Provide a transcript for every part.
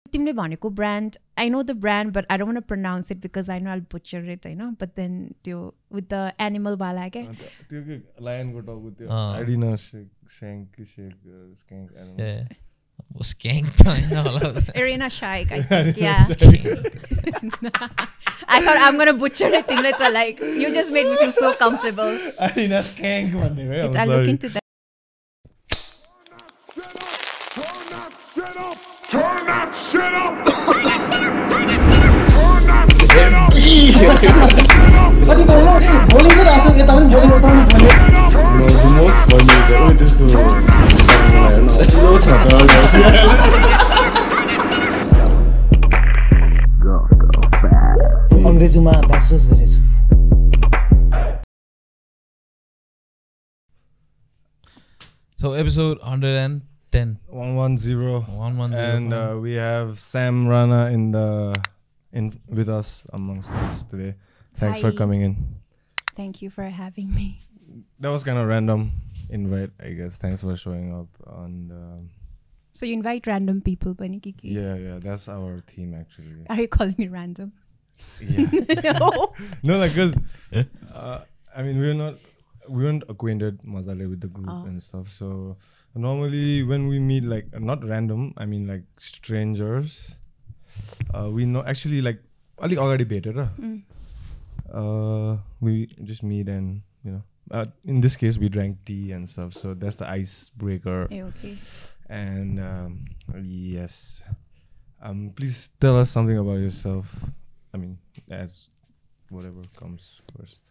तिमीले भनेको brand, I know the brand, but I don't want to pronounce it because I know I'll butcher it, you know. But then with the animal wala ke त्यो के lion को टाउको त्यो Adina shank skank I don't know. Yeah. Skank त हैन होला. Arena Shaik, I think. Yeah. I thought I'm going to butcher it. Like you just made me feel so comfortable. Adina skank भन्ने भयो. I'll look into that. Turn that shit up! Turn that shit up! Turn that shit up! Turn that shit up! What is going on? Bowling it also get on bowling out on bowling. No, the most funny is that this is अंग्रेजीमा bachelor's गरेछु. So episode 110. 110. And we have Sam Rana with us amongst us today. Thanks for coming in. Thank you for having me. That was kind of random invite, I guess. Thanks for showing up on the... So you invite random people, Pani Kiki? Yeah, that's our theme actually. Are you calling me random? Yeah. No. No, like, cause I mean, we weren't acquainted mazale with the group and stuff. So normally when we meet, like, not random, I mean like strangers, we know actually like alik agadi bheter we just meet and you know in this case we drank tea and stuff, so that's the icebreaker. Okay. And yes, please tell us something about yourself. I mean, as whatever comes first.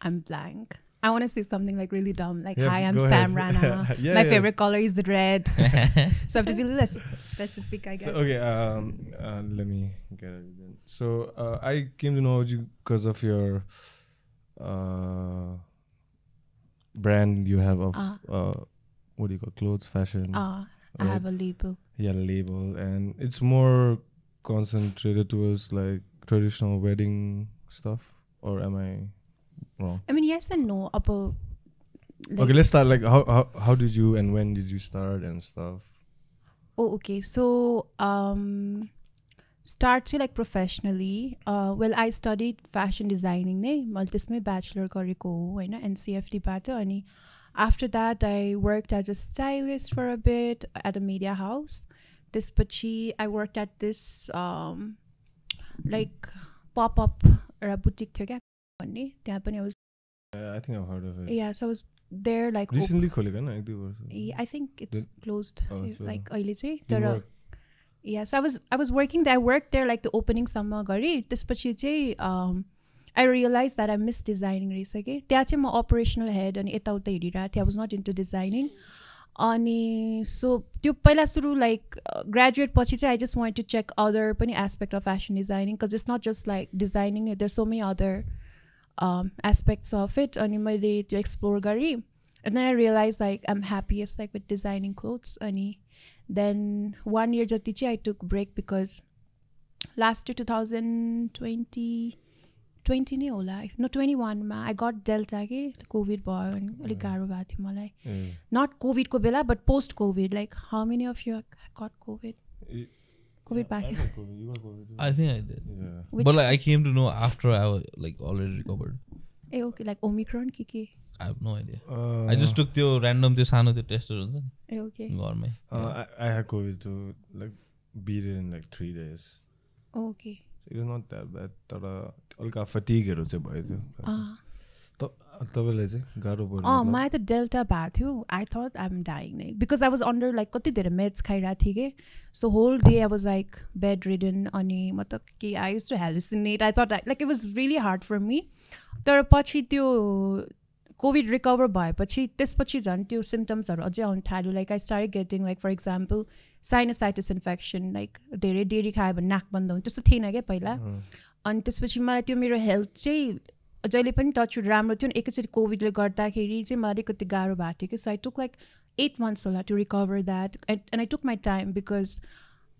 I'm blank. I want to say something like really dumb, like, Yeah, hi, I'm go Sam ahead. Rana. Yeah, My yeah. favorite color is the red. So I have to be a little specific, I guess. So, okay, let me get it then. So I came to know you because of your brand you have of what do you call clothes, fashion. I have a label. Yeah, label, and it's more concentrated towards like traditional wedding stuff, or am I wrong? I mean, yes and no. About like, Okay, let's start. Like, how did you and when did you start and stuff? Oh, okay. So, start to like professionally. Well, I studied fashion designing. Ne, multisme bachelor gareko ho, Hahn, NCFT बाट. अनि after that, I worked as a stylist for a bit at a media house. त्यसपछि I worked at this like pop-up or boutique थियो क्या भन्ने, त्यहाँ पनि I was. I think I've heard of it. Yeah, so I was there like. Recently खोलेको हैन, एक दुई वर्ष. I think it's closed. Like अहिले चाहिँ You तर. work. Yeah, so I was working there. I worked there like the opening सम्म गरे. त्यसपछि चाहिँ I realized that I missed designing रहेछ के. त्यहाँ चाहिँ म operational head अनि यताउता हिँडिरहेको थिएँ. I was not into designing. अनि so त्यो पहिला सुरु like graduate पछि चाहिँ I just wanted to check other पनि aspect of fashion designing, because it's not just like designing, there's so many other aspects of it. अनि मैले त्यो explore गरेँ. And then I realized like I'm happiest like with designing clothes. अनि then 1 year जति चाहिँ I took break because last year 2020 नै होला, no 21 मा I got Delta के, COVID भयो अनि अलिक गाह्रो भएको थियो मलाई. Not COVID को बेला but post COVID. Like how many of you got COVID? COVID back. I think I did. Yeah. But like I came to know after I was like already recovered. Okay, like Omicron के. I have no idea. I just took the random the sano the tester हुन्छ नि. Okay. घरमै. I had COVID too, like beat it in like 3 days. Okay. So it was not that bad. तर अलिक fatigue-हरु चाहिँ भयो थियो. तपाईलाई चाहिँ गाह्रो पर्यो. मलाई त डेल्टा भएको थियो. I thought I'm dying नै, because I was under like कति धेरै meds खाइरहेको थिएँ के. So whole day I was like bedridden. अनि म त के I used to hallucinate. I thought like it was really hard for me. तर पछि त्यो COVID recover भएपछि त्यसपछि झन् त्यो symptomsहरु अझै आउन थाल्यो. Like I started getting like for example sinusitis infection, like धेरै डेरी खायो भने नाक बन्द हुन्छ, त्यस्तो थिएन क्या पहिला. अनि त्यसपछि मलाई त्यो मेरो हेल्थ चाहिँ जहिले पनि टचवुड राम्रो थियो नि, एकैचोटि कोभिडले गर्दाखेरि चाहिँ मलाई अलिकति गाह्रो भएको थियो कि. So I took like 8 months होला to recover that. And I took my time because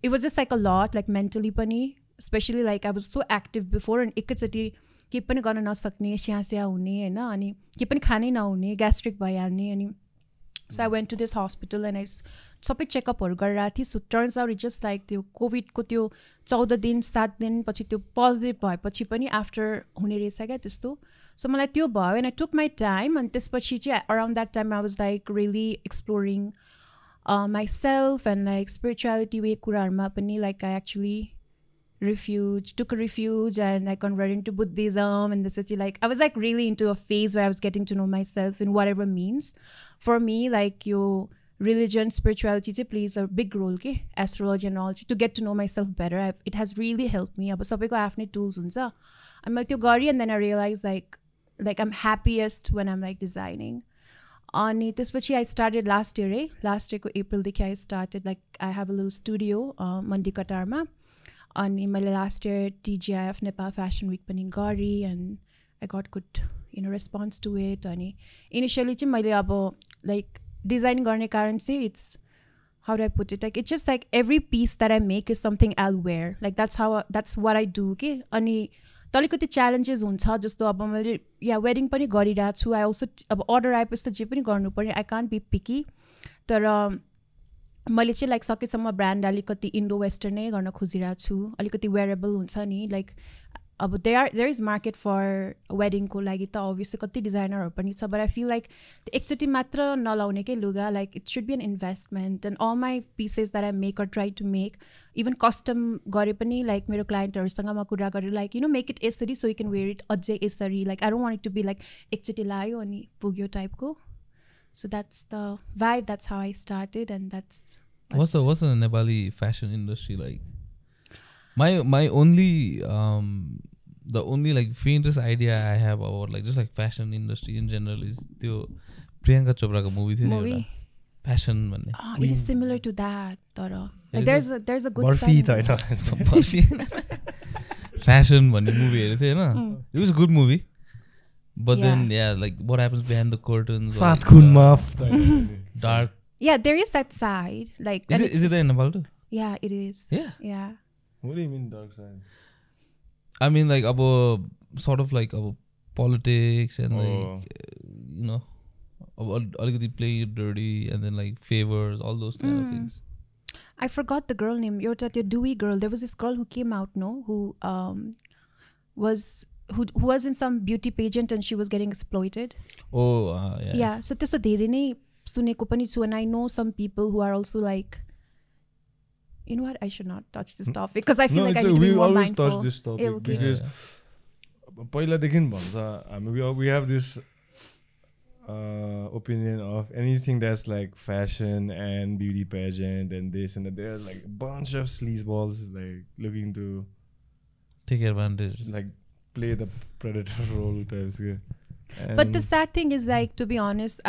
it was just like a lot, like mentally पनि, especially like I was so active before. अनि एकैचोटि केही पनि गर्न नसक्ने, स्यास्या हुने होइन, अनि केही पनि खानै नहुने, ग्यास्ट्रिक भइहाल्ने. अनि So I went to this hospital and I सबै चेकअपहरू गरिरहेको थिएँ. So turns out it just like त्यो कोभिडको त्यो 14 दिन 7 दिन पछि त्यो पोजिटिभ भएपछि पनि आफ्टर हुने रहेछ क्या त्यस्तो. सो मलाई त्यो भयो end I took my time. अनि त्यसपछि चाहिँ around that time I was like really exploring myself and like spirituality वे कुराहरूमा पनि like I actually took a refuge and I converted into Buddhism and this like I was like really into a phase where I was getting to know myself in whatever means. For me, like your religion, spirituality plays a big role, okay? Astrology and all, to get to know myself better. It has really helped me. But sabeko afne tools huncha. I'm like gari and then I realized like I'm happiest when I'm like designing. Ani त्यसपछि I started last year ko April देखि I started like I have a little studio Mandikatarma. अनि मैले last year TGIF Nepal fashion week पनि गरेँ and I got good response to it. अनि initially चाहिँ मैले अब लाइक डिजाइन गर्ने कारण चाहिँ it's how do I put it like it's just like every piece that I make is something I wear like that's what I do के. अनि अलिकति च्यालेन्जेस हुन्छ जस्तो अब मैले या वेडिङ पनि गरिरहेको छु. आई अल्सो अब अर्डर आएपछि त जे पनि गर्नु पर्ने आई कान्ट बी पिकी. तर मैले चाहिँ लाइक सकेसम्म ब्रान्ड अलिकति इन्डो वेस्टर्नै गर्न खोजिरहेको छु. अलिकति वेयरेबल हुन्छ नि लाइक अब देयर इज मार्केट फर वेडिङको लागि त अभियसली कति डिजाइनरहरू पनि छ. बट आई फिल लाइक एकचोटि मात्र नलाउने के लुगा like it should be an investment. And all my pieces that I make or try to make even custom गरे पनि लाइक मेरो क्लाइन्टहरूसँग म कुरा गरेर लाइक मेक इट यसरी सो यु क्यान वेयर इट अझै यसरी. Like I don't want it to be like एकचोटि लायो अनि पुग्यो टाइपको. So that's the vibe. That's how I started, and that's. What's the Nepali fashion industry like? My only the only like faintest idea I have about like just like fashion industry in general is the Priyanka Chopra ka movie thi ni fashion bhanne. Oh, it is similar to that. Tara like there's a good Burfi side. Burfi. Fashion bhanne movie हेरे थिए हैन? It was a good movie. But then, yeah, like what happens behind the curtains? Saat khun maaf. Dark. Yeah, there is that side. Like, is it there in Nepal too? Yeah, it is. Yeah. Yeah. What do you mean dark side? I mean like about sort of like about politics and like you know, about play dirty and then like favors, all those kind of things. I forgot the girl name. You're the Dewey girl. There was this girl who came out, no, who was in some beauty pageant and she was getting exploited. Oh, yeah. Yeah, so त्यस्तो धेरै नै सुनेको पनि छु. And I know some people who are also like, you know what, I should not touch this topic because I feel like I need to be more mindful. We always touch this topic because पहिलादेखि भन्छ we have this opinion of anything that's like fashion and beauty pageant and this and that. There's like a bunch of sleazeballs like looking to take advantage, like play the predator role types. But the sad thing is, like, to be honest,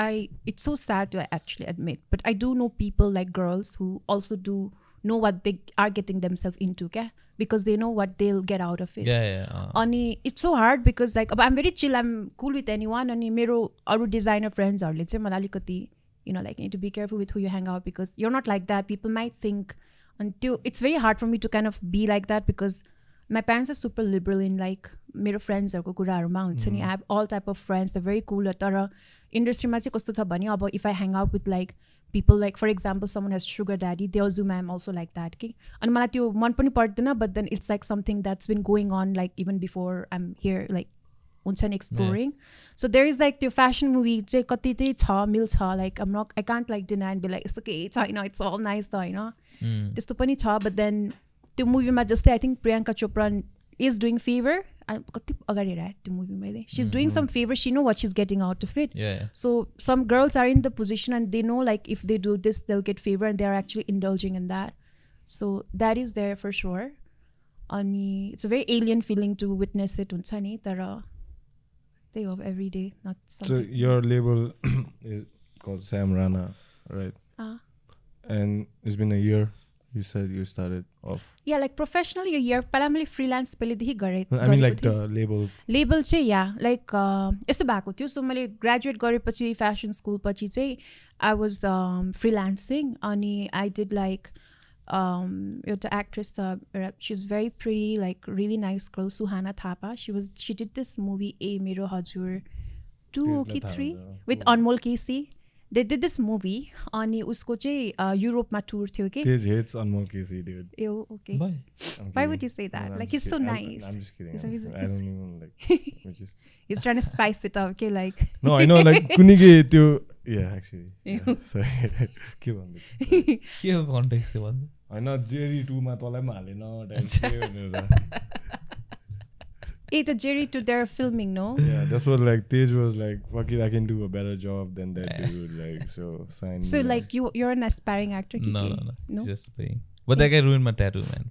it's so sad to actually admit, but I do know people like girls who also do know what they are getting themselves into, okay? Because they know what they'll get out of it. Yeah. Ani it's so hard because like I'm very chill, I'm cool with anyone. Ani mero aru designer friends are let's say malalikati, you know, like you need to be careful with who you hang out because you're not like that. People might think until it's very hard for me to kind of be like that because my parents are super liberal in like मेरो फ्रेन्ड्सहरूको कुराहरूमा हुन्छ नि. I have all type of friends, they're very cool. तर इन्डस्ट्रीमा चाहिँ कस्तो छ भने अब if I hang out with like people like for example someone has sugar daddy, they assume I'm also like that कि. अनि मलाई त्यो मन पनि पर्दैन but then it's like something that's been going on like even before I'm here like हुन्छ नि exploring. So there is like त्यो fashion movie चाहिँ कति चाहिँ छ मिल्छ like I can't like deny and be like it's okay छैन it's all nice त होइन त्यस्तो पनि छ. But then त्यो मुभीमा जस्तै I think Priyanka Chopra is doing favor. कति अगाडि हेरेँ त्यो मुभी मैले. She's doing some favor. She know what she's getting out of it. Yeah. So some girls are in the position and they know like if they do this they'll get favor and they are actually indulging in that. So that is there for sure. Ani it's a very alien feeling to witness it हुन्छ नि तर they of every day not something. So your label is called Sam Rana, right? And it's been a year. You said you started off. Yeah, like professionally a year. Pala मैले freelance पहिलेदेखि गरेँ. I mean like the label. Label चाहिँ yeah, like यस्तो भएको थियो. So मैले graduate गरेपछि fashion school पछि चाहिँ I was freelancing. अनि I did like एउटा actress she's very pretty, like really nice girl, Suhana Thapa. She did this movie A Mero Hajur 2 or 3 with Anmol Casey. they did this movie अनि उसको चाहिँ युरोपमा टुर थियो कि Tej hates Anmol Casey, dude. A okay Why? I'm Why kidding. would you say that? No, I'm Like, just he's so kidding. nice. I'm just kidding. He's- I don't even like. We're just. he's trying to spice it up okay like No, I know. Like kunige त्यो. Yeah, actually. Yeah, sorry. के भन्दै? के हो context चाहिँ भन्नु होइन Jerry 2 मा तँलाई पनि हालेन डान्स के भनेर. ए त Jerry to their filming no Yeah, that's what like Tej was like. Fuck it, I can do a better job than that dude. Like so, sign. so me like you're an aspiring actor No, Kiki? no, no. It's just playing. But that guy ruined my tattoo, man.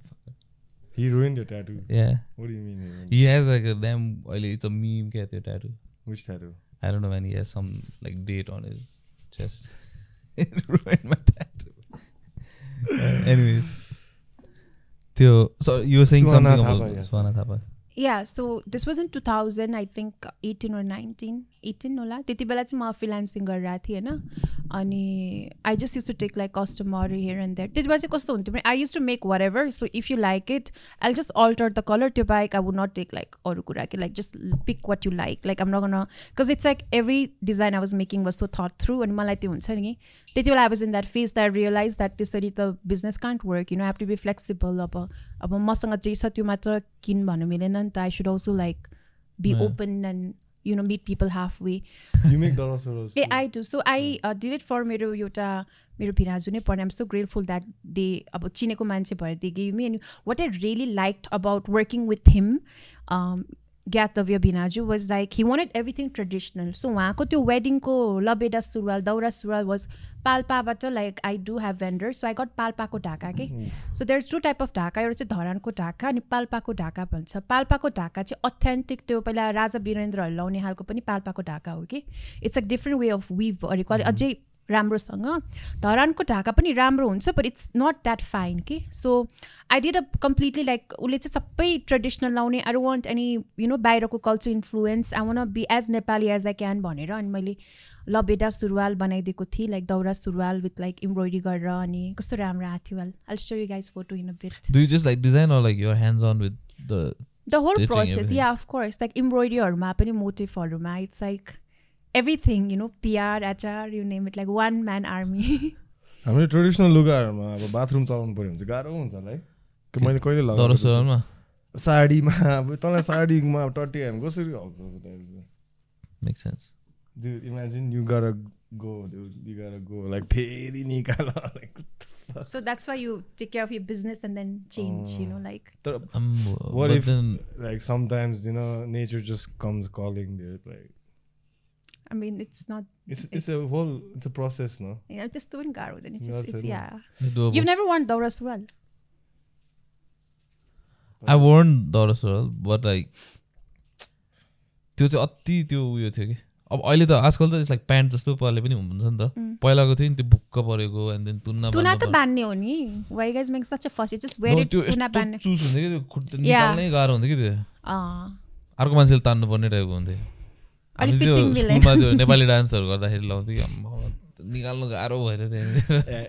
He ruined your tattoo. Yeah. What do you mean? He ruined? He has like a damn, it's a meme, get your tattoo. Which tattoo? I don't know, man. He has some like date on his chest. It ruined my tattoo. Anyways. Theo, so you were saying Swana something Thapa, about yes. Swana Thapa. Yeah, so this was in 2000 I think 18 or 18 होला त्यति बेला चाहिँ म freelancing गरिरहेको थिएँ होइन अनि I just use to take like customer here and there त्यति बेला चाहिँ कस्तो हुन्थ्यो भने I use to make whatever so if you like it I just alter the colour त्यो बाहेक I would not take like अरू कुरा कि like just pick what you like um not because it's like every design I was making was so thought through अनि मलाई त्यो हुन्छ नि त्यति बेला I was in that phase that realise that त्यसरी त business can't work you know have to be flexible अब मसँग जे छ त्यो मात्र किन भन्नु मिलेन नि त I should also like be open end you know meet people halfway You make dinosaurs. yeah I do so I did it for मेरो एउटा मेरो भिराजु नै पर्ने I'm so grateful that they अब चिनेको मान्छे भएर they gave me and what I really liked about working with him Gyatavya Binaju was like he wanted everything traditional so उहाँको त्यो वेडिङको लबेडा सुरुवाल दौरा सुरुवाल was पाल्पाबाट like I do have vendors so I got पाल्पाको Dhaka के so there's two type of Dhaka एउटा चाहिँ धरानको ढाका अनि पाल्पाको ढाका भन्छ पाल्पाको ढाका चाहिँ अथेन्टिक त्यो पहिला राजा वीरेन्द्रहरू लाउने हालको पनि पाल्पाको ढाका हो कि it's a different way of weave गरेको अझै राम्रोसँग धरानको ढाका पनि राम्रो हुन्छ but it's not that fine कि so I did a completely like उसले चाहिँ सबै ट्रेडिसनल लाउने I don't want any you know बाहिरको culture influence I want be as Nepali as I can भनेर अनि मैले लबेडा सुरुवाल बनाइदिएको थिएँ लाइक दौरा सुरुवाल विथ लाइक एम्ब्रोइडरी गरेर अनि कस्तो राम्रो आएको थियो I'll show you guys photo in a bit. Do you just like design or like you're hands on with the whole stitching, process everything? yeah of course like embroideryहरूमा पनि मोटिभहरूमा it's like everything you know PR HR you name it like one man army हाम्रो traditional लुगाहरूमा अब bathroom चलाउनु पर्यो भने चाहिँ गाह्रो हुन्छ होला है कि मैले कहिले दौरा लगाएको सुरुवालमा साडीमा अब तँलाई साडीमा टट्टी हामी कसरी आउँछ makes sense. Dude, imagine you gotta go like फेरि निकाल like so that's why you take care of your business and then change you know like तर What what if then, like sometimes you know nature just comes calling dude like I mean it's not it's a process no yeah त्यस्तो पनि गाह्रो हुँदैन it's just That's it's it, yeah it's doable. you've never worn दौरा सुरुवाल I worn दौरा सुरुवाल but like त्यो चाहिँ अति त्यो उयो थियो कि अब अहिले त आजकल त लाइक प्यान्ट जस्तो पाराले पनि हुन्छ नि त पहिलाको थियो नि त्यो बुक्क परेको एन्ड देन तुना त बान्ने हो नि why you guys make such a fuss you just wear it तुना बान्ने चुस हुन्थ्यो कि त्यो खुट्टा निकाल्नै गाह्रो हुन्थ्यो कि त्यो अर्को मान्छेले तान्नु पर्ने टाइपको हुन्थ्यो अलि फिटिङ मिल्दैन स्कुलमा त्यो नेपाली डान्सहरू गर्दाखेरि लाउँथ्यो कि निकाल्नु गाह्रो भएर त्यहाँ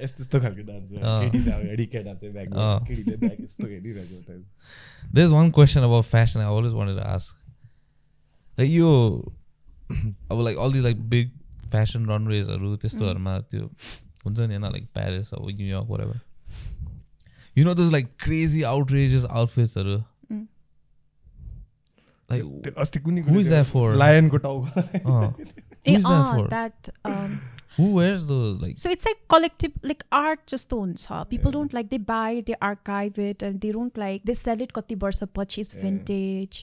यस्तो खालको डान्स केटी चाहिँ अगाडि केटा चाहिँ ब्याक केटीले ब्याक यस्तो हेरिरहेको type There's one question about fashion I always wanted to ask. Like यो अब like all these like big fashion runwaysहरू त्यस्तोहरूमा त्यो हुन्छ नि होइन like Paris or New York whatever. You know those like crazy outrageous outfitsहरू. Like अस्ति कुनै who is that for? लायनको टाउको Who is that for? that Who wears those like so it's like collective like art जस्तो हुन्छ people don't like they buy they archive it and they don't like they sell it कति वर्ष पछि it's vintage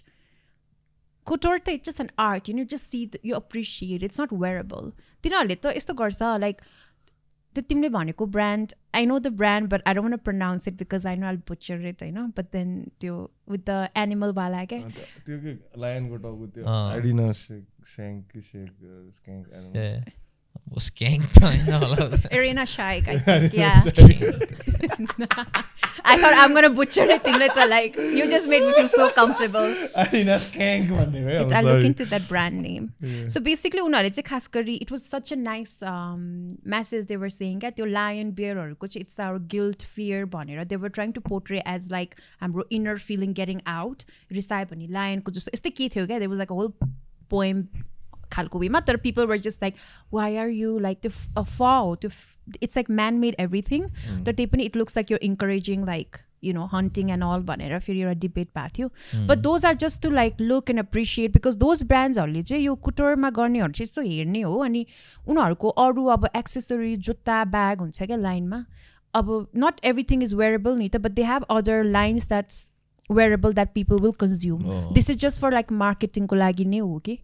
couture त it's just an art you know just see you appreciate it's not wearable तिनीहरूले त यस्तो गर्छ like त्यो तिमीले भनेको brand I know the brand but I don't want to pronounce it because I know I'll butcher it you know but then त्यो with the animal वाला के त्यो के लायनको टाउको त्यो आइडिना shake स्कैंक I don't know yeah skank त हैन होला Arena Shaik I think yeah I thought I'm gonna butcher it तिमीले त like you just made me feel so comfortable आइडिना स्कैंक भन्ने भयो I'll look into that brand name so basically उनीहरूले चाहिँ खास गरी it was such a nice message they were saying क्या त्यो lion bearहरूको चाहिँ it's our guilt fear भनेर they were trying to portray as like हाम्रो inner feeling getting out रिसायो भने lionको जस्तो यस्तै के थियो क्या there was like a whole poem खालको वेमा तर people were just like why are you like a fall it's like man made everything तर त्यही पनि it looks like you're encouraging like you know hunting and all भनेर फेरि एउटा debate भएको थियो but those are just to like look and appreciate because those brands हरुले चाहिँ यो कुटरमा गर्नेहरु चाहिँ यस्तो हेर्ने हो अनि उनीहरुको अरु अब एक्सेसरी जुत्ता ब्याग हुन्छ के लाइनमा अब not everything is wearable नि त but they have other lines that's wearable that people will consume this is just for like marketing ko लागि नै हो के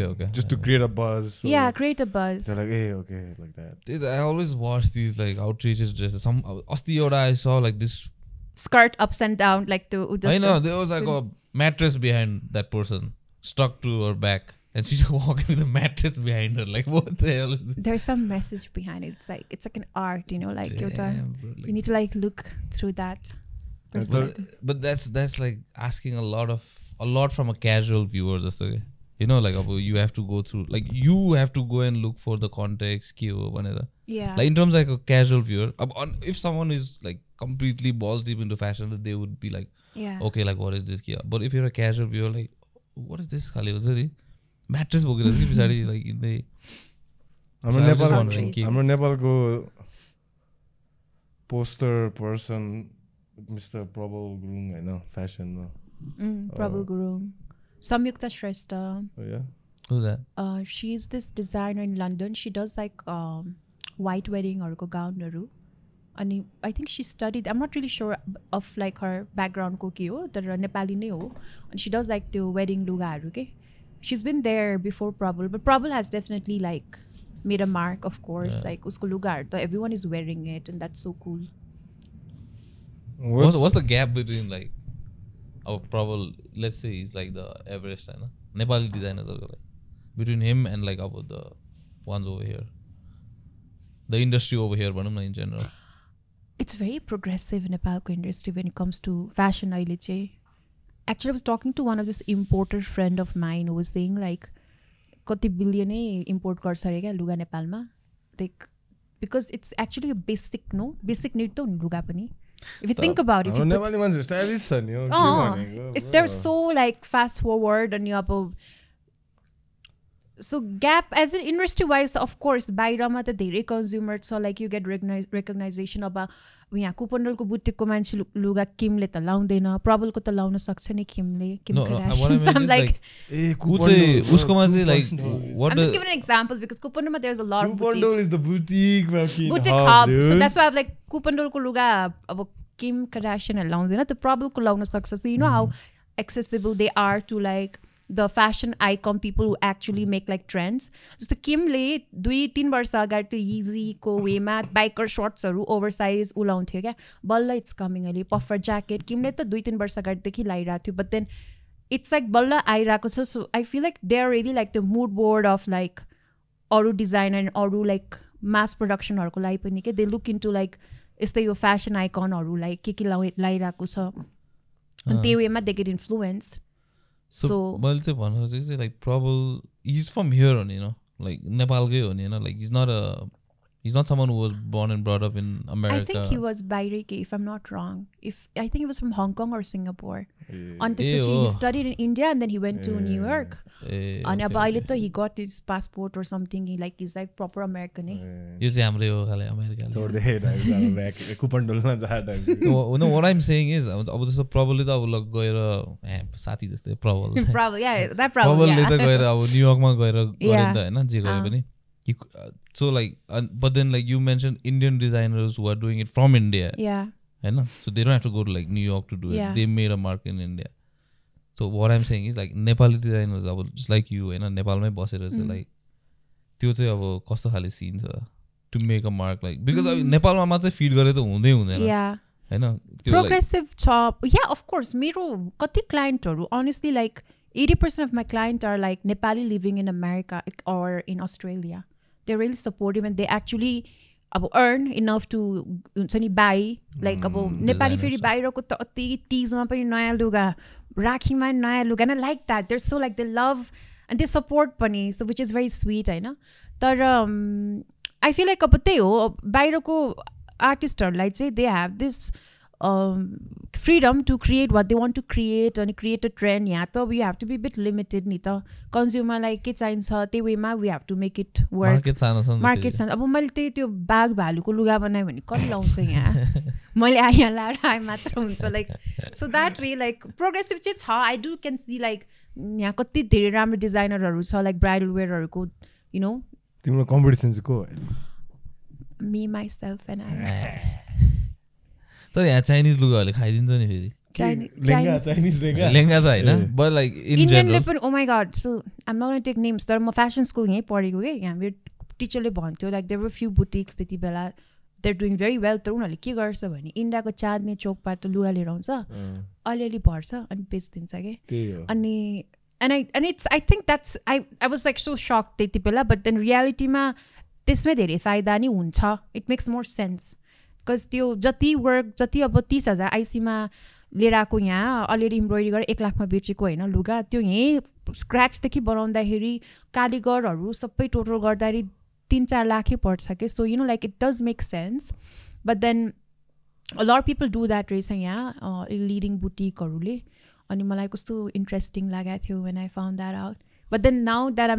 okay just to create a buzz so yeah create a buzz they're like hey okay like that Dude, I always watch these like outrageous dresses some asti yoda I saw like this skirt ups and down like the I know there was like a mattress behind that person stuck to her back and she's walking with a mattress behind her like what the hell is this? There's some message behind it it's like an art you know like Damn, bro, like, you need to like look through that but that's like asking a lot from a casual viewer just okay you know like you have to go through like you have to go and look for the context key or whatever yeah like in terms like a casual viewer if someone is like completely balls deep into fashion they would be like yeah okay like what is this key but if you're a casual viewer like what is this khali was it mattress bogera ki bisari like in the हाम्रो नेपालको poster person Mr. Prabal Gurung हैन fashion Prabal Gurung Samyukta Shrestha oh yeah who's that she's this designer in London she does like white wedding haruko gown haru ani I think she studied I'm not really sure of like her background ko ke ho tar Nepali नै ho and she does like the wedding luga haru ke she's been there before Prabal but Prabal has definitely like made a mark of course like usko luga haru everyone is wearing it and that's so cool what's the gap between like our Prabal let's say he's like the Everest right? Nepali designers are like between him and like about the ones over here the industry over here bhanum na in general it's very progressive in Nepalko industry when it comes to fashion aile chai actually I was talking to one of this importer friend of mine who was saying like kati billion import garcha re kya luga Nepalma like because it's actually a basic need to luga pani if you think about it Nepali मान्छे stylish छ नि हो they're so like fast forward and you have so gap as an industry wise of course बाहिरमा त धेरै consumer छ like you get recognition अब यहाँ कुपनडलको बुटिकको मान्छे लुगा किमले त लाउँदैन प्रबलको त लाउन सक्छ नि किमले किम Kardashian I'm like उसकोमा चाहिँ like what I'm just giving an example because कुपनडलमा there's a lot of Kupandol is the boutique hub so that's why I'm like कुपनडलको लुगा अब किम Kardashian लाउँदैन त प्रबलको लाउन सक्छ so you know how accessible they are to like the fashion icon people who actually make like trends जस्तो किमले 2-3 वर्ष अगाडि त्यो Yeezy को वेमा बाइकर शर्ट्सहरु ओभरसाइज उलाउँथ्यो क्या बल्ल इट्स कमिङ अहिले पफर ज्याकेट किमले त 2-3 वर्ष अगाडिदेखि लाइरहेको थियो बट देन इट्स लाइक बल्ल आइरहेको छ so I feel like they are really like the mood board of like अरू डिजाइनर अरू लाइक मास प्रोडक्सनहरुको लागि पनि के दे लुक इन्टु लाइक यस्तै यो फेसन आइकनहरुलाई के लाइरहेको छ अनि त्यो वेमा दे गेट इन्फ्लुएन्स्ड so मैले चाहिँ भन्नु खोजेको चाहिँ like Prabal he's from here on you know like Nepalकै हो नि हैन like he's not someone who was born and brought up in America I think he was Bairiki if I'm not wrong I think he was from Hong Kong or Singapore on this he studied in India and then he went to New York and अहिले त he got his passport or something he like he's like proper American यो चाहिँ हाम्रै हो खाले America छोड्दै हेर्दा back कुपनडोलमा जाँदा no what I'm saying is अब जस्तो प्रबलले त अब लग गएर साथी जस्तै प्रबल yeah that Prabal प्रबलले त गएर अब न्युयोर्कमा गएर गरे त हैन जे गरे पनि so like but then like you mentioned Indian designers who are doing it from India yeah so they don't have to go to like New York to do it they made a mark in India so what I'm saying is like Nepali designers अब just like you हैन नेपालमै बसेर चाहिँ like त्यो चाहिँ अब कस्तो खाले scene छ to make a mark like because नेपालमा मात्रै फिड गरे त हुँदैन हैन progressive छ yeah of course मेरो कति क्लाइन्टहरु honestly like 80% of my clients are like Nepali living in America or in Australia they're really supportive and they actually earn enough to buy like Nepali फेरि बाहिरको त अति तीजमा पनि नयाँ लुगा राखीमा नयाँ लुगा and I like that they're so like they love and they support पनि so which is very sweet हैन तर I feel like अब त्यही हो बाहिरको आर्टिस्टहरुलाई चाहिँ they have this freedom to create what they want to create and create a trend. Yeah, so we have to be a bit limited. Nita consumer like के चाहिन्छ त्यही वेमा we have to make it work. Market सानो अब मैले त्यही त्यो बाघ भालुको लुगा बनाएँ भने कति लाउँछ यहाँ मैले यहाँ लाएर आए मात्र हुन्छ like so that way like progressive चाहिँ छ. I do can see like यहाँ कति धेरै राम्रो डिजाइनरहरू छ like bridal wearहरूको you know. तिम्रो कम्पिटिसन चाहिँ को Me myself and I. तर यहाँ चाइनिज लुगाहरूले खाइदिन्छ नि फेरि चाइनिज लेङ्गा त होइन बट लाइक इन इन्डियनले पनि oh my god so I am not gonna take names तर म फेसन स्कुल यहीँ पढेको कि यहाँ मेरो टिचरले भन्थ्यो like there were few boutiques त्यति बेला they are doing very well तर उनीहरूले के गर्छ भने इन्डियाको चाँदनी चौकबाट लुगा लिएर आउँछ अलिअलि भर्छ अनि बेचिदिन्छ कि अनि and it's I think that's I was like so shocked त्यति बेला but then रियालिटीमा त्यसमै धेरै फाइदा नि हुन्छ. It makes more sense because त्यो जति वर्क जति अब 30,000 आइसीमा लिएर आएको यहाँ अलिअलि इम्ब्रोइडरी गरेर 1 लाखमा बेचेको होइन लुगा त्यो यहीँ स्क्रैचदेखि बनाउँदाखेरि कारिगरहरू सबै टोटल गर्दाखेरि 3-4 लाखै पर्छ कि. So you know like it does make sense but then a lot people do that रहेछ यहाँ लिडिङ बुटिकहरूले. अनि मलाई कस्तो इन्ट्रेस्टिङ लागेको थियो when I found that out. But then now that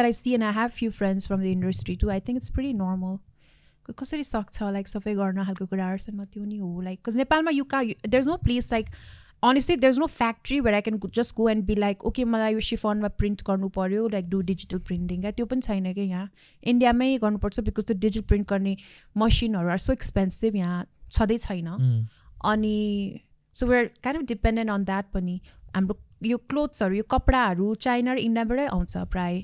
I see and I have few friends from the industry too, I think it's pretty normal. कसरी सक्छ like सबै गर्न खालको कुराहरू छन् म त्यो नि हो लाइक बिकज नेपालमा there's no place like honestly there's no factory where I can just go and be like okay मलाई यो शिफनमा प्रिन्ट गर्नु पर्यो लाइक डु डिजिटल प्रिन्टिङ क्या त्यो पनि छैन कि यहाँ इन्डियामै गर्नुपर्छ बिकज त्यो डिजिटल प्रिन्ट गर्ने मसिनहरू आर सो एक्सपेन्सिभ यहाँ छँदै छैन. अनि so we're kind of dependent on that पनि. हाम्रो यो क्लोथ्सहरू यो कपडाहरू चाइना र इन्डियाबाटै आउँछ प्राय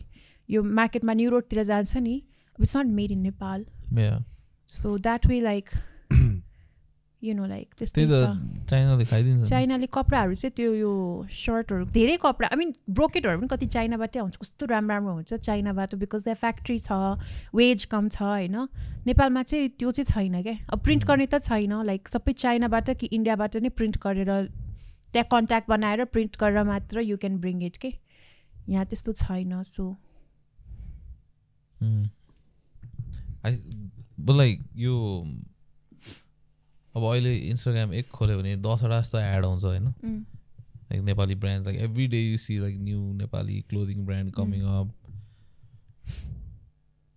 यो मार्केटमा न्यु रोडतिर जान्छ नि it's not made in Nepal. So that way like you know like त्यस्तै छ. चाइनाले कपडाहरू चाहिँ त्यो यो सर्टहरू धेरै कपडा आई मिन ब्रोकेटहरू पनि कति चाइनाबाटै आउँछ कस्तो राम्रो राम्रो हुन्छ चाइनाबाट बिकज त्यहाँ फ्याक्ट्री छ वेज कम छ होइन. नेपालमा चाहिँ त्यो चाहिँ छैन क्या. अब प्रिन्ट गर्ने त छैन लाइक सबै चाइनाबाट कि इन्डियाबाट नै प्रिन्ट गरेर त्यहाँ कन्ट्याक्ट बनाएर प्रिन्ट गरेर मात्र यु क्यान ब्रिङ इट के यहाँ त्यस्तो छैन. सो लाइक यो अब अहिले इन्स्टाग्राम एक खोल्यो भने 10वटा जस्तो एड आउँछ होइन like Nepali brands like every day you see like new Nepali clothing brand coming up.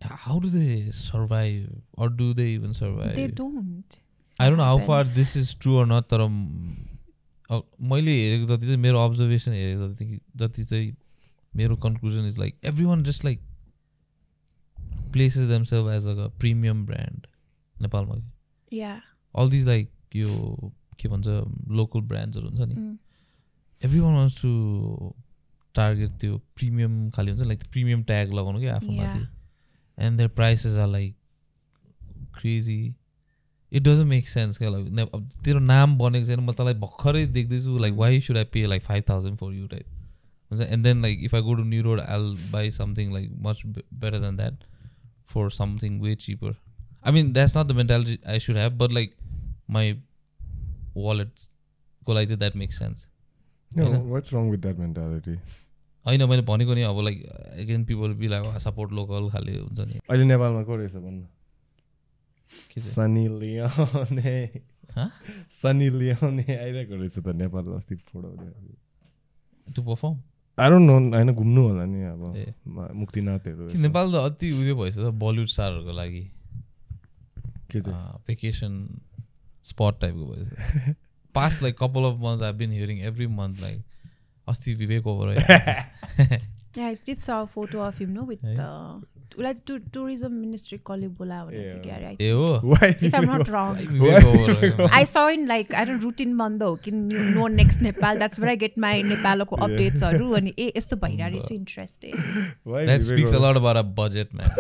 How do they survive or do they even survive? They don't. I don't know how far this is true or not तर मैले हेरेको जति चाहिँ मेरो observation हेरेको जति चाहिँ मेरो conclusion is like everyone just like places themselves as a premium brand नेपालमा. अल दिज लाइक यो के भन्छ लोकल ब्रान्ड्सहरू हुन्छ नि every one wants to target त्यो प्रिमियम खालि हुन्छ लाइक प्रिमियम ट्याग लगाउनु कि आफ्नो माथि and their prices are like crazy. It doesn't make sense क्या लाइक अब तेरो नाम बनेको छैन म तँलाई भर्खरै देख्दैछु like why should I pay like 5,000 for you type हुन्छ. And then like if I go to New Road I will buy something like much better than that for something way cheaper. I mean that's not the mentality I should have but like my wallet like that makes sense. No, what's wrong with that mentality? I know मैले भनेको नि अब like again people will be like support local खाली हुन्छ नि. अहिले नेपालमा को रहेछ भन्नु? सनी लियोन आइरहेको रहेछ त नेपाल अस्ति photo to perform. I don't know हैन घुम्नु होला नि अब मुक्तिनाथहरु. नेपाल त अति उयो भइसक्यो बलिउड स्टारहरुको लागि vacation spot type of voice. Past like couple of months I've been hearing every month like Asti Vivek over right. Yeah, I did saw a photo of him, no, with like tourism ministry colleague bola if I'm not wrong. I saw in like I don't routine mando can you know next Nepal. That's where I get my Nepaloko updates or and yesto bhaira is interesting. That speaks a lot about a budget, man.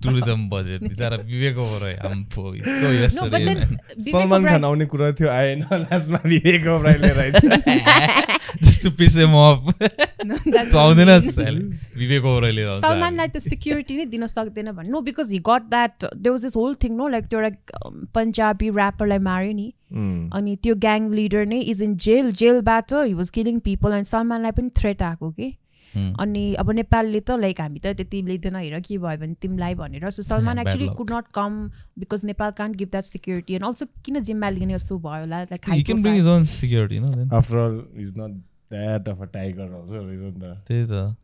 Tourism budget. Bizarre Vivek over I'm so yesterday. No, but then Salman Khan aune kura thyo aena last ma Vivek over right. Just to piss him off. No, that's Vivek over Salman like the security ni din sakdaina bhan. No, because he got that there was this whole thing, no, like there like Punjabi rapper like Mari ni ani त्यो gang leader ne is in jail battle he was killing people and Salman like पनि threat aako ke अनि अब नेपालले त like हामी त त्यति लिँदैन हेर के भयो भने तिमीलाई भनेर so Salman actually could not come because Nepal can't give that security and also किन जिम्मा लिने जस्तो भयो होला like he can bring his own security, you know. Then After all, he's not that of a tiger also, isn't that? त्यही त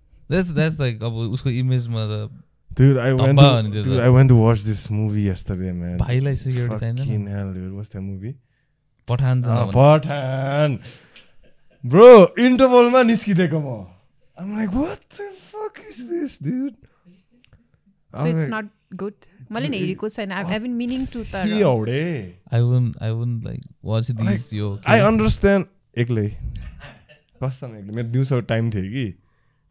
that's like अब उसको इमेजमा त Dude, I went to watch this movie yesterday, man. भाइलाई security चाहिदैन Fucking hell, dude. What's that movie? Pathan Pathan. Bro, interval ma niskideko ma. I'm like, what the fuck is this, dude? So it's not good. मैले नि हेरेको छैन. I've been meaning to तर I wouldn't like watch these yo. I understand एक्लै कसम एक्लै मेरो दिउँसो टाइम थियो कि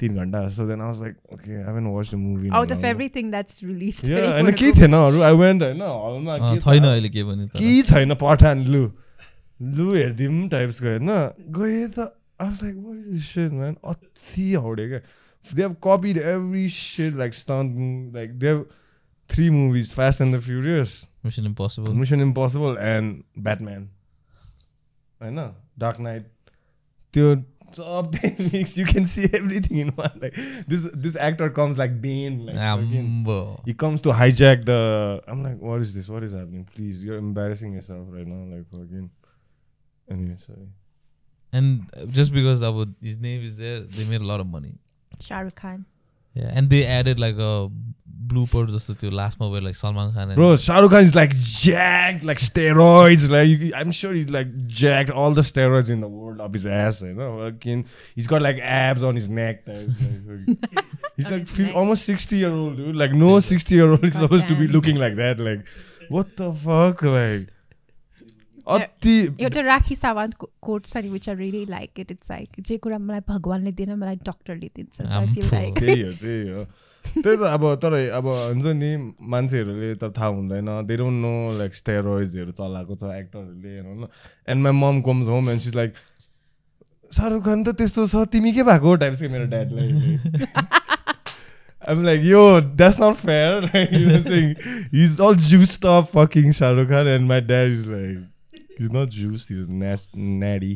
3 घण्टा so then I was like okay I haven't watched the movie out of everything that's released yeah and के थिएन अरु I went हैन हलमा के छैन अहिले के पनि त के छैन पठान लु हेर्दिम टाइप्सको हैन गए त I was like what is this shit man अति हौडे के they have copied every shit like stunt like they have 3 movies Fast and the Furious Mission Impossible and Batman Hahn Dark Knight त्यो सब mix you can see everything in one like this actor comes like Bane like he comes to hijack the I'm like what is happening please you're embarrassing yourself right now like fucking anyway sorry and just because his name is there they made a lot of money Shah Rukh Khan yeah and they added like a blooper just to last movie like Salman Khan bro Shah Rukh Khan is like jacked like steroids like I'm sure he's like jacked all the steroids in the world up his ass you know fucking he's got like abs on his neck like, he's like almost 60-year-old dude like no 60-year-old is supposed to be looking like that like what the fuck like एउटा Rakhi Sawant coat छ नि which I really like it it's like जे कुरा मलाई भगवानले दिएन मलाई डाक्टरले दिन्छ so I feel like त्यही हो त्यही त अब तर अब हुन्छ नि मान्छेहरूले त थाहा हुँदैन they don't know like steroids हरू चलाएको छ एक्टरहरूले हैन and my mom comes home and she's like Shahrukh Khan त त्यस्तो छ तिमी के भएको टाइप्स के मेरो ड्याडलाई I'm like yo that's not fair like you know saying he's all juiced up fucking Shahrukh Khan and my dad is like he's not juiced he's natty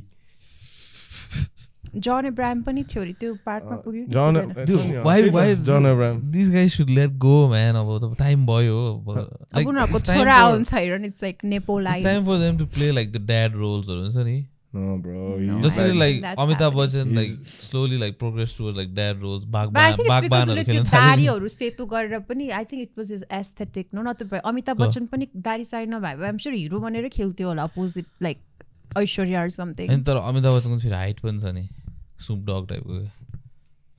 John Abraham पनि थियो रे त्यो पार्टमा पुग्यो Dude, why John Abraham these guys should let go man अब त time भयो अब उनीहरुको छोरा आउँछ हैन it's like Nepali it's time for them to play like the dad roles हुन्छ नि no bro just like Amitabh Bachchan like slowly like progress towards like dad roles bagbanहरु खेल्न थाल्यो दाढीहरु सेतो गरेर पनि I think it was his aesthetic no not the Amitabh Bachchan पनि दाढी साडी नभए I'm sure हिरो बनेर खेल्थ्यो होला opposite like Aishwarya or something and तर Amitabh Bachchan को फेरि हाइट पनि छ नि Snoop Dogg type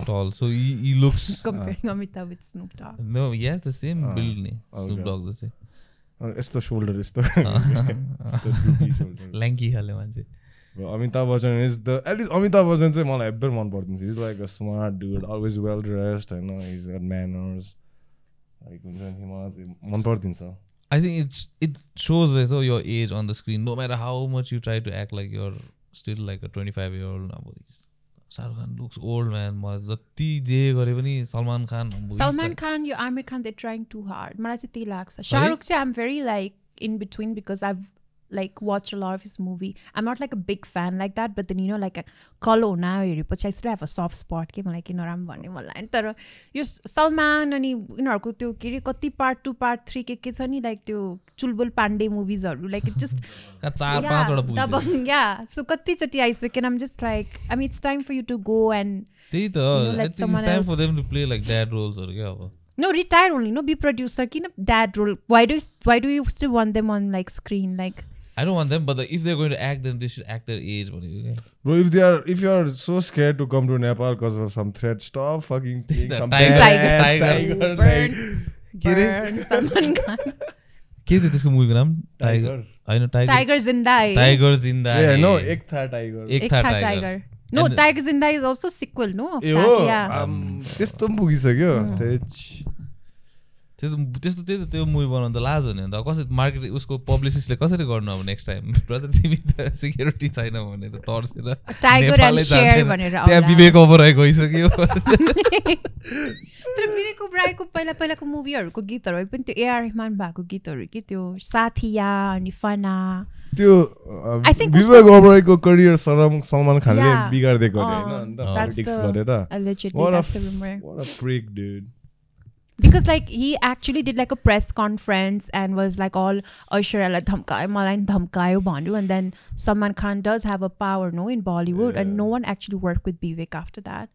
tall so he looks comparing Amitabh with Snoop Dogg no he has the same build ni Snoop Dogg जस्तै यस्तो shoulder यस्तो goofy shoulder lanky खाले मान्छे Amitabh Bachchan is the at least Amitabh Bachchan चाहिँ मलाई एकदम मन पर्दैन he's like a smart dude always well dressed and he's got manners like हुन्छ नि मलाई चाहिँ मन पर्दिन्छ I think it shows like so your age on the screen no matter how much you try to act like you're still like a 25-year-old now Shahrukh Khan looks old man जति जे गरे पनि Salman Khan यो Amir Khan they're trying too hard मलाई चाहिँ त्यही लाग्छ Shah Rukh चाहिँ I'm very like in between because I've like watched a lot of his movie I'm not like a big fan like that but then you know like कलो हुना हेरेपछि I still have a soft spot के मलाई किन राम भन्ने मलाई तर यो सलमान अनि उनीहरुको त्यो के रे कति पार्ट 2 पार्ट 3 के छ नि लाइक त्यो चुलबुल पाण्डे मुभिजहरु लाइक इट जस्ट 4-5 वटा पुग्छ yeah so कति चटी आइसक्यो I'm just like I mean it's time for you to go and त्यही त it's time for them to play like dad roles हरु के अब no retire only no be producer किन dad role why do you still want them on like screen like I don't want them but if they're going to act then they should act their age bro if you are so scared to come to Nepal because of some threat stop fucking some tiger burn Salman Khan के थियो त्यसको मुभीको नाम tiger हैन tiger जिन्दा yeah no एक था tiger no tiger जिन्दा is also sequel no of that yeah त्यस्तो पनि पुगिसक्यो त्यो मुभी बनाउन त लाज हो नि अन्त कसरी मार्केट उसको पब्लिसिस्टले कसरी गर्नु अब नेक्स्ट टाइम ब्रदर तिमी त सिक्युरिटी छैन भनेर तर्सेर टाइगर एन्ड शेयर भनेर त्यहाँ विवेक ओबराय गइसक्यो तर विवेक ओबरायको पहिलाको मुभीहरुको गीतहरु पनि त्यो एआर रहमान भएको गीतहरु के त्यो साथिया अनि फना त्यो I think विवेक ओबरायको करियर सलमान खानले Yeah. बिगार्दै गरे हैन अन्त That's पॉलिटिक्स the गरेर allegedly what a that's the rumor. what a prick dude. Because like he actually did like a press conference and was like all Aishwarya dhamkayo malai dhamkayo bhanyo, and then Salman Khan does have a power no in Bollywood and no one actually worked with Vivek after that.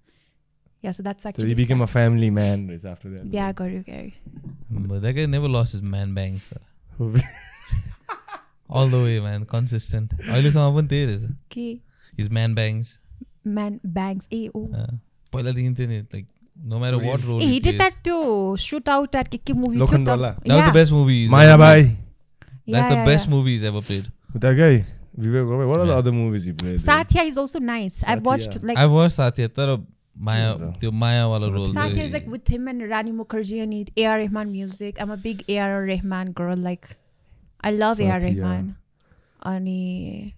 Yeah, so that's So actually he became a family man right after that. yeah, garyo Gary. But that guy never lost his man bangs. All the way, man. Consistent. अहिलेसम्म पनि त्यही रहेछ. Okay. His man bangs. Man bangs. Oh. पहिलादेखि थियो नि, like no matter what role He did plays. that too. Shoot out at Kiki movie. Lokhandwala. That was the best movie. he's Maya ever Bhai. played. That's the best movie he's ever played. That guy Vivek Oberoi. What are the other movies he played? Satya is also nice. I've watched Satya. like I've watched Satya. तर Maya, त्यो Maya वाला role Satya is like with him and Rani Mukherjee and A.R. Rahman music. I'm a big A.R. Rahman girl. Like I love A.R. Satya. Rahman. Ani,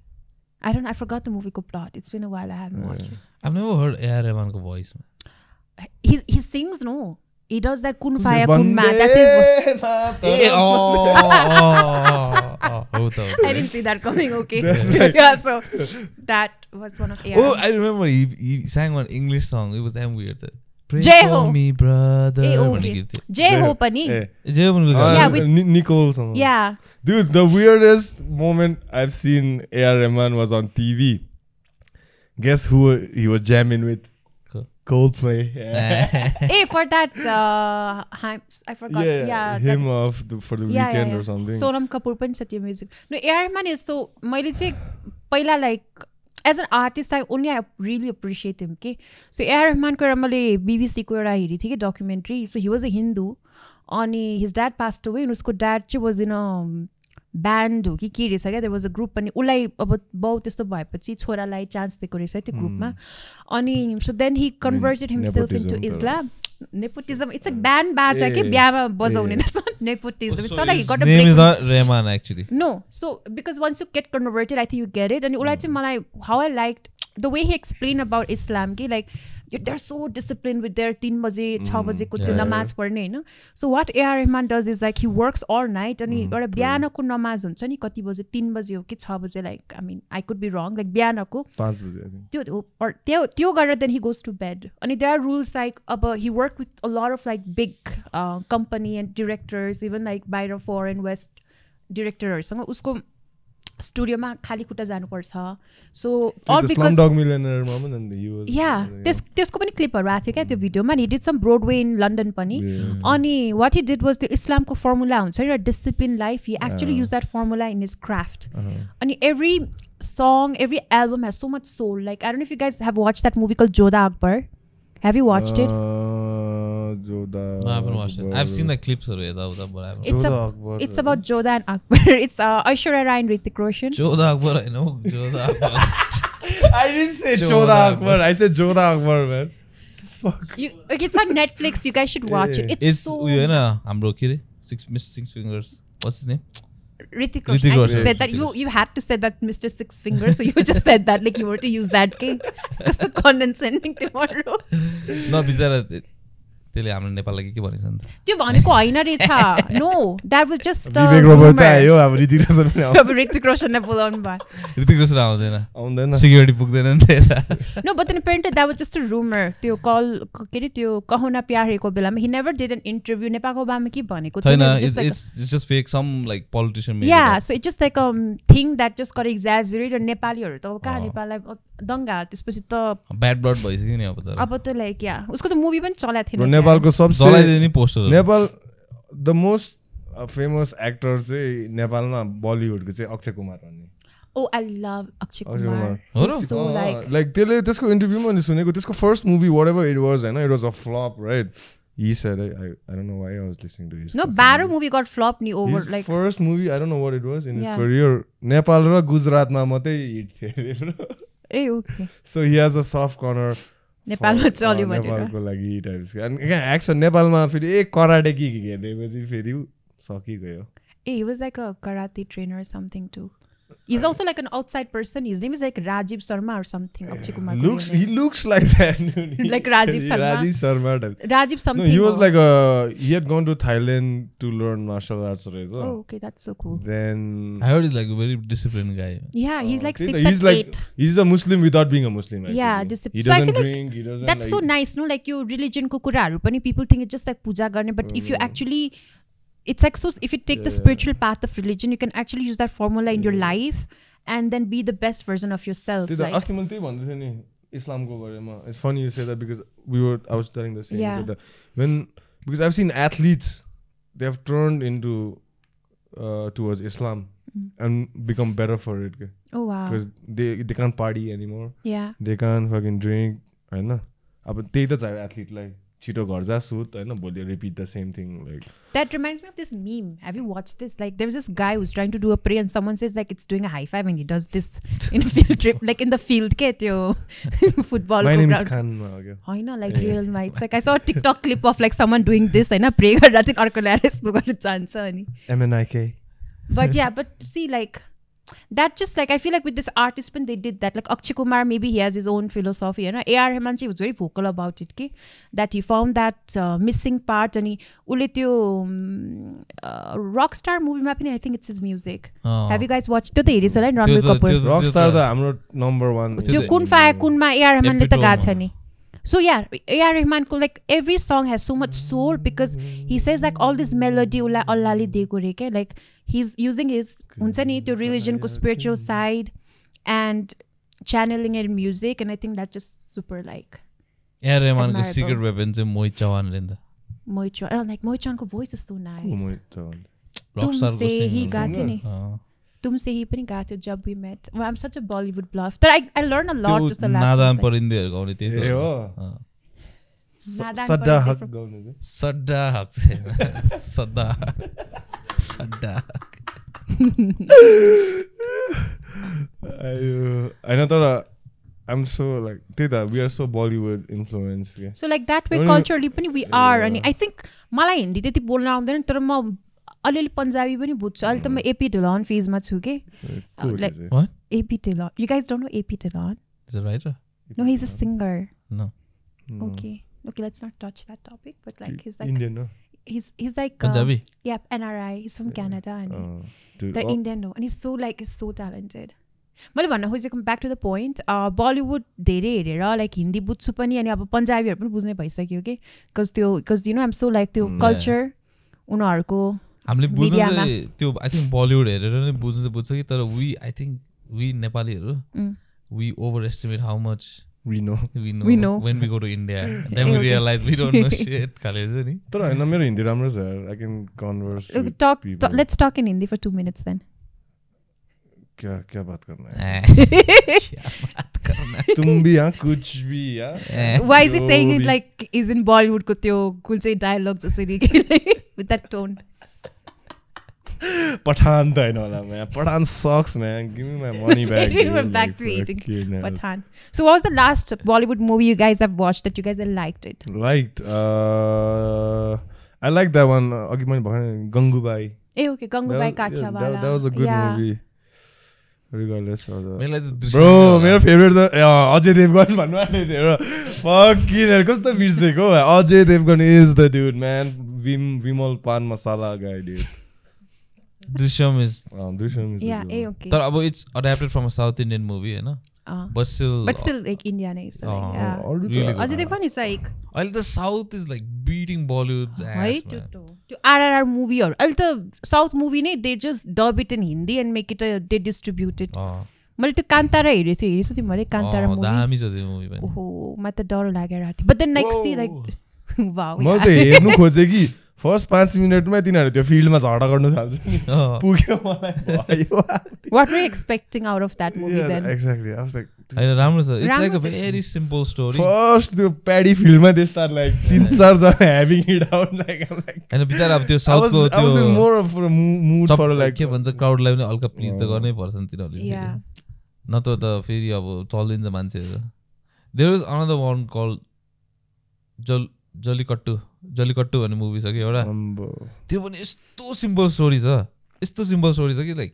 I don't know. I forgot the movie ko plot. It's been a while. I haven't watched it. I've never heard A.R. Rahman ko voice. Man. He sings no. He does that kun faya kun ma. That's his. I didn't see that coming. Okay. Yeah. So that was one of A.R. Oh, I remember he sang one English song. It was damn weird. Pray Jai for Ho. me, brother. Okay. Jai Ho pani. Jai Ho. Yeah, with- Nicole song. Yeah. Dude, the weirdest moment I've seen A.R. Rahman was on TV. Guess who he was jamming with? Coldplay. Hey, for that, I forgot. Yeah, him that, for the weekend or something. Sonam Kapoor pani cha त्यो music. No, A.R. Rahman is so. मैले चाहिँ पहिला like as an artist, I really appreciate him. Okay, so A.R. Rahman को एउटा मैले BBC को एउटा हेरी थिएँ कि documentary. So he was a Hindu. अनि his dad passed away. And उसको dad चाहिँ was in a band हो कि के रहेछ क्या. There was a group अनि उसलाई अब बाउ त्यस्तो भएपछि छोरालाई चान्स दिएको रहेछ त्यो ग्रुपमा. अनि so then he converted himself into Islam. Nepotism. It's like band baja के बिहामा बजाउने. That's not nepotism. It's not like he got a break. Name is not Rahman actually. No. So because once you get converted, I think you get it. And उसलाई चाहिँ मलाई how I liked the way he explained about Islam कि like they're so disciplined with their 3 बजे 6 बजेको त्यो नमाज पढ्ने हैन. So what A.R. Rahman does is like he works all night अनि एउटा बिहानको नमाज हुन्छ नि कति बजे 3 बजे हो कि 6 बजे like I mean I could be wrong like बिहानको 5 बजे त्यो or त्यो गरेर then he goes to bed. अनि there are rules like he worked with a lot of like big company and directors even like बाहिर foreign west directorहरुसँग उसको स्टुडियोमा खाली खुट्टा जानुपर्छ. सो all because Slumdog Millionaire मा पनि he was त्यसको पनि क्लिपहरु आथ्यो क्या त्यो भिडियोमा. He did some Broadway in London पनि. अनि what he did was त्यो इस्लामको फर्मुला हुन्छ नि disciplined life. He actually used that formula in his craft. अनि every song, every album has so much soul. Like I don't know if you guys have watched that movie called Jodha Akbar. Have you watched it? Jodha. No, I haven't watched it. I've seen the clips of it, but I haven't. It's about Jodha and Akbar. It's Aishwarya Rai and Hrithik Roshan. Jodha Akbar, I know. Jodha Akbar. I didn't say Jodha Akbar. I said Jodha Akbar, man. Fuck. It's on Netflix. You guys should watch it. It's so... You know, Amro Kiri. Mr. Six Fingers. What's his name? Hrithik Roshan. I just said that. You had to say that Mr. Six Fingers, so you just said that like you were to use that game. Because the condescending tomorrow. No, bizarre. त्यसले हाम्रो नेपाललाई के भनिन्छ नि त्यो भनेको हैन रहेछ. No, that was just Vivek Robert आयो अब ऋतिक रोशन पनि आउँछ. अब ऋतिक रोशन ने बोलाउनु भयो. ऋतिक रोशन आउँदैन सिक्युरिटी पुग्दैन नि त्यता. No, but then apparently that was just a rumor. त्यो कल के रे त्यो कहना प्यार हेको बेलामा he never did an interview. नेपालको बारेमा के भनेको छैन. It's just fake. Some like politician made yeah, it. So it's just like thing that just got exaggerated. नेपालीहरु त कहाँ नेपाललाई दंगा त्यसपछि त ब्याड ब्लड भइसक्यो नि अब त लाइक या उसको त मुभी पनि चलाएको थियो. नेपालको सबसे जलाइदिए नि poster. Nepal the most famous actor चाहिँ नेपालमा बलिउडको चाहिँ अक्षय कुमार भन्ने. Oh, I love Akshay Kumar. So like त्यसले त्यसको इन्टरभ्यूमा नि सुनेको त्यसको first movie whatever it was हैन, it was a flop, right? He said I don't know why I was listening to his. No, Barrow movie got flopped ni over his like first movie I don't know what it was in his career. Nepal र गुजरातमा मात्रै hit थियो bro. ए okay. So he has a soft corner. नेपालमा चल्यो भनेर. नेपालको लागि टाइप्स. अनि एक्सन नेपालमा फेरि एक कराटे किक हेर्दैपछि फेरि सकिगयो. He was like a karate trainer or something too. He's also like an outside person. His name is like Rajiv Sharma or something. Akshay Kumar. He looks like that. Like Rajiv Sharma. Rajiv Sharma type. Rajiv something. No, he was like he had gone to Thailand to learn martial arts. Right? Oh, okay, that's so cool. Then I heard he's like a very disciplined guy. Yeah, he's like 6 he's at like 8. he's a Muslim without being a Muslim. Actually. Yeah, He so I doesn't feel drink. He doesn't. That's so nice, no? Like your religion ko kuraharu pani people think it's just like puja garne, but if you actually, it's like so. If you take the spiritual path of religion, you can actually use that formula in your life and then be the best version of yourself. Like, it's funny you say that because I was telling the same. Yeah. Because I've seen athletes, they have turned into towards Islam and become better for it. oh wow. Because they can't party anymore. Yeah. They can't fucking drink. I know. But they that's athlete like Chito Garza suit. I know. Repeat the same thing. Like That reminds me of this meme. Have you watched this? Like, there was this guy who's trying to do a pray, and someone says like it's doing a high five, and he does this in a field trip, like in the field. Get your football. my name is ground. Khan. I know, like real mites. Like I saw a TikTok clip of like someone doing this. I know pray garda think arko ल्याएर यस्तो गर्ने chance छ अनि. MNIK. But yeah, but see, like that just like I feel like with this artist when they did that, like Akshay Kumar, maybe he has his own philosophy, you know. A.R. Rahman was very vocal about it, that he found that missing part, and he ule त्यो Rockstar movie ma pani I think it's his music. Have you guys watched? त्यो त Harris होला नि Ranbir Kapoor. Rockstar the हाम्रो number 1. त्यो कुन फाया कुनमा A.R. Rahman ले त गाछ नि. So yeah, A.R. Rahman ko like every song has so much soul because he says like all this melody ula Allah le deko re ke, like he's using his huncha ni त्यो religion ko spiritual side and channeling it in music, and I think that's just super like A.R. Rahman ko admirable. secret weapon चाहिँ मोहित चौहान ले नि Mohit Chauhan. Like Mohit Chauhan ko voice is so nice. Rockstar ko Tumse he singer. gathyo ni. Uh. Tumse he pani gathyo jab we met. Well, I'm such a Bollywood bluff. But I learn a lot त्यो just the last. नादान परिन्देहरु गाउने त्यही ए हो अँ. सड्डा हक गाउने चाहिँ सड्डा हक छैन सड्डा सड्डा होइन तर I'm so like we are so Bollywood influenced. So like that way culturally pani we are, and I think मलाई हिन्दी त्यति बोल्न आउँदैन तर म अलिअलि पन्जाबी पनि बुझ्छु. अहिले त म एपी ढिलोन फेजमा छु के. Like What? AP Dillon. You guys don't know AP Dillon? Is it writer? No, he's a singer. No. Okay, let's not touch that topic. But like he's like Indian, no? he's like Punjabi? Yeah, NRI. He's from Canada, and Dude, they're Indian, no, and he's so talented. मैले भन्न खोजेको back to the point Bollywood धेरै हेरेर like Hindi बुझ्छु पनि अनि अब पन्जाबीहरू पनि बुझ्नै भइसक्यो कि बिकज यु नो आइम सो लाइक त्यो कल्चर उनीहरूको हामीले बुझ्नु चाहिँ त्यो आई थिङ्क बलिउड हेरेर नै बुझ्छ कि तर आई थिङ्क वी नेपालीहरू we overestimate how much we know when we go to India then we realize we don't know shit खाले छ नि. तर हैन मेरो हिन्दी राम्रो छ यार. I can converse with people. Let's talk in Hindi for 2 minutes then. क्या बात करना है? क्या बात करना है? तुम भी यहाँ कुछ भी यार. Why is he saying it like is in Bollywood को त्यो कुन चाहिँ dialogue जसरी with that tone? Pathan त हैन होला man. Pathan sucks man. Give me my money back. We went back to eating Pathan. So what was the last Bollywood movie you guys have watched that you guys have liked it? I like that one. अघि मैले भने गंगूबाई. ए okay, Gangubai Kathiawadi. That was a good movie. Regardless of the Bro, मेरो favourite त अजय देवगन भन्नु आले थियो. Fucking hell, कस्तो बिर्सेको. Ajay Devgan is the dude man. Vimal Pan Masala guy dude. Drishyam is Yeah, okay. तर अब it's adapted from a South Indian movie Hahn. But still like India नै छ. Yeah. Really good. Ajay Devgan is like अहिले त South is like beating Bollywood's ass. है त्यो RRR मुभीहरु अहिले त साउथ मुभी नै they just dub it in Hindi and make it they distribute it. मैले त्यो कान्तारा हेरेछु तिमीले कान्तारा मुभी. दामी छ त्यो मुभी पनि. ओहो म त डर लागेर आथि. But then like see like wow. म त हेर्नु खोजे कि फर्स्ट 5 मिनेटमै तिनीहरु त्यो फिल्डमा झगडा गर्न थाल्छ नि. पुग्यो मलाई भयो. What were you expecting out of that movie then? Exactly. I was like हैन राम्रो छ. It's like a very simple story. First त्यो प्याडी फिल्डमा they start like 3-4 जना having it out like I'm like हैन बिचारा अब त्यो साउथको I was in more of a mood for like के भन्छ क्राउडलाई पनि हल्का प्लिज त गर्नै पर्छ नि तिनीहरुले. Yeah. न त फेरि अब चल्दिन्छ मान्छेहरु. There was another one called जलीकट्टु भन्ने मुभी छ कि एउटा. त्यो पनि यस्तो सिम्पल स्टोरी छ कि like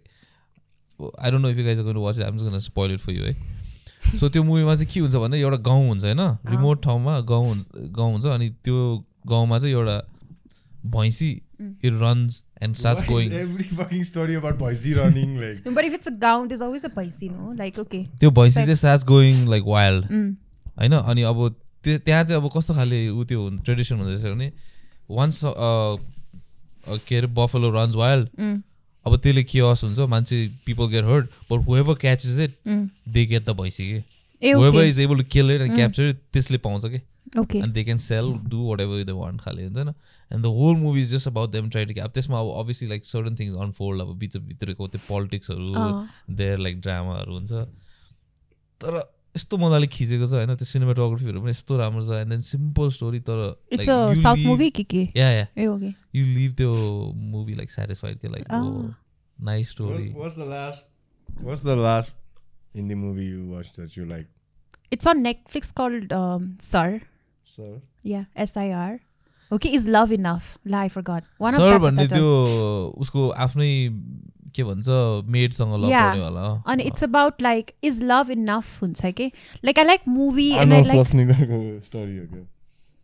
I don't know if you guys are going to watch it. I'm just going to spoil it for you है. So त्यो मुभीमा चाहिँ के हुन्छ भन्दा एउटा गाउँ हुन्छ हैन, रिमोट ठाउँमा गाउँ हुन्छ अनि त्यो गाउँमा चाहिँ एउटा भैँसी it runs and starts going. Every fucking story about Boise running like. But if it's a gown, there's always a Boise, no? Like okay. त्यो भैँसी चाहिँ starts going like wild. हैन अनि अब त्यहाँ चाहिँ अब कस्तो खाले उ त्यो ट्रेडिसन हुँदैछ भने once के अरे buffalo runs wild. अब त्यसले chaos हुन्छ मान्छे people get hurt but whoever catches it they get the भैँसी के. Whoever is able to kill it and capture it त्यसले पाउँछ के. Okay. And they can sell, do whatever they want खाले हुन्छ हैन. And the whole movie is just about them trying to get. त्यसमा obviously like certain things unfold अब भित्रको त्यो politicsहरु there like dramaहरु हुन्छ. तर यस्तो मजाले खिचेको छ हैन, त्यो सिनेमाटोग्राफीहरु पनि यस्तो राम्रो छ. And then simple story तर it's a South movie के. Yeah. Okay. You leave the movie like satisfied ke like oh nice story. What's the last Hindi movie you watched that you like? It's on Netflix called Sir. Sir? Yeah, SIR. Okay, is love enough? La, I forgot. One Sir of that. भन्ने त्यो उसको आफ्नै के भन्छ मेडसँग लभ गर्ने वाला. And it's about like is love enough हुन्छ के. Like I like movie and I like Swasnika's story हो क्या.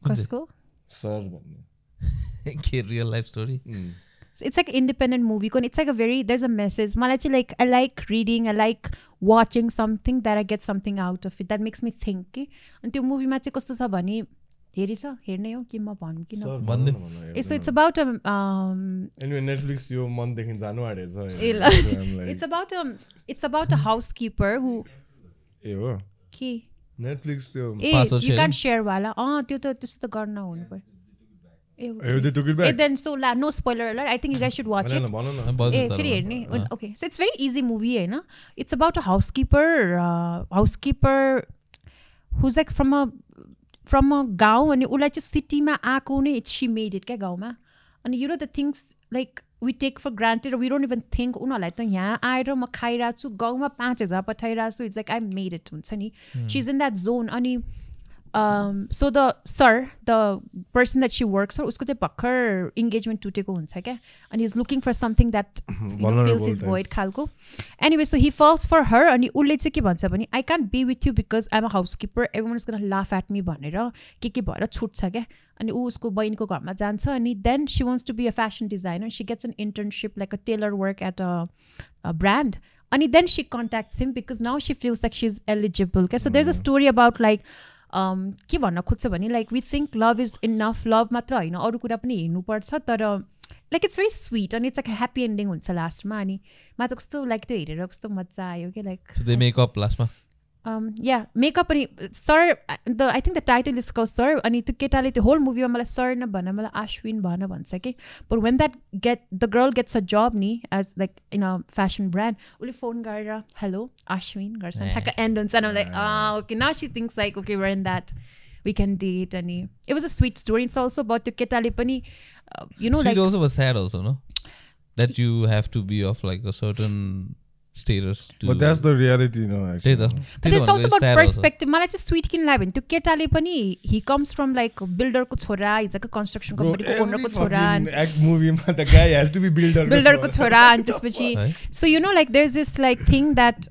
कसको? Sir भन्ने. के real life story. So it's like an independent movie and it's like a very there's a message. Malachi like I like reading, I like watching something that I get something out of it that makes me think के. अनि त्यो मुभीमा चाहिँ कस्तो छ भने हेर्नै हो कि म भनौँ कि न. So it's about anyway Netflix यो मन देखि जानु आडेछ. It's about a housekeeper who ए हो के Netflix त्यो you can't share वाला त्यो त त्यस्तो त गर्न हुनु पर्यो. They took it back. Then so no spoiler alert. I think you guys should watch it. Okay, so it's very easy movie, you know. It's about a housekeeper who's like from a gaon and ulai just city ma aako ne she made it kya gaon ma. And you know the things like we take for granted or we don't even think unalai ta yaha aera ma khaira chu gaon ma 5000 pathaira so it's like I made it huncha ni. She's in that zone ani so the person that she works for usko चाहिँ भर्खर engagement टुटेको हुन्छ क्या and he's looking for something that fills his void खालको. Anyway, so he falls for her अनि उसले चाहिँ के भन्छ भने I can't be with you because I'm a housekeeper, everyone is gonna laugh at me भनेर के भएर छुट्छ क्या. अनि ऊ उसको बहिनीको घरमा जान्छ अनि then she wants to be a fashion designer. She gets an internship like a tailor work at a brand. And then she contacts him because now she feels like she's eligible. Okay? So there's a story about like के भन्न खोज्छ भने like we think love is enough, love मात्र हैन अरु कुरा पनि हेर्नु पर्छ तर like it's very sweet and it's like a happy ending हुन्छ लास्टमा अनि म त कस्तो like त्यो हेरेर कस्तो मजा आयो के like so they make up लास्टमा yeah makeup अनि sir I think the title is called Sir अनि त्यो केटाले त्यो whole movie मा मलाई sir न भन्न मलाई Ashwin भन्न भन्छ के but when the girl gets a job नि as like in a fashion brand उले फोन गरेर hello Ashwin गर्छ नि ठ्याक्क end हुन्छ and I'm like okay now she thinks like okay we're in that we can date अनि it was a sweet story. It's also about त्यो केटाले पनि you know sweet like also was sad also no that you have to be of like a certain status to but that's the reality no actually. But there's also about perspective. मलाई चाहिँ sweet किन लाग्यो भने त्यो केटाले पनि he comes from like builder को छोरा he's like a construction company को owner को छोरा act movie मा the guy has to be builder को छोरा अनि त्यसपछि so you know like there's this like thing that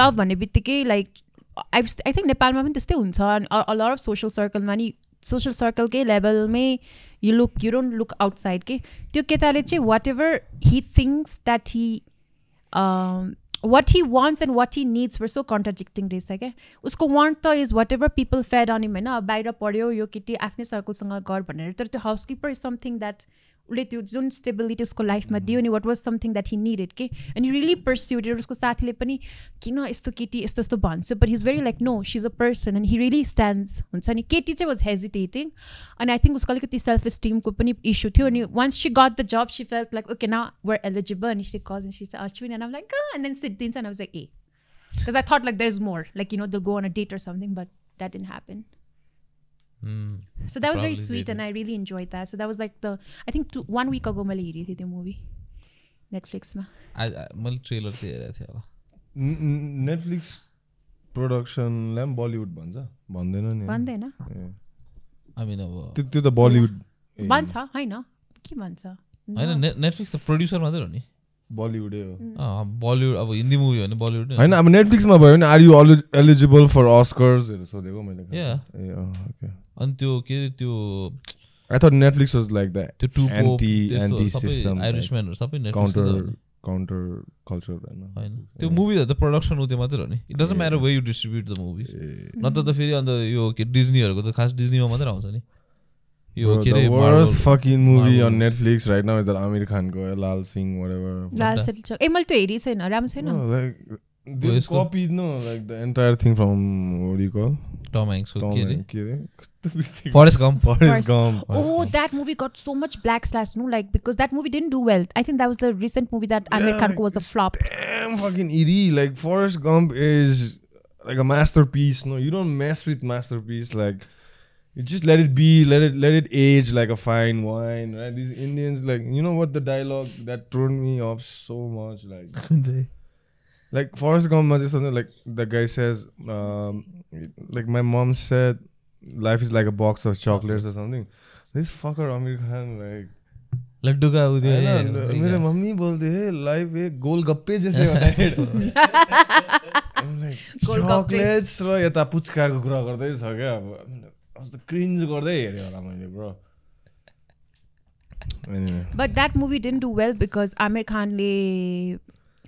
love भन्ने बित्तिकै like I think नेपालमा पनि त्यस्तै हुन्छ a lot of social circle मा नि social circle के level में you don't look outside के त्यो केटाले चाहिँ whatever he thinks that he what he wants and what he needs were so contradicting रहेछ क्या. उसको want त is whatever people fed on him हैन बाहिर पढ्यो यो केटी आफ्नै सर्कलसँग गर भनेर तर त्यो हाउसकिपर is something that उसले त्यो जुन स्टेबिलिटी उसको लाइफमा दियो नि what was something that he needed के and he really pursued it. उसको साथीले पनि किन यस्तो केटी यस्तो यस्तो भन्छ but he's very like no she's a person and he really stands हुन्छ नि. केटी चाहिँ was hesitating and I think उसको अलिकति self esteem को पनि issue थियो अनि once she got the job she felt like okay now we're eligible and she calls and she said Ashwin and I'm like and then sit and I was like because I thought like there's more like you know they'll go on a date or something but that didn't happen. So that was very sweet and I really enjoyed that. So that was like I think 1 week ago मैले हेरेको थिएँ त्यो movie नेटफ्लिक्समा. मैले trailer चाहिँ हेरेको थिएँ होला. Netflix प्रोडक्सनलाई पनि बलिउड भन्छ भन्दैन नि भन्दैन I mean अब त्यो त बलिउड भन्छ हैन के भन्छ हैन नेटफ्लिक्स त प्रोड्युसर मात्रै हो नि Bollywood हो बलिउड अब हिन्दी मुभी हो भने बलिउड हैन अब नेटफ्लिक्समा भयो भने आर यु एलिजिबल फर अस्कर्सहरु सोधेको मैले Yeah. ओके अनि त्यो के अरे त्यो I thought Netflix was like that. त्यो टु anti system. आइरिशम्यानहरु सबै नेटफ्लिक्स Counter culture हैन त्यो मुभी त प्रोडक्सन हो त्यो मात्र हो नि it doesn't matter way you distribute the movies न त फेरि अन्त यो के डिज्नीहरुको त खास डिज्नीमा मात्र आउँछ नि यो के रे worst fucking movie on Netflix right now is that Amir Khan ko Lal Singh whatever. लाल सिंह ए मैले त्यो हेरि छैन राम्रो छैन Like they copied like the entire thing from what do you call टम ह्याङ्क्स को के रे Forrest forest Gump Gump. Oh, that movie got so much backslash, no? Like, because that movie didn't do well. I think that was the recent movie that Amir Khan was a flop. Damn fucking eerie. Like Forrest Gump is like a masterpiece. No, you don't mess with masterpiece. Like you just let it be. Let it age like a fine wine. Right? These Indians, like you know what the dialogue that turned me off so much. Like Forrest Gump is something like the guy says. Like my mom said, life is like a box of chocolates or something. This fucker Amir Khan like लड्डू का उदे मेरे mummy बोलते हैं life एक गोलगप्पे जैसे बनाए chocolates र यता पुच्काको कुरा गर्दै छ क्या अब अस्ति क्रिन्ज गर्दै हेर्यो होला मैले bro But that movie didn't do well because Amir Khan le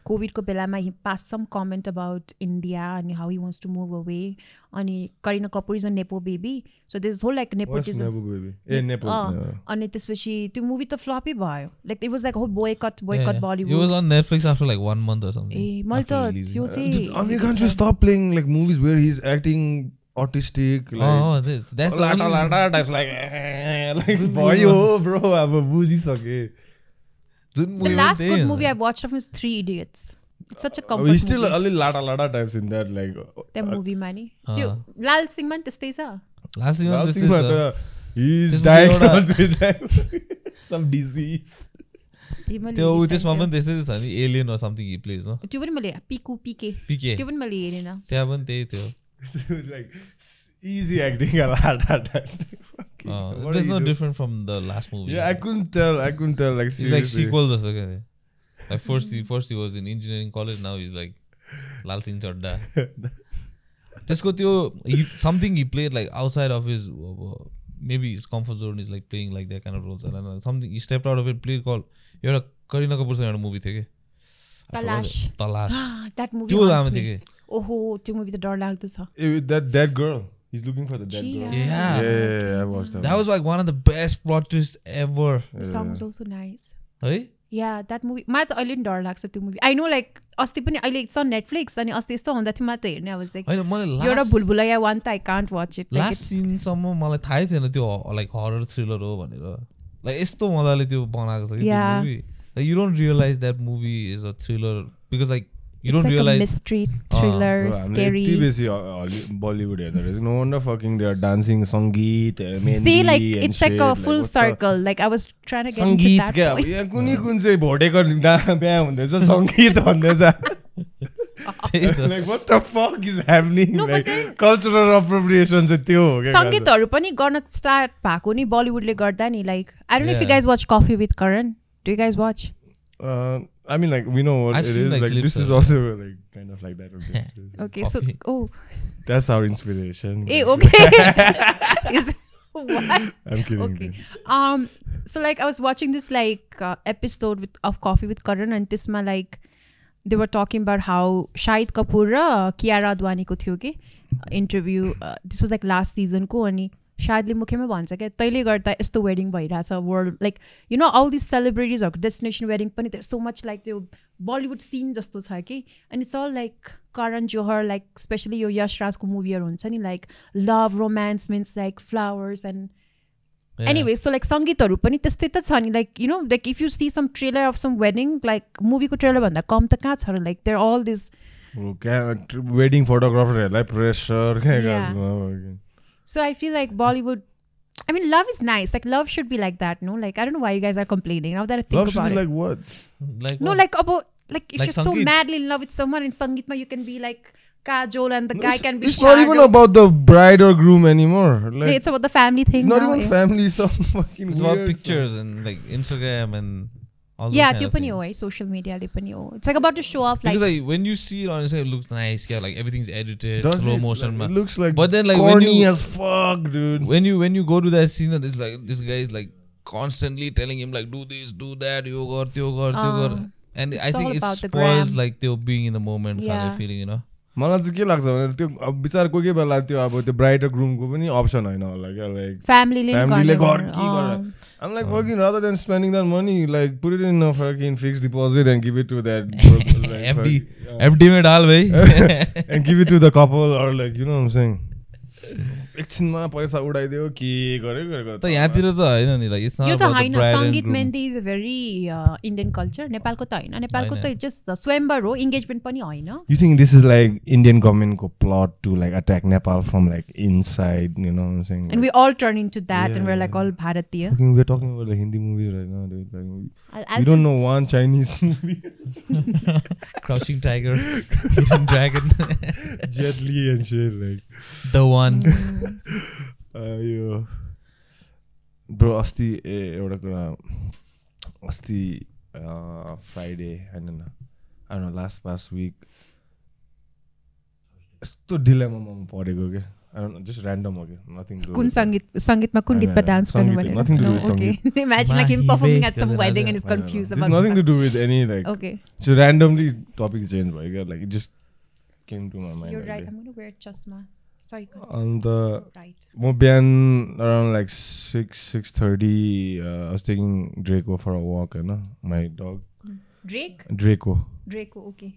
COVID ko belama he passed some comment about India and how he wants to move away. And Kareena Kapoor is a Nepo baby. So there's whole like nepotism. What's Nepo baby? Nepo. And the movie the floppy boy. Like it was like a whole boycott Bollywood. It was on Netflix after like 1 month or something. Amir Khan should stop playing like movies where he's acting autistic. Like, that's the lata types like boy, bro, I'm a boozy sucker. The last good movie I watched of him is 3 Idiots. It's such a comfort he's still movie. a little lata types in that like that movie mani. Lal Singh man testay sa. Lal Singh man he's diagnosed with some disease. त्यसमा पनि त्यस्तै छ नि alien or something he plays no त्यो पनि मैले PK त्यो पनि मैले हेरेन त्यहाँ पनि त्यही थियो like easy acting a lata types. There's no different from the last movie. Yeah, I couldn't tell. Like seriously. It's like sequel just like first he was in engineering college. Now he's like Lal Singh Chadda. त्यसको त्यो something he played like outside of his maybe his comfort zone is like playing like that kind of roles. I don't know. Something he stepped out of it. Played called एउटा करीना कपूरसँग एउटा movie थियो के तलाश. That movie. त्यो दामी थियो के. ओहो त्यो movie त डर लाग्दो छ. That girl. He's looking for the dead girl. Yeah, I watched that. That was like one of the best plot twists ever. The song was also nice. Hey? Yeah, that movie. मलाई त अहिले नि डर लाग्छ त्यो movie. I know like अस्ति पनि अहिले it's on Netflix अनि अस्ति यस्तो हुँदा थियो मलाई त हेर्ने I was like एउटा Bhulbhulaiya one I can't watch it. Last scene सम्म मलाई थाहै थिएन त्यो like horror thriller हो भनेर. Like यस्तो मजाले त्यो बनाएको छ कि त्यो movie. Like you don't realize that movie is a thriller because like you don't realize it's like a mystery thriller scary. Bollywood no wonder fucking they are dancing sangeet see like it's like a full circle like I was trying to get into that point. Sangeet कुनै कुन चाहिँ भोटेको बिहा हुँदैछ संगीत भन्दैछ like what the fuck is happening no, like cultural appropriation चाहिँ त्यो हो के संगीतहरु पनि गर्न स्टार्ट भएको नि बलिउडले गर्दा नि like I don't know if you guys watch Coffee with Karan. Do you guys watch? I mean, like we know what I've it seen, is. like, Like this is also like kind of like that. Okay, so that's our inspiration. Hey, okay. Is that, what? I'm kidding. Okay. So like I was watching this like episode of Coffee with Karan and त्यसमा like they were talking about how Shahid Kapoor raw Kiara Advani को थियो के interview. This was like last season को अनि शायदले मुख्यमा भन्छ क्या तैले गर्दा यस्तो वेडिङ भइरहेछ world like you know all this सेलिब्रिटिजहरूको डेस्टिनेसन वेडिङ पनि देयर सो मच लाइक त्यो बलिउड सिन जस्तो छ कि and it's all like Karan Johar like especially यो यश राजको मुभीहरू हुन्छ नि like love romance means like flowers and anyway so like सङ्गीतहरू पनि त्यस्तै त छ नि like you know like if you see some trailer of some wedding like मुभीको ट्रेलर भन्दा कम त कहाँ छ र like there all this wedding फोटोग्राफरहरूलाई pressure So I feel like Bollywood, I mean, love is nice. Like love should be like that, no? Like I don't know why you guys are complaining. Now that I think love about it. Love should be like what? Like no, what? like about like if like you're Sangeet. so madly in love with someone in Sangeet, you can be like Kajol and the guy can be. It's not even about the bride or groom anymore. Like, it's about the family thing. It's not now, even family. So fucking. It's about pictures and like Instagram and all Yeah, that त्यो kind of पनि thing. हो है social media ले पनि हो. It's like about to show off Because like like when you see it on Instagram, it looks nice. Yeah, like everything's edited, Does slow it? motion. Like, ma. it looks like But then like corny when you as fuck, dude. when you go to that scene, there's like this guy is like constantly telling him like do this, do that, yo gar, tyo gar, tyo gar. And I it's all think it about the spoils gram. like त्यो being in the moment kind Yeah. of feeling, you know. मलाई चाहिँ के लाग्छ भने त्यो अब बिचार कोही बेला त्यो अब त्यो ब्राइड र ग्रुमको पनि अप्सन होइन होला क्या लाइक family ले फ्यामिलीले गर्ने गर के गर I'm like fucking rather than spending that money like put it in a fucking fixed deposit and give it to that like, FD में डाल भाई. and give it to the couple or like you know what I'm saying एकछिनमा पैसा उडाइदियो के गरेको त यहाँतिर त हैन नि like it's not यो त about the हैन bride and sangeet groom. Mehndi is a very Indian culture नेपालको त हैन नेपालको त जस्ट स्वयंवर हो इन्गेजमेन्ट पनि हैन You think this is like Indian government ko plot to like attack Nepal from like inside, you know what I'm saying? and we all turn into that and we're like Yeah. all Bharatiya. Fucking, we're talking about like Hindi movies right now, dude. Like, I'll you don't know one Chinese movie. Crouching Tiger, Hidden Dragon, Jet Li and shit like. The One. Yo. Bro, अस्ति एउटा कुरा अस्ति Friday I don't know last past week यस्तो डिलेमामा म परेको के I don't know, just random हो के nothing to do कुन with- सङ्गीतमा कुन गीतमा डान्स गर्नु सङ्गीत, भनेर nothing to do with okay imagine like him performing at some Mahi wedding and is I don't know. confused This about nothing the to do with any like song. Okay, so randomly topic change भयो क्या like it just came to my mind you're like right. that. I'm gonna wear chasma. Sorry, And right. म बिहान around like 6:30 I was taking Draco for a walk होइन my dog Draco Draco, okay.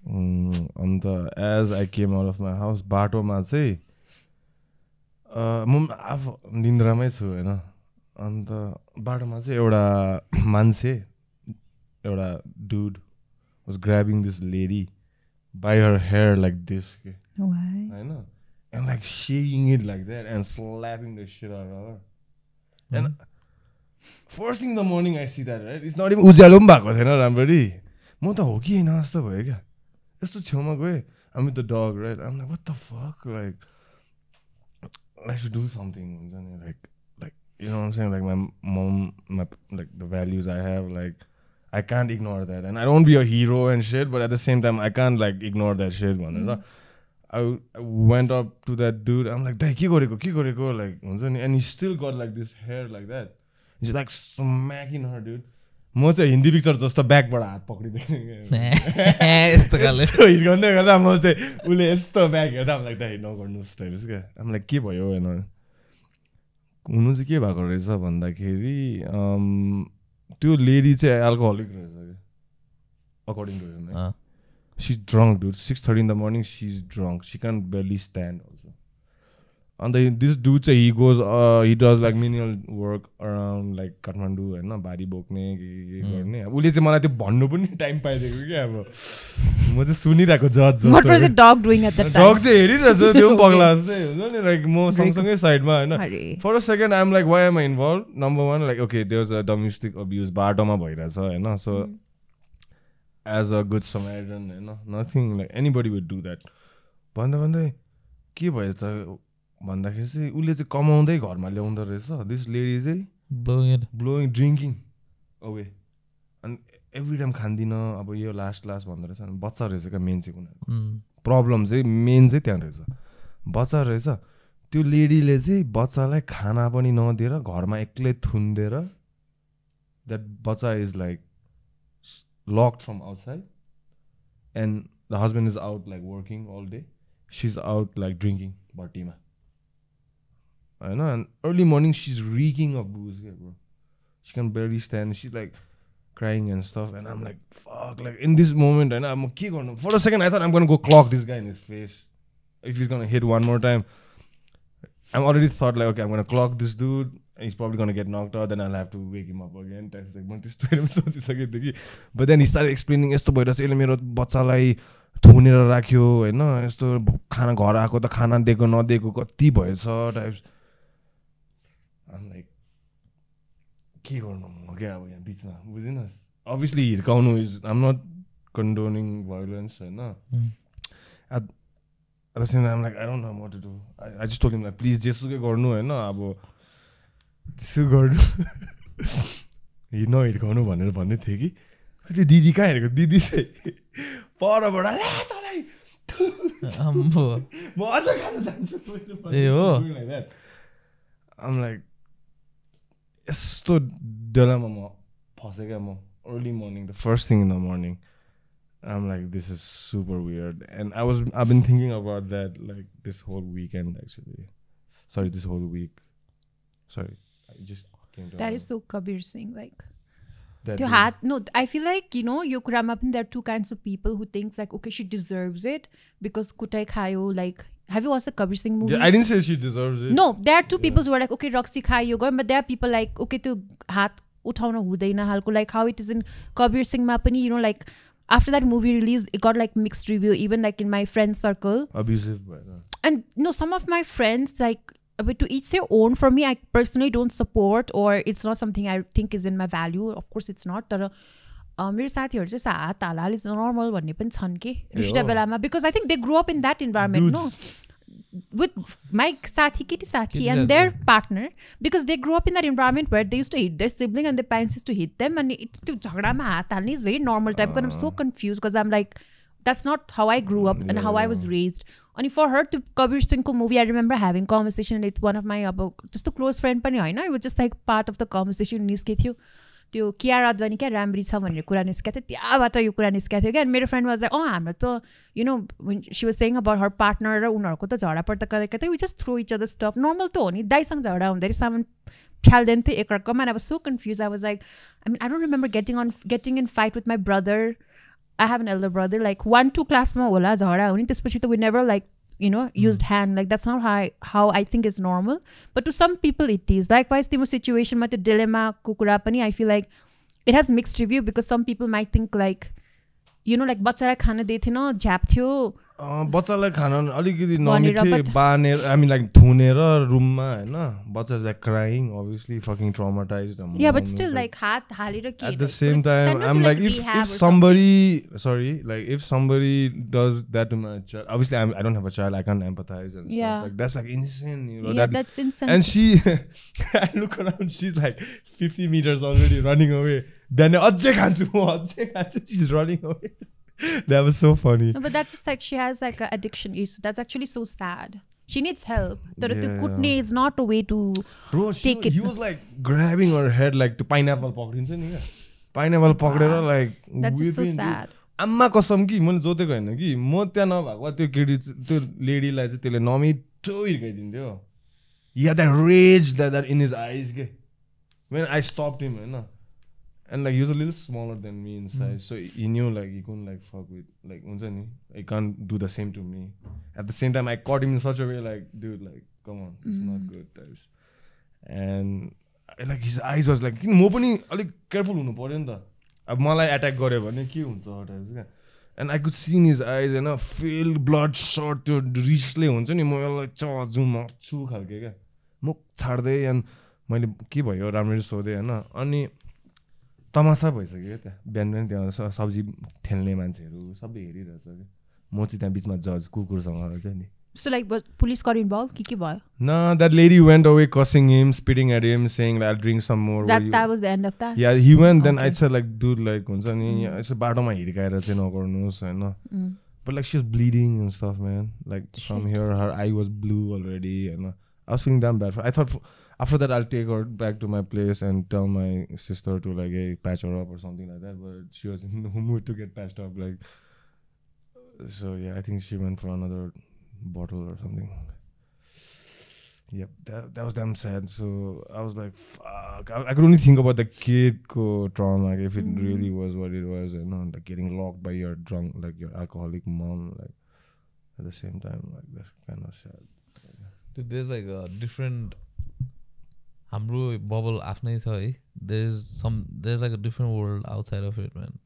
अन्त as I came out of my house बाटोमा चाहिँ म आफू निन्द्रामै छु होइन अन्त बाटोमा चाहिँ एउटा मान्छे एउटा dude was grabbing this lady by her hair like this के Why? होइन and like shaking it like that and slapping the shit out of her and first thing in the morning I see that right it's not even उज्यालो पनि भएको छैन राम्ररी म त हो कि होइन जस्तो भयो क्या यस्तो छेउमा गएँ I'm with the dog right I'm like what the fuck like I should do something हुन्छ नि like you know what I'm saying like my mom like the values I have like I can't ignore that and I don't want to be a hero and shit but at the same time I can't like ignore that shit भनेर I went up to that dude I'm like दाइ के गरेको like हुन्छ नि and he still got like this hair like that he's like smacking her dude म चाहिँ Hindi picture जस्तो ब्याकबाट हात पक्रिदिएँ यस्तो खाले हिर्काउँदै गर्दा म चाहिँ उसले यस्तो ब्याग हेर्दा I'm like दाइ नगर्नुहोस् टाइप्स क्या I'm like के भयो होइन हुनु चाहिँ के भएको रहेछ भन्दाखेरि त्यो लेडी चाहिँ एल्कोहोलिक रहेछ क्या according to him she's drunk dude 6:30 in the morning she's drunk she can't barely stand also and this dude say he goes he does like menial work around like Kathmandu हैन भारी बोक्ने के गर्ने उले चाहिँ मलाई त्यो भन्नु पनि टाइम पाइदिएको के अब म चाहिँ सुनिरहेको जज What was the dog doing at that time? डग चाहिँ हेरिरहेछ त्यो पनि पगला जस्तै हुन्छ नि लाइक म सँगसँगै साइडमा हैन for a second I am like why am I involve number 1 like okay there is a domestic abuse बाटोमा भइरहेछ हैन सो as a good Samaritan Hahn nothing like anybody would do that भन्दै के भएछ भन्दाखेरि चाहिँ उसले चाहिँ कमाउँदै घरमा ल्याउँदो रहेछ दिस लेडी चाहिँ blowing drinking away and every time खान्दिन अब यो लास्ट भन्दो रहेछ बच्चा रहेछ क्या मेन चाहिँ कुनै प्रब्लम चाहिँ मेन चाहिँ त्यहाँ रहेछ बच्चा रहेछ त्यो लेडीले चाहिँ बच्चालाई खाना पनि नदिएर घरमा एक्लै थुन्देर द्याट बच्चा is like locked from outside and the husband is out like working all day she's out like drinking party ma and early morning she's reeking of booze bro she can barely stand she's like crying and stuff and I'm like fuck like in this moment and I'm okay going for a second I thought I'm gonna go clock this guy in his face if he's gonna hit one more time I'm already thought like okay I'm gonna clock this dude he's probably gonna get knocked out then I'll have to wake him up again but then he started explaining यस्तो भइरहेछ यसले मेरो बच्चालाई थुनेर राख्यो हैन यस्तो खाना घर आको त खाना दिएको नदिएको कति भएछ टाइप्स I'm like के गर्नु म के अब यहाँ बीचमा बुझिनस् obviously हिर्काउनु is I'm not condoning violence Hahn at the same time I'm like I don't know what to do I just told him like please जेसुकै गर्नु हैन अब त्यसो गर्नु नहिर्काउनु भनेर भन्दै थियो कि त्यो दिदी कहाँ हेरेको दिदी चाहिँ परबाट ल्या तँलाई म अझ खान जान्छु ए हो I'm like यस्तो बेलामा म फसेँ क्या म early morning, the first thing in the morning. I'm like, this is super weird. And I've been thinking about that like this whole weekend actually. Sorry, this whole week. Sorry, I just came to that is so Kabir Singh like. that No, I feel like, you know, there are two kinds of people who thinks like, okay, she deserves it because kutai khayo, like, have you watched the Kabir Singh movie? Yeah, I didn't say she deserves it. No, there are two people who are like, okay, Roxy khayo, but there are people like, okay, to hat uthauna hudaina halko, like how it is in Kabir Singh ma pani, you know, like after that movie released, it got like mixed review, even like in my friend circle. Abusive. And no, some of my friends like, but to each their own. For me, I personally don't support, or it's not something I think is in my value. Of course, it's not. But मेरो साथीहरु चाहिँ सात हालाल is normal भन्ने पनि छन् के रिश्ता बेलामा, because I think they grew up in that environment. No, with my साथी केटी साथी and their partner, because they grew up in that environment where they used to hit their sibling and their parents used to hit them, and त्यो झगडामा हात हाल्ने is very normal type. Because I'm so confused because I'm like, that's not how I grew up and how I was raised. And for her to Kabir Singh ko movie, I remember having conversation with one of my just a close friend pani haina, it was just like part of the conversation निस्के थियो त्यो कियारा अद्वानी क्या राम्री छ भन्ने कुरा निस्केको थियो, त्यहाँबाट यो कुरा निस्केको थियो क्या. And मेरो friend was like, हाम्रो त you know, when she was saying about her partner र उनीहरूको त झगडा पर्दा कतै कतै we just throw each other stuff, normal त हो नि, दाइसँग झगडा हुँदाखेरि सामान फ्याल्दैन थियो एकअर्कामा. And I was so confused. I was like, I mean, I don't remember getting in fight with my brother. I have an elder brother, like 1-2 class ma hola jhagda hune, त्यसपछि त we never like, you know, used hand, like that's not how I think is normal, but to some people it is. Likewise timo situation ma त्यो dilemma ko कुरा पनि I feel like it has mixed review, because some people might think like, you know, like बच्चालाई खान दिएथेन झ्याप थियो, बच्चालाई खान अलिकति नमिठे Baner, I mean like थुनेर रुममा हैन, बच्चा like crying, obviously fucking traumatized. Yeah, but still like हात हालेर के at the same time I'm like, if somebody if somebody does that to my child, obviously I don't have a child, I can't empathize and stuff. Like that's like insane, you know. Yeah, that's insane. And she I look around, she's like 50 meters already running away. Then she's running away. That was so funny. No, but that's just like she has like an addiction issue. That's actually so sad. She needs help. Kutne is not a way to take it. He was like grabbing her head like the pineapple pocket. Pineapple pocket like. That's just so sad. आम्मा कसम कि मैले जोतेको हैन कि म त्यहाँ नभएको त्यो केटी त्यो लेडीलाई चाहिँ त्यसले नमिठो हिर्काइदिन्थ्यो. He had that rage that in his eyes के. When I stopped him, Hahn. And like he was a little smaller than me in size, so he knew like he couldn't like fuck with like he can't do the same to me. At the same time, I caught him in such a way like, dude, like come on, it's not good types. And like his eyes was like, म पनि अलिक careful हुनु पर्यो नि त. अब मलाई attack गर्यो भने के हुन्छ types क्या. And I could see in his eyes and a filled blood shot त्यो रिसले हुन्छ नि, म यसलाई चजु मच्छु खालके क्या. मुख छाड्दै अनि मैले के भयो राम्ररी सोधेँ हैन. अनि तमासा भइसक्यो त्यहाँ बिहान बिहान त्यहाँ सब्जी ठेल्ने मान्छेहरू सबै हेरिरहेछ क्या. म चाहिँ त्यहाँ बिचमा जज कुकुरसँग चाहिँ नि. So like was police got involved? के भयो? No, that lady went away cursing him, spitting at him, saying that I'll drink some more. That was the end of that? Yeah, he went. Then I said like, dude, like हुन्छ नि यसो बाटोमा हिर्काएर चाहिँ नगर्नुहोस् हैन. But like she was bleeding and stuff, man. Like from here, her eye was blue already, and I was feeling damn bad for. I thought after that I'll take her back to my place and tell my sister to like, hey, patch her up or something like that. But she was in no mood to get patched up. Like, so yeah, I think she went for another bottle or something. Yep, that was damn sad. So I was like, fuck. I could only think about the kid trauma, like if it really was what it was, you know, like getting locked by your drunk, like your alcoholic mom, like at the same time, like that's kind of sad. Dude, there's like a different हाम्रो bubble आफ्नै छ है. There's like a different world outside of it, man.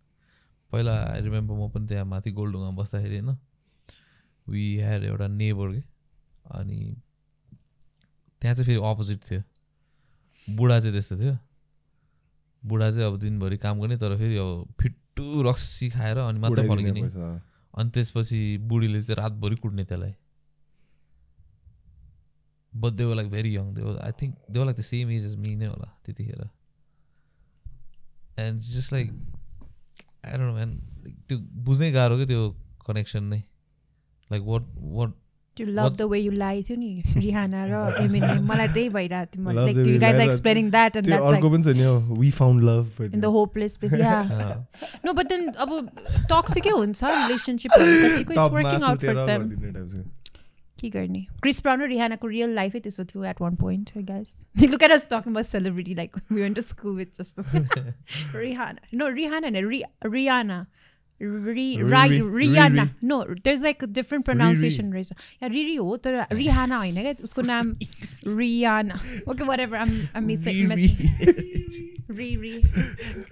पहिला I remember म पनि त्यहाँ माथि गोलढुङमा बस्दाखेरि हैन, we had एउटा neighbor के, अनि त्यहाँ चाहिँ फेरि अपोजिट थियो. बुढा चाहिँ त्यस्तो थियो. बुढा चाहिँ अब दिनभरि काम गर्ने, तर फेरि अब फिट्टु रक्सी खाएर अनि मात्र फर्किने. अनि त्यसपछि बुढीले चाहिँ रातभरि कुट्ने त्यसलाई. But they were like very young. I think they were like the same age as me नै होला त्यतिखेर. And it's just like I don't know, man. त्यो बुझ्नै गाह्रो के त्यो कनेक्सन नै. Like what You love the way you lie थियो नि रिहाना र एमिनेम मलाई त्यही भइरहेको थियो like you guys are explaining that and that's like पनि छ नि we found love in the hopeless place yeah no but then अब toxic के हुन्छ relationship कतिको it's working out for them के गर्ने क्रिस ब्राउन र रिहानाको रियल लाइफ त्यसो थियो at one point I guess look at us talking about celebrity like we went to school with just Rihanna Rihanna no there's like a different pronunciation right yeah Riri ho तर Rihanna हैन के उसको नाम Rihanna okay whatever I'm missing Riri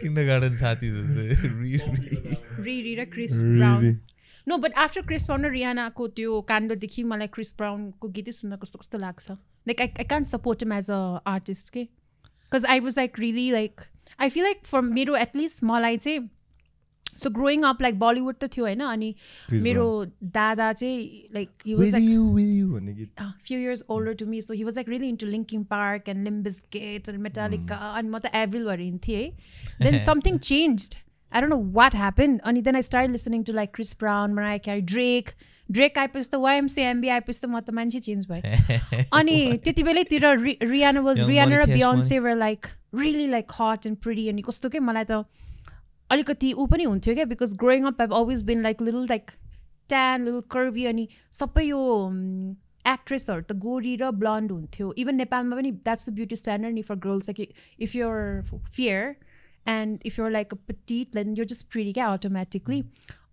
kindergarten साथी जस्तै Riri raw Chris Brown no but after Chris Brown raw Rihanna को त्यो काण्ड देखि मलाई Chris Brown को गीत सुन्न कस्तो लाग्छ like I can't support him as a artist के because I was like really like I feel like for मेरो at least मलाई चाहिँ so growing up like Bollywood त थियो हैन अनि मेरो दादा चाहिँ like he was like few years older to me so he was like really into Linkin Park and Limp Bizkit and Metallica and म त Avril भरि थिए then something changed I don't know what happened and then I started listening to like Chris Brown, Mariah Carey, Drake आएपछि त YMCMB आएपछि त म त मान्छे चेन्ज भयो अनि त्यति बेलैतिर Rihanna raw Beyonce were like really like hot and pretty अनि कस्तो के मलाई त अलिकति उ पनि हुन्थ्यो क्या because growing up I've always been like little like tan little curvy अनि सबै यो actressहरु त गोरी र blonde हुन्थ्यो even नेपालमा पनि that's the beauty standard for girls like if you're fair and if you're like a petite then you're just pretty क्या automatically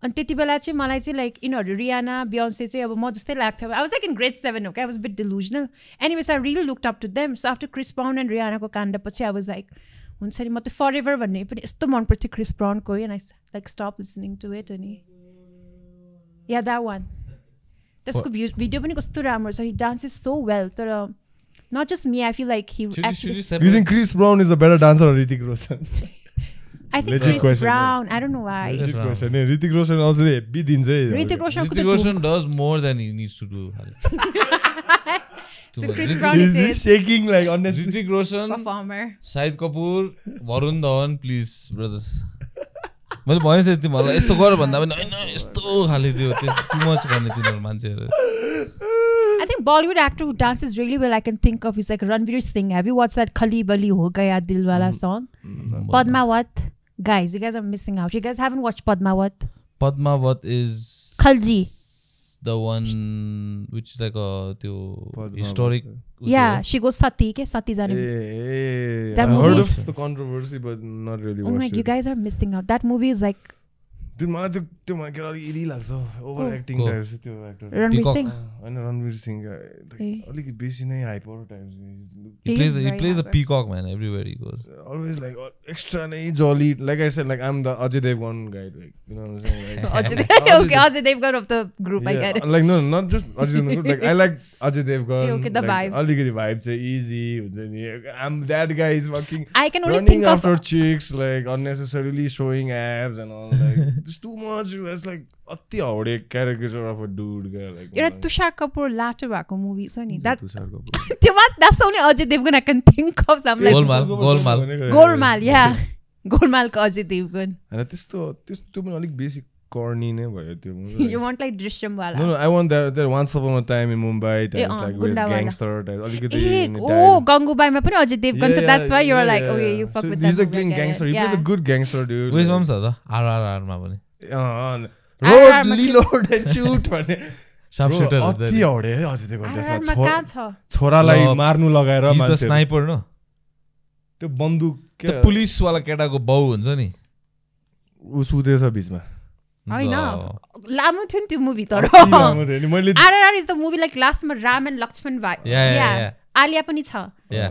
अनि त्यति बेला चाहिँ मलाई चाहिँ like यिनीहरु Rihanna Beyonce चाहिँ अब म जस्तै लाग्थ्यो I was like in grade 7 okay I was a bit delusional anyways I really looked up to them so after Chris Brown and Rihanna को काण्ड पछि I was like हुन्छ नि म त forever भन्ने पनि यस्तो मन पर्थ्यो Chris Brown को and I like stopped listening to it अनि yeah that one त्यसको भिडियो पनि कस्तो राम्रो छ he dances so well तर not just me I feel like he actually you think Chris Brown is a better dancer or Hrithik Roshan I think Chris Brown I don't know why Hrithik Roshan also heavy दिन्छ है Hrithik Roshan does more than he needs to do so Chris Brown is shaking like honestly Hrithik Roshan performer Shahid Kapoor Varun Dhawan please brothers मैले भने थिएँ तिमीहरूलाई यस्तो गर भन्दा पनि हैन यस्तो खाली थियो too much गर्ने तिनीहरु मान्छेहरु I think Bollywood actor who dances really well I can think of is like Ranveer Singh have you watched that Khali Bali Ho Gaya Dil Wala song Padmavat guys you guys are missing out you guys haven't watched Padmavat is Khalji the one which is like a historic yeah she goes Sati ke Sati jane that movie heard of the controversy but not really watched oh my you guys are missing out that movie is like dude मलाई त्यो मान्छे अलि इरी लाग्छ over acting types त्यो actor Ranveer Singh हैन Ranveer Singh अलिक बेसी नै hyper types he plays the peacock man everywhere he goes always like extra नै jolly like I said like I'm the Ajay Devgan guy like you know what I'm saying like Ajay Devgan of the group I get it like no not just Ajay Devgan like I like Ajay Devgan okay the vibe अलिकति vibe चाहिँ easy हुन्छ नि I'm that guy is fucking I can only running think after chicks like unnecessarily showing abs and all like just too much it's like अति हाउडे caricature of a dude guy like एउटा तुषार कपूर लाटो भएको movie छ नि that त्यो मात्र that's the only Ajay Devgan I can think of so I'm like Golmaal yeah गोलमालको Ajay Devgan हैन त्यस्तो पनि अलिक बेसी corny नै भयो त्यो you want like Drishyam wala no I want that once upon a time in Mumbai types like with gangster type अलिकति oh Gangubai ma pani Ajay Devgan so that's why you're like okay you fuck with that he's like playing gangster he plays a good gangster dude who is mom sa RRR ma pani road reload and shoot भन्ने sharpshooter अति हाउडे है अजय देवगन त्यसमा छ छोरालाई मार्नु लगाएर मान्छे मान्छे स्नाइपर न त्यो बन्दुक के पुलिस वाला केटाको बाउ हुन्छ नि उ सुतेछ बीचमा हैन लामो थियो नि त्यो मुभी तर मैले RRR is the movie like लास्टमा राम एन्ड लक्ष्मण भाइ yeah आलिया पनि छ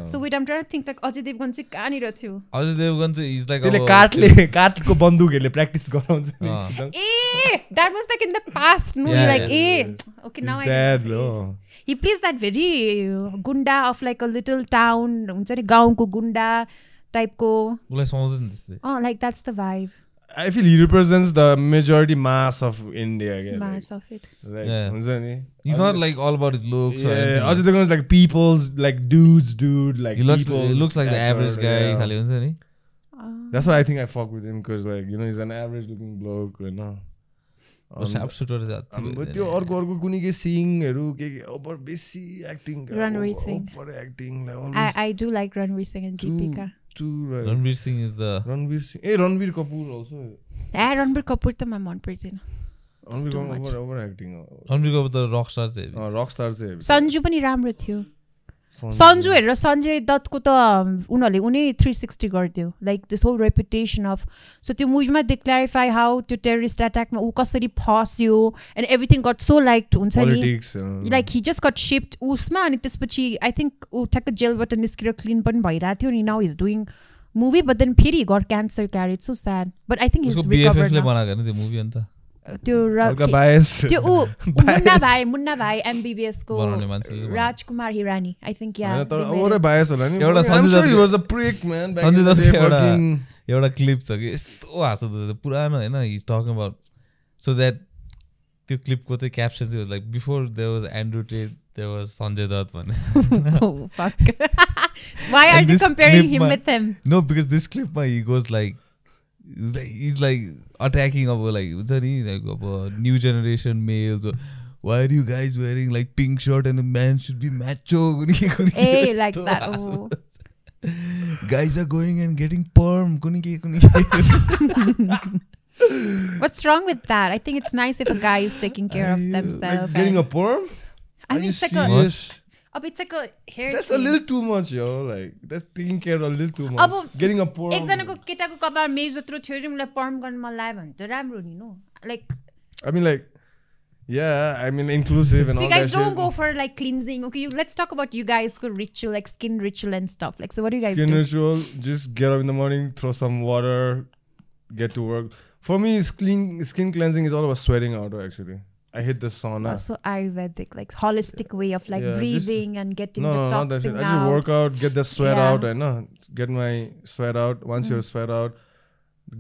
so wait I'm trying to think like Ajay Devgan चाहिँ कहाँनिर थियो अजय देवगन चाहिँ इज लाइक त्यसले काठको बन्दुकहरुले प्र्याक्टिस गराउँछ that was like in the past movie like okay now I know he plays that very gunda of like a little town हुन्छ नि गाउँको गुण्डा टाइपको उलाई सोच्छ नि त्यस्तै like that's the vibe I feel he represents the majority mass of India again. Mass of it. Like, he's not like all about his looks or anything. Ajay Devgan is like people's like dude. Like he looks like the average guy. खाली हुन्छ नि. That's why I think I fuck with him because like you know he's an average looking bloke, you know. But त्यो अर्को कुनै के सिङहरु के over बेसी acting Ranveer Singh. Over acting like always I do like Ranveer Singh and Deepika. like Ranveer Singh is the Ranveer Singh. Hey, Ranveer Kapoor also. Ranveer Kapoor त मलाई मन पर्दैन. Ranveer over acting. Ranveer Kapoor the rock star चाहिँ Rockstar चाहिँ. सन्जु पनि राम्रो थियो. सन्जु हेरेर सञ्जय दत्तको त उनीहरूले उनी 360 गरिदियो like this whole reputation of so त्यो मुभीमा दे क्ल्यारिफाई हाउ त्यो टेररिस्ट एट्याकमा ऊ कसरी फस्यो and everything got so like हुन्छ नि लाइक हि जस्ट गट शिफ्ट उसमा अनि त्यसपछि आई थिङ्क ऊ ठ्याक्क जेलबाट निस्केर क्लिन पनि भइरहेको थियो नि now is doing movie but then फेरि got cancer carriage so sad but I think is recovered बनाएको नि त्यो मुभी अन्त त्यो त्यो ऊ मुन्ना भाइ MBBS को राजकुमार हिरानी आई थिङ्क एउटा क्लिप छ कि यस्तो हाँसो पुरानो होइन his talking about so that त्यो क्लिपको चाहिँ क्याप्सन चाहिँ like before there was Andrew Tate there was Sanjay Dutt भन्ने Why are you comparing him with him? No, because this clip he goes like he's like attacking about like new generation males. Why are you guys wearing like pink shirt and a man should be macho? Hey, like that. Oh. Guys are going and getting perm. What's wrong with that? I think it's nice if a guy is taking care of themselves. Like getting a perm? I mean, it's like a hair. That's a little too much, yo. Like that's taking care a little too much. Getting a perm. एकजनाको केटाको कपाल मेज जत्रो थियो नि मलाई पर्म गर्न मन लाग्यो भने त राम्रो नि no like I mean like yeah, I mean inclusive and so all you guys that don't go for like cleansing. Okay, let's talk about you guys go ritual like skin ritual and stuff. Like so what do you guys do? Skin ritual, just get up in the morning, throw some water, get to work. For me, skin cleansing is all about sweating out actually. I hit the sauna. Also Ayurvedic, like holistic way of like breathing and getting the toxin out. I just work out, get the sweat out, and get my sweat out. Once your sweat out,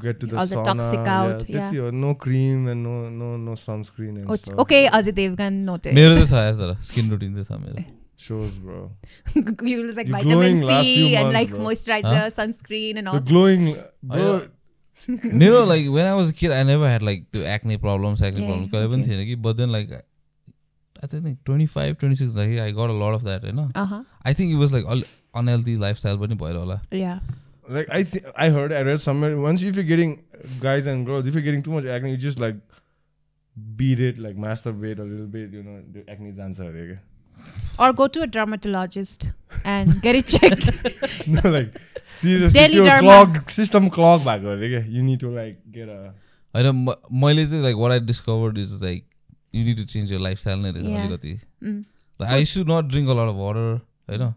get to the all sauna. All the toxic out. Yeah. No cream and no sunscreen and stuff. Okay, Ajay Devgan noted. मेरो चाहिँ छ यार तर skin routine चाहिँ छ मेरो. Shows, bro. You use like vitamin C and like moisturizer, sunscreen and all. The glowing, bro. Mero, like when I was a kid, I never had like the acne problems. But then like I think 25, 26, like I got a lot of that, you know. I think it was like all unhealthy lifestyle, but yeah. Like I read somewhere once if you're getting guys and girls, if you're getting too much acne, you just like beat it, like masturbate a little bit, you know, the acne is answer. Or go to a dermatologist and get it checked. No, like seriously, your system clog back. You need to like get a. I don't. Like what I discovered is like you need to change your lifestyle. Like I should not drink a lot of water. You know,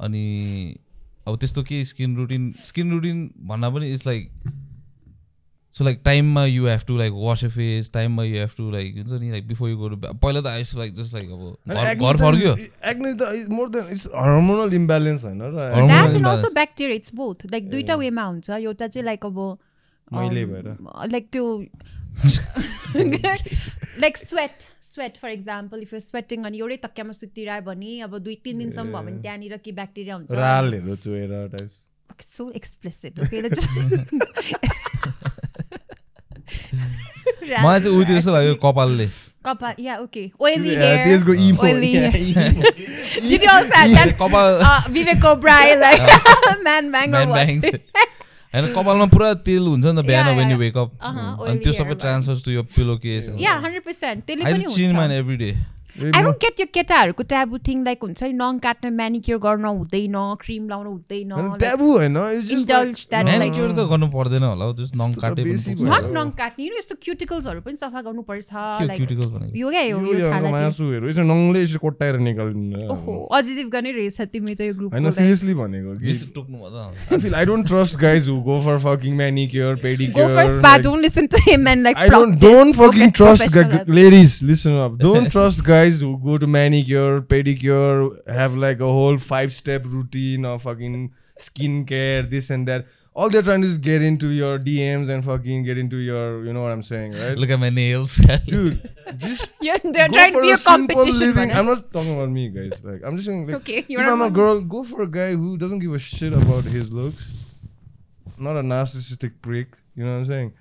ani. Ab testo ke skin routine bhanna pani is like. So like time you have to like wash your face. Time you have to like before you go to bed. पहिला त I used to like just like घर फर्क्यो. Acne is more than it's hormonal imbalance, I know. That and also bacteria. It's both. Like दुईटा वेमा हुन्छ. एउटा चाहिँ like अब मैले भएर like त्यो like sweat for example if you're sweating अनि एउटै तकियामा सुतिरह्यो भने अब 2-3 दिनसम्म भयो भने त्यहाँनिर के ब्याक्टेरिया हुन्छ. रालहरु चुएर types. So explicit. Okay, let's just मलाई चाहिँ उयो जस्तो लाग्यो कपालले yeah, okay, oily hair, oily hair. Did you also have that कपाल Vivek Oberoi like man bang or what? And कपालमा पुरा तेल हुन्छ नि त बिहान when you wake up and त्यो सबै transfers to your pillowcase. Yeah, 100%. तेलले पनि हुन्छ. I change mine every day. I don't get your केटाहरुको ट्याबु थिङ लाइक हुन्छ नि नङ काट्न म्यानिक्योर गर्न हुँदैन क्रीम लाउन हुँदैन ट्याबु हैन indulge that म्यानिक्योर त गर्नु पर्दैन होला जस्ट नङ काटे पनि not नङ काट्ने यु यस्तो क्युटिकल्सहरु पनि सफा गर्नु पर्छ लाइक क्युटिकल्स भनेको यो क्या यो छाला मासुहरु यसो नङले यसो कोट्टाएर निकाल्नु ओहो अजिदिव गर्ने रहेछ तिमी त यो ग्रुपको हैन सिरियसली भनेको कि टोक्नु मजा आउँछ I don't trust guys who go for fucking manicure pedicure go for spa don't listen to him and like don't fucking trust ladies listen up don't trust guys who go to manicure, pedicure, have like a whole 5-step routine of fucking skincare, this and that. All they're trying to do is get into your DMs and fucking get into your, you know what I'm saying, right? Look at my nails. Dude, just they're trying to be a competition. I'm not talking about me, guys. Like, I'm just saying, like, okay, if I'm a girl, go for a guy who doesn't give a shit about his looks. not a narcissistic prick. You know what I'm saying?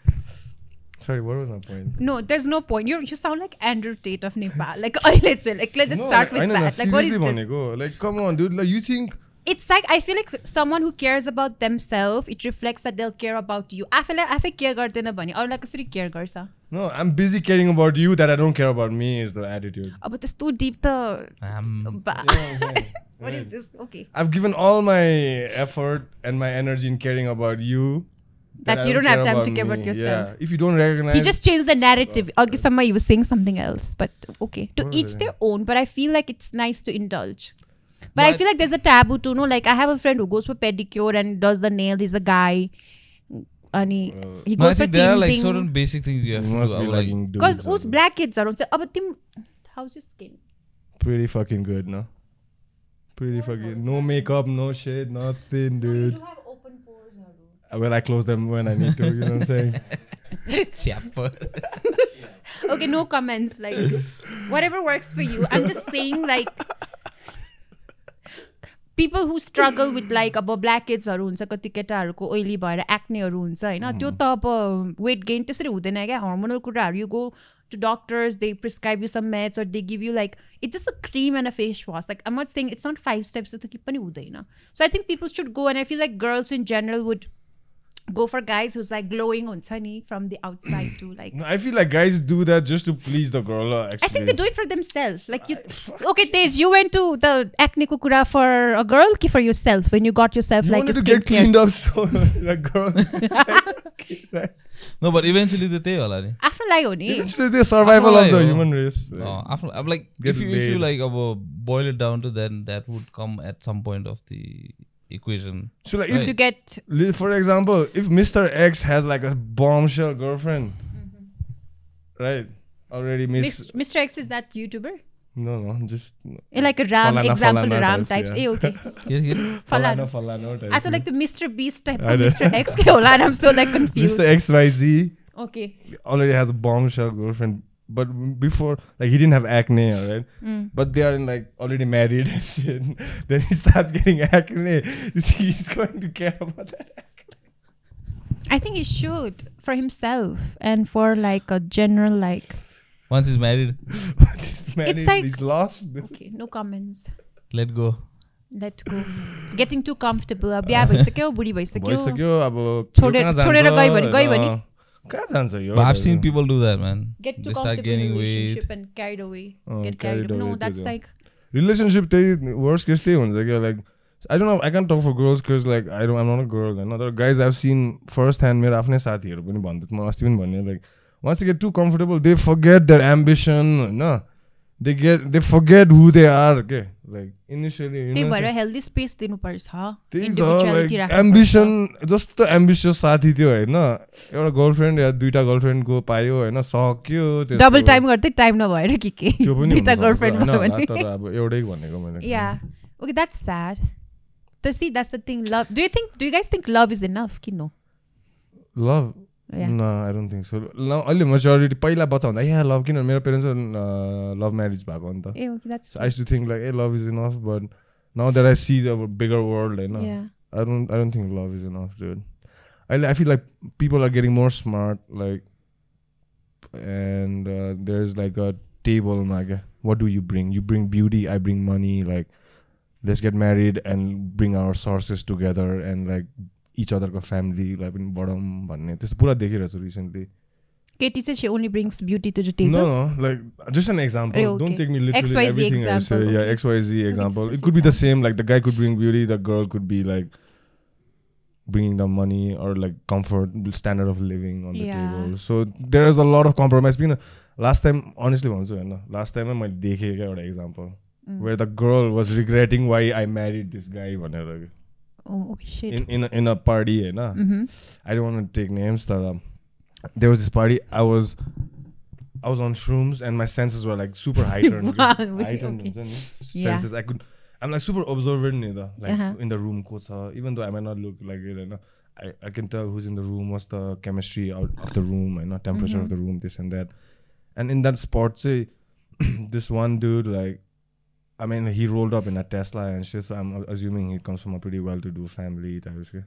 Sorry, what was my point? No, there's no point. You sound like Andrew Tate of Nepal. Like, let's start with that. Like, what is this? Like, come on, dude. Like, you think... It's like, I feel like someone who cares about themselves, it reflects that they'll care about you. I feel like I care garden bani. Or like a care garsa. No, I'm busy caring about you that I don't care about me is the attitude. But it's too deep. The You know what I'm saying? what is this? Okay. I've given all my effort and my energy in caring about you. That you don't have time to care about yourself. Yeah. If you don't recognize... He just changed the narrative. He was saying something else. But okay. To each their own. But I feel like it's nice to indulge. But I feel like there's a taboo too. No, like I have a friend who goes for pedicure and does the nail. He's a guy. And he goes for cleansing. There are like certain basic things you have to do. Like, because those black kids are on. How's your skin? Pretty fucking good, no? Pretty fucking... No makeup, no shit, nothing, dude. You have open pores, Well, I close them when I need to, you know what I'm saying? Okay, no comments. Like, whatever works for you. I'm just saying, like... People who struggle with like black kids or कति केटाहरुको oily भएर acne हरू हुन्छ हैन त्यो त अब weight gain त्यसरी हुँदैन क्या hormonal कुराहरु you go to doctors, they prescribe you some meds or they give you like it's just a cream and a face wash. Like I'm not saying it's not 5 steps to keep pani huँदैन. So I think people should go, and I feel like girls in general would go for guys who's like glowing huncha ni from the outside too. Like I feel like guys do that just to please the girl. Actually, I think they do it for themselves. Like you, okay, Tej, you went to the acne kukura for a girl, ki for yourself when you got yourself you like a wanted to skin get cleaned up, so like girl. Okay, right. No, but eventually the त्यही होला नि. आफ्नो लागि हो नि. Eventually the survival of the human race. I'm like if you like boil it down to then that would come at some point of the equation. So like if to get, for example, if Mr. X has like a bombshell girlfriend, right? Already Mr. X is that YouTuber? No, just like a Ram Falana, example, Falana Ram types, types. Okay. Falana types. I thought like the Mr. Beast type of Mr. X. And I'm so like confused. Mr. XYZ. Okay. Already has a bombshell girlfriend. But before, like, he didn't have acne, right? But they are in, like, already married and shit. Then he starts getting acne. You think he's going to care about that acne? I think he should, for himself and for, like, a general, like... Once he's married. It's like... He's lost. Okay, no comments. Let go. Let go. Getting too comfortable. बिहा भइसक्यो, बुढी भइसक्यो. अब छोडेर गयो भने But I've seen people do that, man. Get too they start comfortable in gaining relationship weight and carried away. Get carried away. No, away that's like... Relationship, worst case, like, I don't know, I can't talk for girls because, like, I'm not a girl. And other guys I've seen firsthand, मेरो आफ्नै साथीहरु पनि भन्दै म अस्ति पनि भने, like, once they get too comfortable, they forget their ambition, no? They forget who they are, okay? Like, initially, you know. त्यही भएर healthy space दिनु पर्छ, individuality राख्नु पर्छ. Ambition, जस्तो ambitious साथी थियो हैन, एउटा गर्लफ्रेन्ड या दुईटा गर्लफ्रेन्ड को पायो हैन, सक्यो त्यसको. डबल टाइम गर्दै टाइम नभएर के दुईटा गर्लफ्रेन्ड भयो भने. तर अब एउटै भनेको मैले. Yeah. Okay, that's sad. See, that's the thing. Love. Do you guys think love is enough? Ki no? Love? Yeah. No, I don't think so. अहिले majority पहिला बच्चा हुँदा yeah, love किन मेरो parents love marriage भएको नि त. Okay, that's so I used to think like, hey, love is enough, but now that I see the bigger world, you know, yeah. I don't think love is enough, dude. I feel like people are getting more smart, like, and there's like a table, like, what do you bring? You bring beauty, I bring money, like, let's get married and bring our sources together and like each other ko family like in bottom bhanne त्यस्तो पुरा देखिरहेको छु recently. Katie says she only brings beauty to the table. No, like just an example. Okay. Don't take me literally. XYZ everything example. I say. Yeah, XYZ example. It could be the same. Like the guy could bring beauty, the girl could be like bringing the money or like comfort, standard of living on the table. So there is a lot of compromise. Last time, honestly, last time I dekhe an example where the girl was regretting why I married this guy. Oh, okay, shit. In a party, I don't want to take names. There was this party. I was on shrooms and my senses were like super heightened. Senses. I'm like super observant, like in the room, even though I might not look like it. I can tell who's in the room, what's the chemistry out of the room, temperature of the room, this and that. And in that spot, say this one dude, like, I mean, he rolled up in a Tesla and shit, so I'm assuming he comes from a pretty well-to-do family type of shit.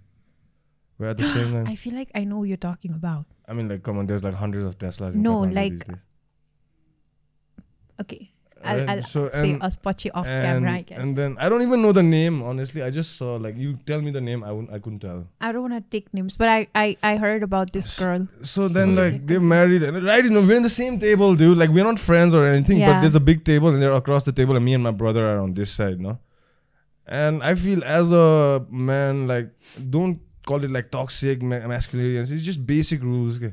But at the same time, I feel like I know who you're talking about. I mean, like, come on, there's like hundreds of Teslas in No, Kathmandu like- these days. Okay. I'll So, say and- us potchy off camera, I guess. And then I don't even know the name, honestly. I just saw, like, you tell me the name, I couldn't tell. I don't want to take names, but I heard about this girl. So then, Okay. like, they're married, and right, we're in the same table, dude. Like, we're not friends or anything, but Yeah. there's a big table, and they're across the table, and me and my brother are on this side, no? And I feel as a man, like, don't call it like toxic masculinity. It's just basic rules. Okay?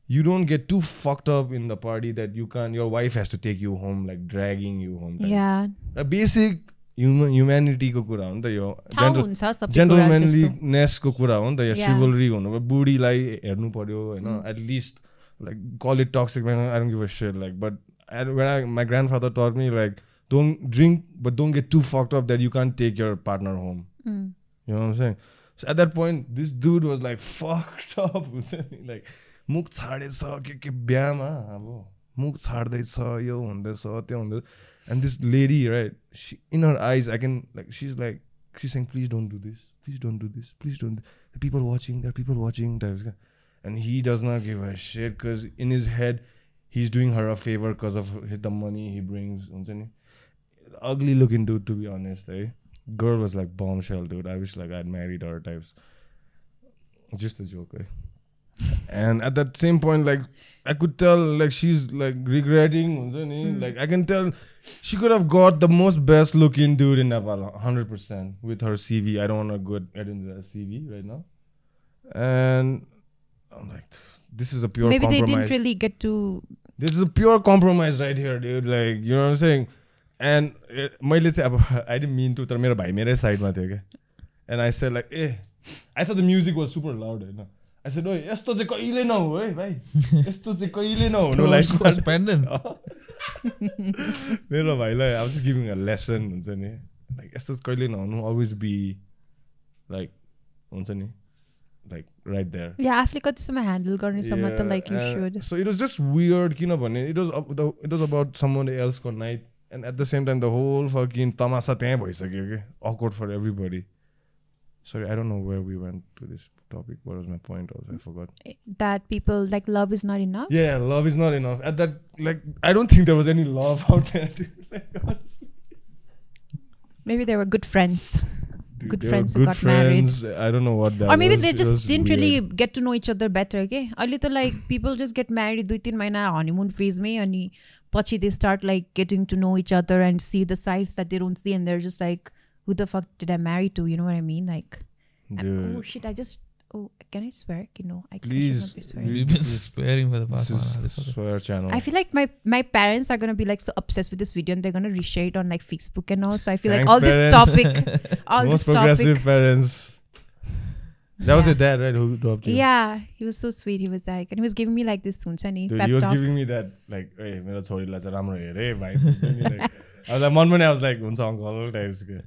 You don't get too fucked up in the party that your wife has to take you home, like dragging you home. type. Yeah. A basic humanity ko kura ho ni ta yo. थाहा हुन्छ सबैको कुरा त्यस्तो। Gentlemanliness ko kura ho ni ta yo. Yeah. Chivalry हुनु बुढीलाई हेर्नु पर्यो हैन. At least like call it toxic, man. I don't give a shit. Like, but my grandfather taught me, like, don't drink, but don't get too fucked up that you can't take your partner home. Mm. You know what I'm saying? So at that point, this dude was like fucked up. Like, मुख छाडेछ के बिहामा अब मुख छाड्दैछ यो हुँदैछ त्यो हुँदैछ. And this lady, right, she, in her eyes, I can, like, she's saying, please don't do this, please don't do this, please don't. There are people watching, types. And he does not give a shit because in his head, he's doing her a favor because of the money he brings. Ugly looking dude, to be honest. Eh? Girl was like bombshell, dude. I wish like I'd married her types. Just a joke. Eh? And at that same point, like, I could tell, like, she's like regretting. Like, I can tell she could have got the most best looking dude in Nepal, 100% with her CV. I don't want to go add into that CV right now. And I'm like, this is a pure Maybe compromise. they didn't really get to. This is a pure compromise right here, dude. Like, you know what I'm saying? And I didn't mean to, but my brother side ma थियो के. And I said, like, I thought the music was super loud. You I said, "Oi, यस्तो चाहिँ कहिले नहो है भाइ. यस्तो चाहिँ कहिले नहुनु like Suspended. मेरो भाइलाई I was just giving a lesson हुन्छ नि. Like, यस्तो चाहिँ कहिले नहुनु. Always be like हुन्छ नि, like right there. Yeah, आफूले कतिसम्म ह्यान्डल गर्नेसम्म त like you and should. So it was just weird किनभने it was about someone else को night. And at the same time, the whole fucking tamasa त्यहाँ भइसक्यो के. Awkward for everybody. Sorry, I don't know where we went to this topic. What was my point? Also, I forgot. That people, like, love is not enough. Yeah, love is not enough. At that, like, I don't think there was any love out there, dude. Like, honestly. Maybe they were good friends. Dude, Good they were friends who good got friends. I don't know what that was. Or maybe they It just was didn't weird. really get to know each other better, okay? A little like people just get married 2-3 mahina honeymoon phase mein and pachi they start like getting to know each other and see the sides that they don't see and they're just like, who the fuck did I marry to? You know what I mean? Like, Dude. oh shit, can I swear? No, I Please. should not be swearing. We've been swearing for the past This one hour. is swear channel. I feel like my parents are gonna be like so obsessed with this video and they're gonna reshare it on like Facebook and all. So I feel Thanks, like all parents. this topic, all Most this progressive topic. parents. That was Yeah. your dad, right? Who dropped you? Yeah, he was so sweet. He was like, and he was giving me like this sunshiny Dude, pep he was talk. giving me that, like, hey, मेरो छोरीलाई चाहिँ राम्रो हेरे भाइ. Like, I was like, मन I was like, हुन्छ uncle types के.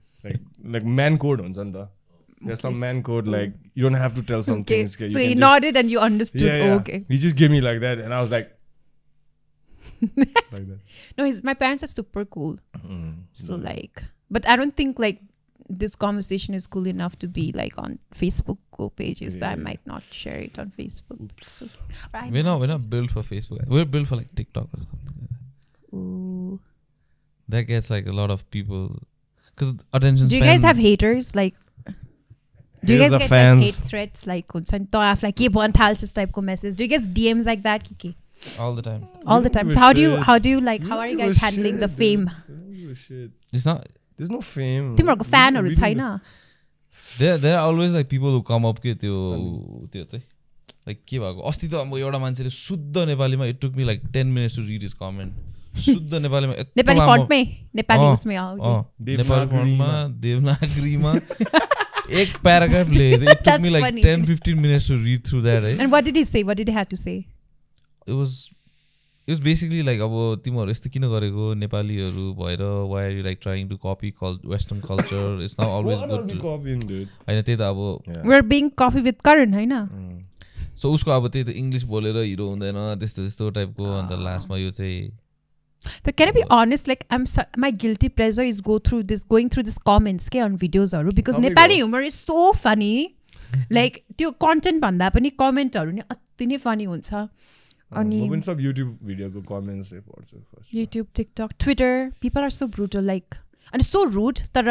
Like man code हुन्छ नि त. There's some man code, like, you don't have to tell some Okay, things. Okay? so he nodded and you understood. Yeah, yeah. Oh, okay. He just gave me like that, and I was like, like that. No, my parents are super cool. So like, but I don't think like this conversation is cool enough to be like on Facebook pages. So I might not share it on Facebook. Oops. Right We're now, not built for Facebook. We're built for like TikTok or something like that. Ooh. That gets like a lot of people because attention Do you span. guys have haters? Like, do you Here's guys the get fans. like hate threats? Like, like keep one talches type of message. Do you guys DMs like that, Kiki? all the time? All the don't time. give So a how do you shit. like how are you don't guys give a handling the shit, fame? dude. They don't give a shit. It's not. There's no fame. तिम्रो फ्यानहरु छैन? There are always like people who come up के त्यो चाहिँ like के भएको अस्ति त अब एउटा मान्छेले शुद्ध नेपालीमा it took me like 10 minutes to read his comment. शुद्ध नेपालीमा यत्रो नेपाली लामो- फन्टमै नेपाली अँ, उसमै आओ अँ, नेपाली देवनागरीमा। फन्टमा देवनागरीमा एक प्याराग्राफ लेख्दै it took That's me like funny. 10-15 minutes to read through that. And what did he say? What did he have to say? It was basically like अब तिमीहरू यस्तो किन गरेको नेपालीहरू भएर why are you like trying to copy western culture? It's not always What are good we to copying, dude? हैन त्यही त अब Yeah. We're being coffee with Karan, हैन? सो उसको अब त्यही त इङ्ग्लिस बोलेर हिरो हुँदैन त्यस्तो टाइपको अन्त लास्टमा यो चाहिँ So can I be honest? Like my guilty pleasure is going through this comments on videos because How big Nepali was- humor is so funny. Like त्यो कन्टेन्ट भन्दा पनि कमेन्टहरू नि अति नै फनी हुन्छ अनि म पनि सब युट्युब भिडियोको कमेन्ट्स पढ्छु first YouTube TikTok Twitter people are so brutal like and so rude that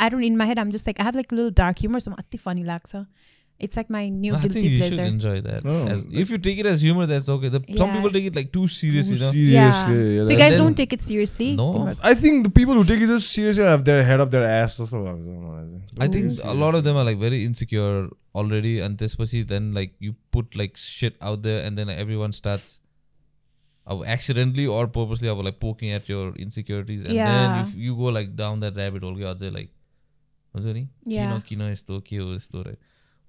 I don't in my head I'm just like I have like a little dark humor so atti funny lagcha it's like my new guilty pleasure. I think you should enjoy that. If you take it as humor, that's okay. Some people take it like too serious, you know. Yeah. So you guys don't take it seriously? No. I think the people who take it seriously have their head up their ass or so. I think a lot of them are like very insecure already, and especially then like you put like shit out there, and then everyone starts accidentally or purposely like poking at your insecurities, and then if you go like down that rabbit hole, like, was it? Kino isto ke ho isto, right?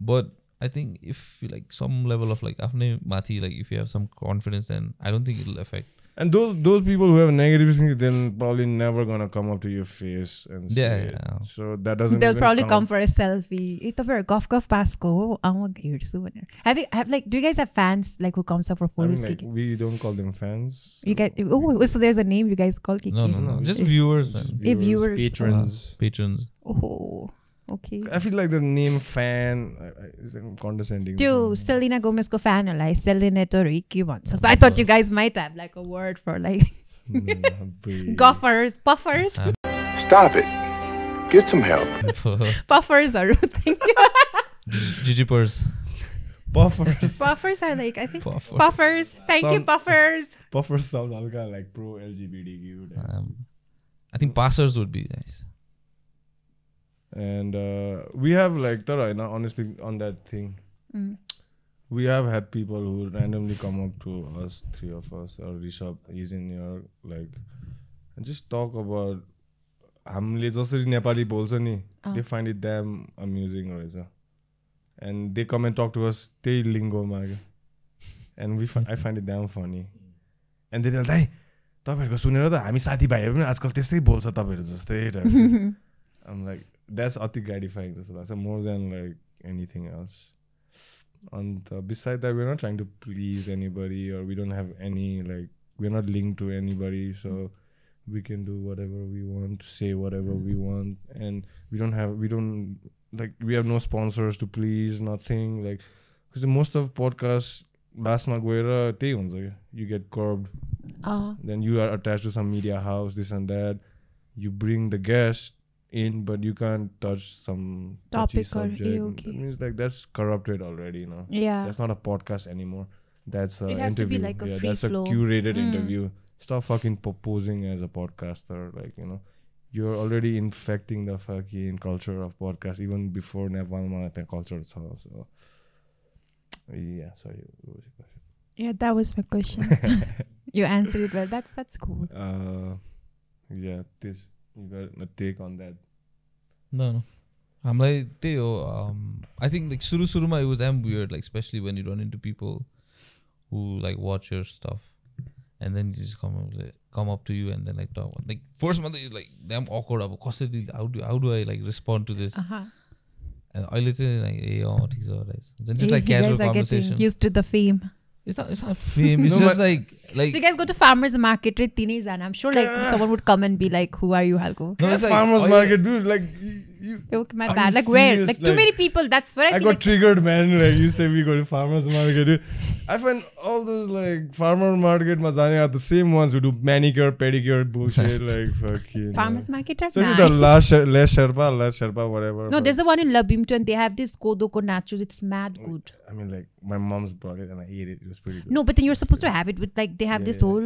But I think if you like some level of like afne mathi, like if you have some confidence, then I don't think it'll affect. And those people who have negative things, then probably never gonna come up to your face and say it. So that doesn't. They'll probably come for a selfie. It's a Guff Guff Pass go. Do you guys have fans like who comes up for photos? I mean, like, we don't call them fans. You guys, so there's a name you guys call Kiki. No, just viewers. Viewers, patrons. Oh. Okay. I feel like the name fan is condescending. Dude, Selena Gomez ko fan alai Selena to Ricky once. So I thought you guys might have like a word for like guffers, puffers. Stop it. Get some help. Puffers are thank you. Jijipers. Puffers. Puffers are like I think puffers. Thank you, puffers. Puffers sound like pro LGBTQ. I think passers would be nice. And we have like honestly on that thing we have had people who randomly come up to us, three of us, or Rishabh, he's in your like, and just talk about hamle jasari Nepali bolcha ni, they find it damn amusing raisa, and they come and talk to us त्यही lingo ma, and I find it damn funny, and they tell hey तपाईहरुको सुनेर त हामी साथी भाइहरु पनि आजकल त्यस्तै बोल्छ तपाईहरु जस्तै. I'm like, that's ati gratifying just like more than like anything else. And beside that, we're not trying to please anybody, or we don't have any like, we're not linked to anybody, so we can do whatever we want, say whatever we want, and we have no sponsors to please, nothing like, because most of podcasts last ma goera त्यही हुन्छ के, you get curbed, then you are attached to some media house, this and that, you bring the guest in, but you can't touch some topic subject. That means like that's corrupted already, you know. Yeah. That's not a podcast anymore. That's an interview. It has to be like a free that's flow. A curated interview. Stop fucking posing as a podcaster. Like, you know, you're already infecting the fucking culture of podcast even before Nepal culture. So yeah, sorry. What was your question? Yeah, that was my question. You answered it well. That's cool. Yeah, this. You got a take on that? No. I'm like, I think like Suruma it was damn weird, like especially when you run into people who like watch your stuff, and then you just come up to you and then like talk. Like first month is like damn awkward. How do I like respond to this? And I listen like, hey, right. Just like casual conversation. Getting used to the fame. It's not fame. It's just like. So you guys go to farmers market with teenagers, and I'm sure like someone would come and be like, "Who are you, Halko?" No, it's like farmers market, dude. Like okay, my bad. Like where? Like too many people. That's what I feel got triggered, man. Like you say we go to farmers market, dude. I find all those like farmer market mazane are the same ones who do manicure, pedicure bullshit. Like fucking farmers market are nice. The last Sherpa, whatever. No, there's the one in Labimton, and they have this kodoko nachos. It's mad good. I mean, like my mom's brought it and I ate it. It was pretty good. No, but then you're supposed to have it with like they have this whole.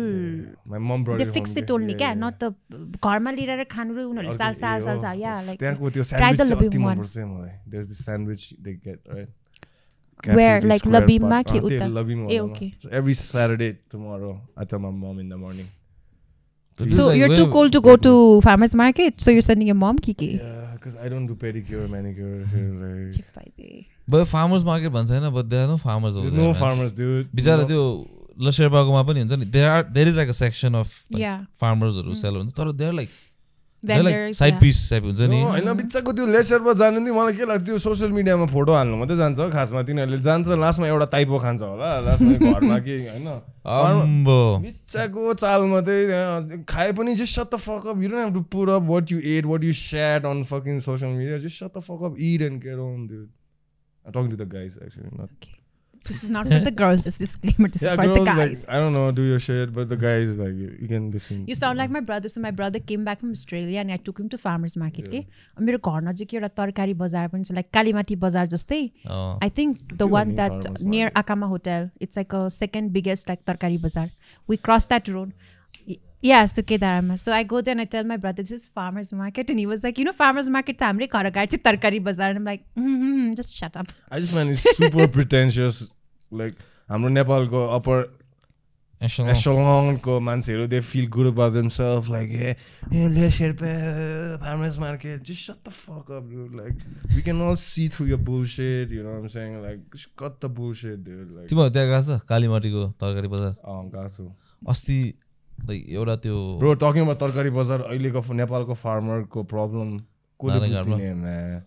My mom brought it. They fixed it only, not the karma lira khanru unhale salsa. Yeah, like try the Labim one. There's the sandwich they get, right? Where like Labima ki uta. Okay. So every Saturday tomorrow, I tell my mom in the morning. So you're too cool to go to farmers market. So you're sending your mom kiki. Yeah, because I don't do pedicure, manicure. Like. But farmers market bhन्छ Hahn, but there are no farmers over there. There's no farmers, dude. बिचारा त्यो लशेरबागोमा पनि हुन्छ नि, there is like a section of like farmers who sell हुन्छ, तर they are like side piece type हुन्छ नि. हैन बिचाको त्यो लेसरमा जानु नि मलाई के लाग्छ, त्यो सोशल मिडियामा फोटो हाल्नु मात्रै जान्छ खासमा, तिनीहरुले जान्छ लास्टमा एउटा टाइपो खान्छ होला लास्टमा घरमा के हैन अम्बो बिचाको चाल मात्रै खाए पनि just shut the fuck up. You don't have to put up what you ate, what you shared on fucking social media. Just shut the fuck up, eat and get on, dude. I'm talking to the guys actually, not. Okay. This is not for the girls, just disclaimer. This is for girls, the guys. like, I don't know, do your shit, but the guys, like, you can listen. You sound like my brother. So my brother came back from Australia and I took him to farmers market. Yeah. मेरो घर नजिक एउटा तरकारी बजार पनि छ, like Kalimati बजार जस्तै. I think the one that near Akama Hotel, it's like a second biggest like तरकारी बजार. We crossed that road. Yes, to Kedarama. So I go there and I tell my brother, this is farmers market, and he was like, you know, farmers market ta hamre घर अगाडि चाहिँ तरकारी बजार. And I'm like, just shut up. I just find it's super pretentious. Like, हाम्रो नेपालको upper echelon ko मान्छेहरू, they feel good about themselves. Like, hey, Sherpa, farmers market. Just shut the fuck up, dude. Like, we can all see through your bullshit. You know what I'm saying? Like, just cut the bullshit, dude. Like, तिम्रो त्यहाँ गएको छ कालीमाटीको तरकारी बजार? गएको छु. अस्ति like एउटा त्यो Bro, talking about तरकारी बजार, अहिलेको नेपालको farmer को problem कोले बुझ्दिने man.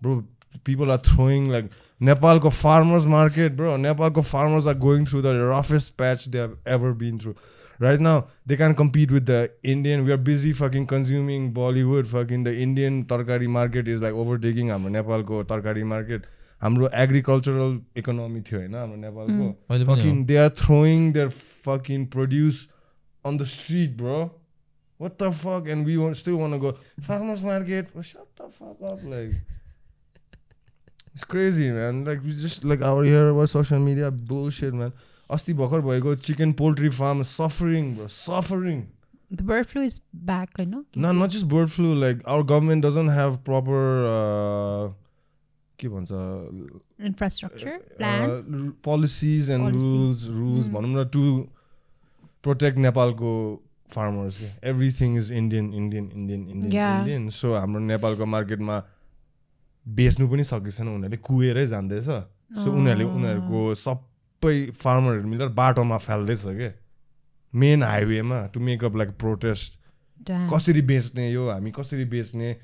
Bro, people are throwing like Nepalको farmers market, bro. Nepalको farmers are going through the roughest patch they have ever been through. Right now, they can't compete with the Indian. We are busy fucking consuming Bollywood. Fucking the Indian तरकारी market is like overtaking हाम्रो नेपालको तरकारी market. हाम्रो agricultural economy थियो हैन हाम्रो नेपालको. Fucking they are throwing their fucking produce on the street, bro. What the fuck? And we still want to go farmers market. Well, shut the fuck up, like. It's crazy, man. Like, we just like out here about social media bullshit, man. Asti bhakar bhayeko chicken poultry farm is suffering, bro. Suffering. The bird flu is back, you know? No, not just bird flu. Like, our government doesn't have proper infrastructure, plan, policies and rules to protect Nepalko farmers. Everything is Indian. So, हाम्रो नेपालको मार्केटमा बेच्नु पनि सकेछन्, उनीहरूले कुहेरै जान्दैछ. सो उनीहरूको सबै फार्मरहरू मिलेर बाटोमा फाल्दैछ के मेन हाइवेमा to make up like protest. कसरी बेच्ने यो, हामी कसरी बेच्ने,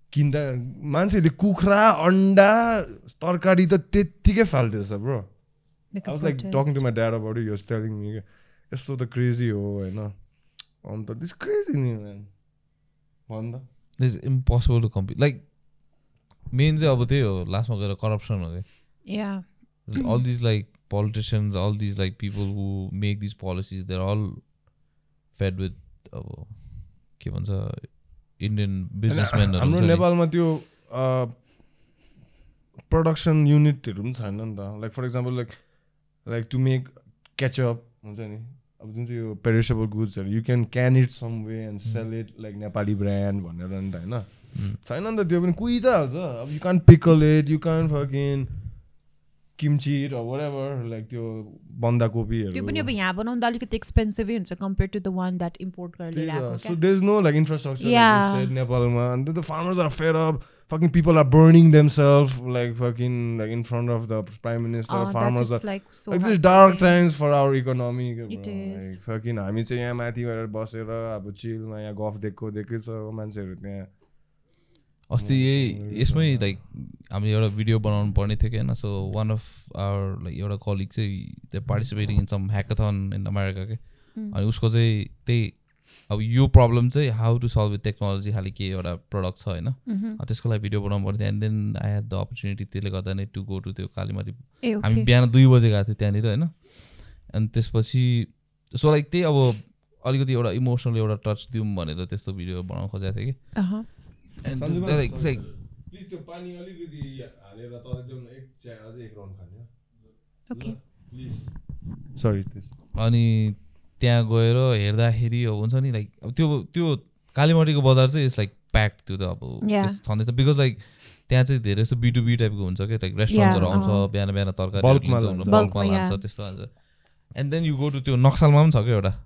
किन्दा मान्छेहरूले कुखुरा अन्डा तरकारी त त्यत्तिकै फाल्दैछ. Bro, I was like talking to my dad about it. He was telling me यस्तो त क्रेजी हो हैन. अन्त दिस क्रेजी नि म्यान भन्दा It's impossible to compete. Like, main चाहिँ अब त्यही हो, लास्टमा गएर करप्सन हो क्या. All these like politicians, all these like people who make these policies, they're all fed with अब के भन्छ Indian businessmen. हाम्रो नेपालमा त्यो प्रोडक्सन युनिटहरू पनि छैन नि त. Like for example like to make ketchup हुन्छ नि, अब जुन चाहिँ यो पेरिसेबल गुड्सहरू, you can it some way and sell it like Nepali brand भनेर नि त होइन. छैन नि त त्यो पनि कुहि त हाल्छ. अब you can't pickle it, you can't fucking किम्ची it or whatever, like त्यो बन्दाकोपीहरू. त्यो पनि अब यहाँ बनाउँदा अलिकति एक्सपेन्सिभै हुन्छ compare to the one that import गरेर ल्याएको. So there's no like infrastructure like you said Nepalमा, and the farmers are fed up. Fucking people are burning themselves like fucking like in front of the prime minister. Farmers are like so like this dark times for our economy. It is. Like fucking हामी चाहिँ यहाँ माथि भएर बसेर अब चिलमा यहाँ गफ देखेकै छ मान्छेहरू त्यहाँ. अस्ति यही यसमै लाइक हामीले एउटा भिडियो बनाउनु पर्ने थियो कि होइन. So one of our like एउटा कलिग चाहिँ त्यो participating in some hackathon in America के. अनि उसको चाहिँ त्यही अब यो प्रब्लम चाहिँ how to solve with technology खालि के एउटा प्रडक्ट छ होइन, त्यसको लागि भिडियो बनाउनु पर्थ्यो. And then I had the opportunity, त्यसले गर्दा नै टु गो टु त्यो कालीमाटी. हामी बिहान 2 बजे गएको थियो त्यहाँनिर होइन. अनि त्यसपछि सो लाइक त्यही अब अलिकति एउटा इमोसनल एउटा टच दिउँ भनेर त्यस्तो भिडियो बनाउनु खोजेको थिएँ कि. And like please त्यो पानी अलिकति हालेर तल देऊ न, एक चिया अझै एक राउन्ड खाने. ओके प्लिज सरी. अनि त्यहाँ गएर हेर्दाखेरि हुन्छ नि लाइक अब त्यो कालीमाटीको बजार चाहिँ इट्स लाइक प्याक्ड. त्यो त अब छँदैछ बिकज लाइक त्यहाँ चाहिँ धेरै जस्तो B2B टाइपको हुन्छ क्या. लाइक रेस्टुरेन्ट्सहरू आउँछ बिहान बिहान तरकारी बल्कमा लान्छ त्यस्तो हाल्छ. And then you go to त्यो नक्सलमा पनि छ क्या एउटा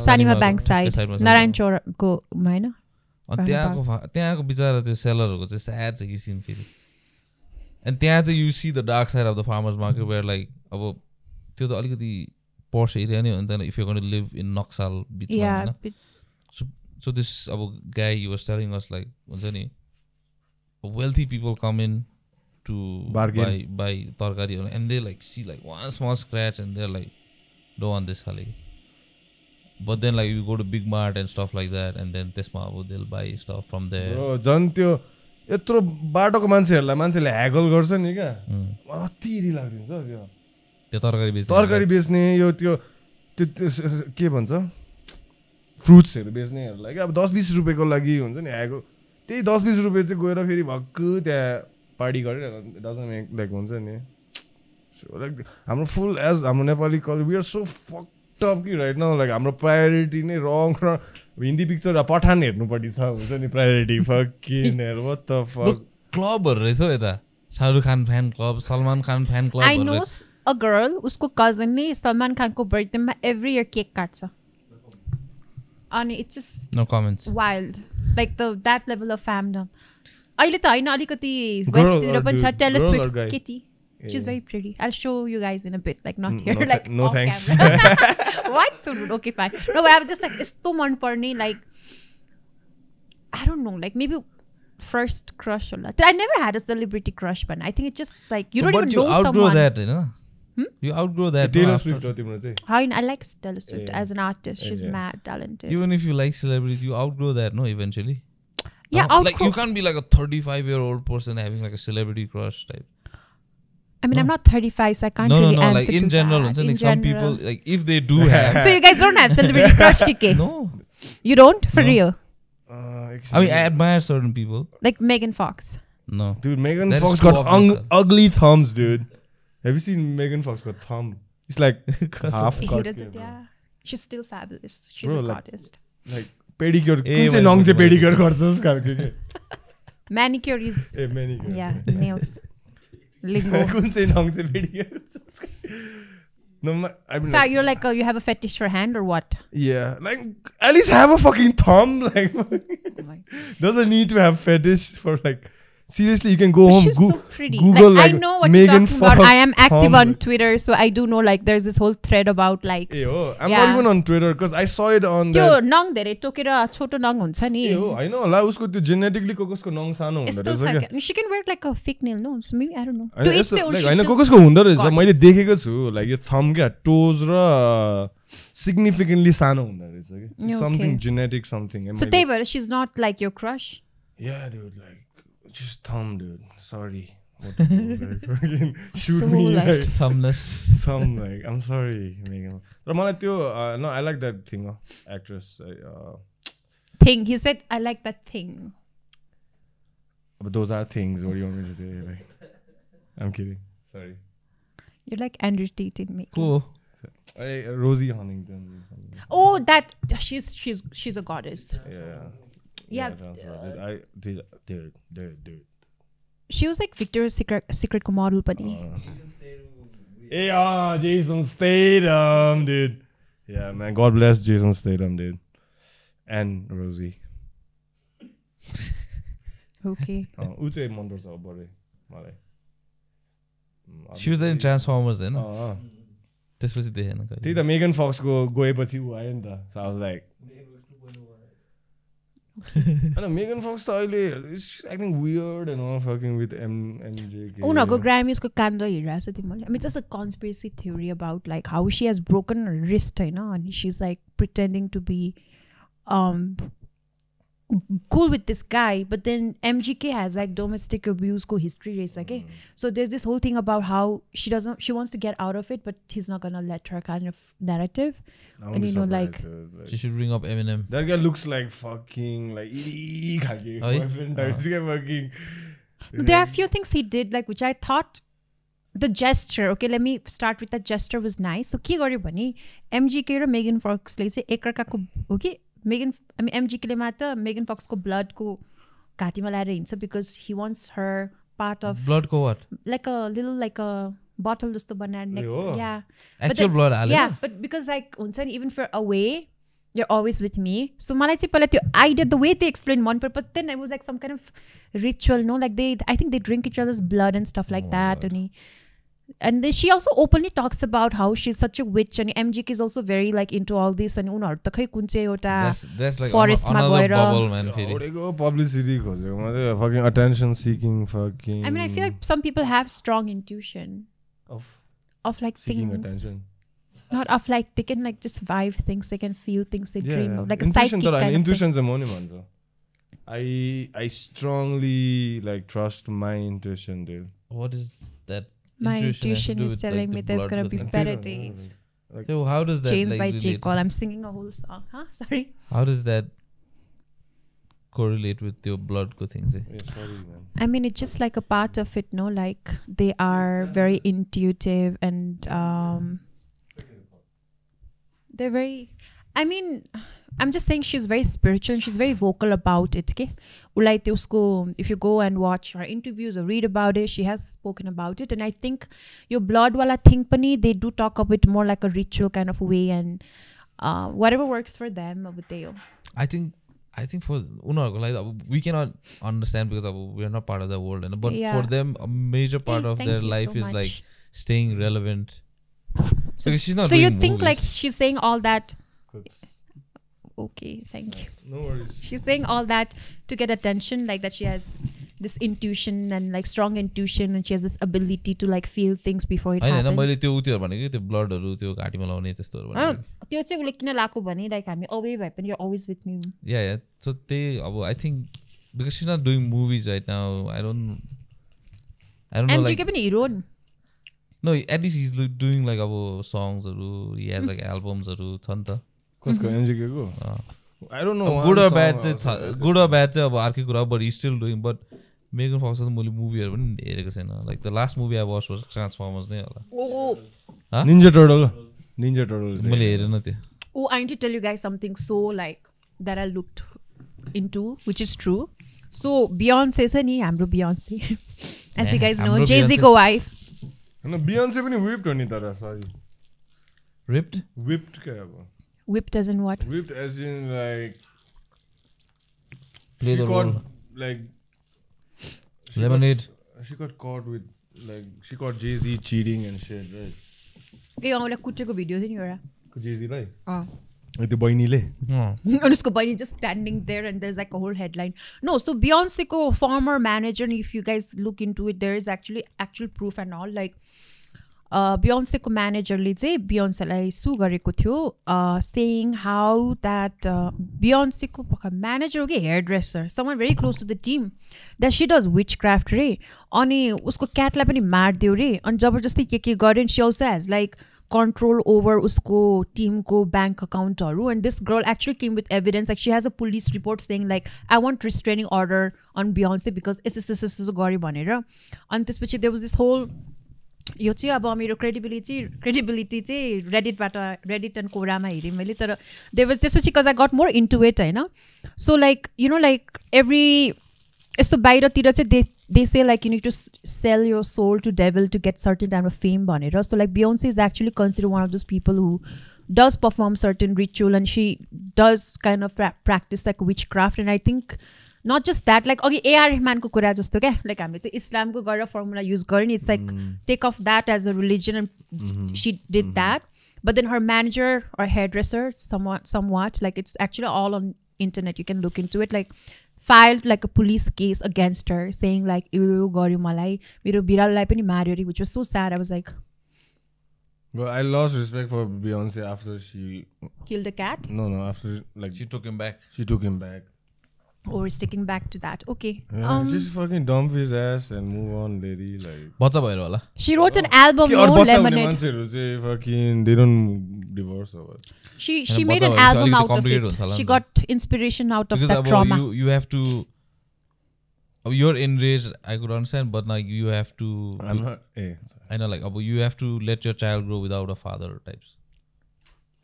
सानीमा ब्याङ्क साइड नारायण चौरको होइन. अनि त्यहाँको बिचरा त्यो सेलरहरूको चाहिँ स्याड छ किसिम फेरि. एन्ड त्यहाँ चाहिँ you see the dark side of the farmers market where like अब त्यो त अलिकति पर्स एरिया नै हो नि त. If you going to live in Naxal बिचमा होइन. सो दिस अब guy you was telling us like हुन्छ नि wealthy people come in to buy तरकारीहरू and they like see like one small scratch and they like don't want this खालि. But then like you go to Big Mart and stuff like that, and then त्यसमा अब they'll buy stuff from there. Bro, झन् त्यो यत्रो बाटोको मान्छेले ह्यागल गर्छ नि क्या अति रिलाग्छ क्या त्यो तरकारी बेच्ने यो त्यो के भन्छ फ्रुट्सहरू बेच्नेहरूलाई क्या अब 10-20 रुपियाँको लागि हुन्छ नि ह्यागल त्यही 10-20 रुपियाँ चाहिँ गएर फेरि भक्कु त्यहाँ पार्टी गरेर डजन्ट मेक लाइक हुन्छ नि हाम्रो फुल एज हाम्रो Nepali culture we are so fucked up कि राइट नाउ लाइक हाम्रो प्रायोरिटी नै रङ र हिन्दी पिक्चर पठान हेर्नुपट्टि छ हुन्छ नि priority fucking what the fuck क्लबहरु रहेछ यता Shahrukh Khan fan club Salman Khan fan club I know a girl उसको cousin ले सलमान खानको बर्थडेमा every year केक काट्छ अनि it's just no comments wild like that level of fandom अहिले त हैन अलिकति वेस्टतिर पनि छ Taylor Swift Kitty she's very pretty I'll show you guys in a bit like not here no, like no thanks what so okay fine no but I was just like यस्तो मन पर्ने like I don't know like maybe first crush or I never had a celebrity crush but I think it's just like you don't even know someone outgrow that you know you outgrow that Taylor Swift ho timro chai I like Taylor Swift as an artist she's mad talented even if you like celebrities you outgrow that no eventually yeah like you can't be like a 35-year-old person having like a celebrity crush type I mean, I'm not 35, so I can't really answer like in to general, that. like some people, like if they do have. So you guys don't have celebrity crush, Kike? No. You don't? For real? I mean, I admire certain people. Like Megan Fox? No. Dude, Megan That Fox is too got obvious, ugly thumbs, dude. Have you seen Megan Fox got thumb? It's like half I cut. hated it, yeah. She's still fabulous. She's Bro, a like- artist. Like pedicure. Eh, कुन चाहिँ नङ चाहिँ pedicure गर्छस् खालको के Manicure is, A manicure yeah, nails. Lingo. कुन चाहिँ नङ चाहिँ pedicure गर्छस् No, I mean, So you're like, you have a fetish for hand or what? yeah, like at least have a fucking thumb. Like, Oh my. doesn't need to have fetish for like. Seriously, you can go home. She's so pretty. Google like, I know what Megan you're talking about. Fox I am active thumb. on Twitter, so I do know like there's this whole thread about like. ए हो I'm Yeah. not even on Twitter because I saw it on त्यो that. नङ धेरै टोकेर छोटो नङ हुन्छ नि ए हो हैन होला उसको त्यो जेनेटिकली कोकसको नङ सानो हुँदो यस्तो रहेछ छ क्या क्या she can wear like a fake nail no so maybe I don't know Hahn to each यस्तो their own like she's Hahn still कोकसको हुँदो रहेछ goddess. मैले देखेको छु लाइक यो थम्ब क्या टोज र सिग्निफिकेन्टली सानो हुँदो रहेछ कि Okay. Something genetic something so त्यही भएर she's not like your crush yeah dude like just thumb dude sorry what the fuck, like, fucking shoot So, me like- like Thumbness. thumb like I'm sorry Megan र मलाई त्यो no I like that thing actress thing he said I like that thing but those are things what do you want me to say like I'm kidding sorry you're like Andrew Tate in me Cool. Rosie Huntington oh that she's a goddess yeah that's right. Dude. she was like Victoria's Secret ko model pani Yeah, Jason Statham, dude. Yeah, man. God bless Jason Statham, dude. And Rosie. okay ऊ चाहिँ मन पर्छ बढी मलाई She was in Transformers then. अँ त्यसपछि देखेन कहिले त्यही त मेगन फक्सको गएपछि ऊ आयो नि त सो आई वाज लाइक हैन मेगन फक्स त अहिले acting weird and all fucking with MGK उनीहरूको ग्रामीजको काण्ड हेरिरहेको छ तिमीले I mean just a conspiracy theory about like how she has broken her wrist होइन and she's like pretending to be cool with this guy but then MGK has like domestic abuse ko history रहेछ के so there's this whole thing about how she wants to get out of it but he's not gonna let her kind of narrative and you know like She should ring up Eminem. that guy looks like fucking like ee खालके है? boyfriend types के fucking there are a few things he did like which I thought the gesture okay let me start with that gesture was nice so के गर्यो भने MGK र Megan Fox ले चाहिँ एकअर्काको हो कि MGK ले मात्र Megan Fox को blood को घाँटीमा ल्याएर हिँड्छ because he wants her part of Blood ko what? like a little like a bottle just to banana neck Oh. yeah Actual blood हालेन? yeah but because like हुन्छ नि even if you're away you're always with me so मलाई चाहिँ पहिला त्यो I did the way they explained मन पर but then it was like some kind of ritual no like I think they drink each other's blood and stuff like that and then she also openly talks about how she's such a witch and MGK is also very like into all this and उनीहरू त खै कुन चाहिँ एउटा That's like forest मा another गएर bubble man फेरि. औडेको publicity खोजेको मात्रै fucking attention seeking fucking I mean I feel like some people have strong intuition of like seeking things attention not of like they can like just vibe things they can feel things they dream of like a intuition psychic तर kind of thing intuition चाहिँ म नि भन्छु I strongly like trust my intuition, dude. What is that? My has to intuition do is with, telling the me there's blood gonna be thing? better days. So how does that Chains like by J. relate? Cole. I'm singing a whole song. Huh? Sorry. How does that correlate with your blood ko things? Yeah, sorry, man. I mean, it's just like a part of it, no? Like they are very intuitive and they're very. I mean, I'm just saying she's very spiritual and she's very vocal about it. Okay, like if you go and watch her interviews or read about it, she has spoken about it. And I think your blood wala thing pani, they do talk of it more like a ritual kind of way and whatever works for them. I think for we cannot understand because we are not part of the world, but for them a major part of their life is like staying relevant. So she's not. So you think movies. like she's saying all that? Okay, thank you. No worries. She's saying all that to get attention, like that she has this intuition and like strong intuition and she has this ability to like feel things before it happens. मैले त्यो उतिहरु भनेको त्यो ब्लडहरु त्यो घाटीमा लाउने त्यस्तोहरु भनेको त्यो चाहिँ उले किन लाको भने like हामी away भए पनि you're always with me. Yeah, so they I think because she's not doing movies right now, I don't know MG like के पनि hero नि. No, at least he's doing like songs, he has like albums छ नि त. कसको MGK को? I don't know. Good or bad चाहिँ अब अर्कै कुरा, but he's still doing. But Megan Fox त मैले मुभीहरु पनि हेरेको छैन. Like the last movie I watched was Transformers नै होला. Oh. Ninja Turtle. मैले हेरेन त्यो. Oh, I need to tell you guys something so like that I looked into, which is true. So Beyonce छ नि हाम्रो Beyonce. As you guys know, Jay-Z को wife. No, Beyonce पनि whipped हो नि तर sorry. Ripped? Whipped क्या अब? Whipped as in what? Whipped as in like Play she the got role. like Lemonade. She got caught with like she caught Jay-Z cheating and shit, right? ए औँला कुटेको video थियो नि एउटा. Jay-Z लाई? अँ. त्यो बहिनीले? And उसको बहिनी just standing there and there's like a whole headline. No, so Beyonce ko former manager, and if you guys look into it, there is actually actual proof and all. Like Beyonce ko manager le चाहिँ Beyonce लाई sue गरेको थियो, saying how that Beyonce ko manager हो कि hairdresser, someone very close to the team, that she does witchcraft रे, अनि उसको cat लाई पनि मार्दियो रे, अनि जबरजस्ती के गर्यो, and she also has like control over usko team ko bank account haru, and this girl actually came with evidence, like she has a police report saying like I want restraining order on Beyonce because this gari bhanera, and त्यसपछि there was this whole यो चाहिँ अब मेरो credibility चाहिँ Reddit and Quora मा हेरेँ मैले, तर there was त्यसपछि because I got more into it Hahn. So like you know like every यस्तो बाहिरतिर चाहिँ they say like you need to sell your soul to devil to get certain kind of fame भनेर. So like Beyonce is actually considered one of those people who does perform certain ritual and she does kind of practice like witchcraft, and I think not just that, like okay A.R. Rahman ko कुरा जस्तो क्या, like हामीले त्यो Islam को गरेर formula use गर्ने, it's like take off that as a religion and she did that, but then her manager or hairdresser somewhat like it's actually all on internet, you can look into it, like filed like a police case against her saying like यो गर्यो मलाई मेरो बिरालोलाई पनि मार्यो रे, which was so sad. I was like, but I lost respect for Beyonce after she killed a cat. No, after like She took him back. Or sticking back to that. Okay. Yeah, just fucking dump his ass and move on, lady. Like बच्चा भएर होला. She wrote an album, no Lemonade. Fucking they don't divorce or what. She made an album out of it. She got inspiration out of that trauma. You have to. You're enraged, I could understand, but now you have to. I'm not. I know, like you have to let your child grow without a father types.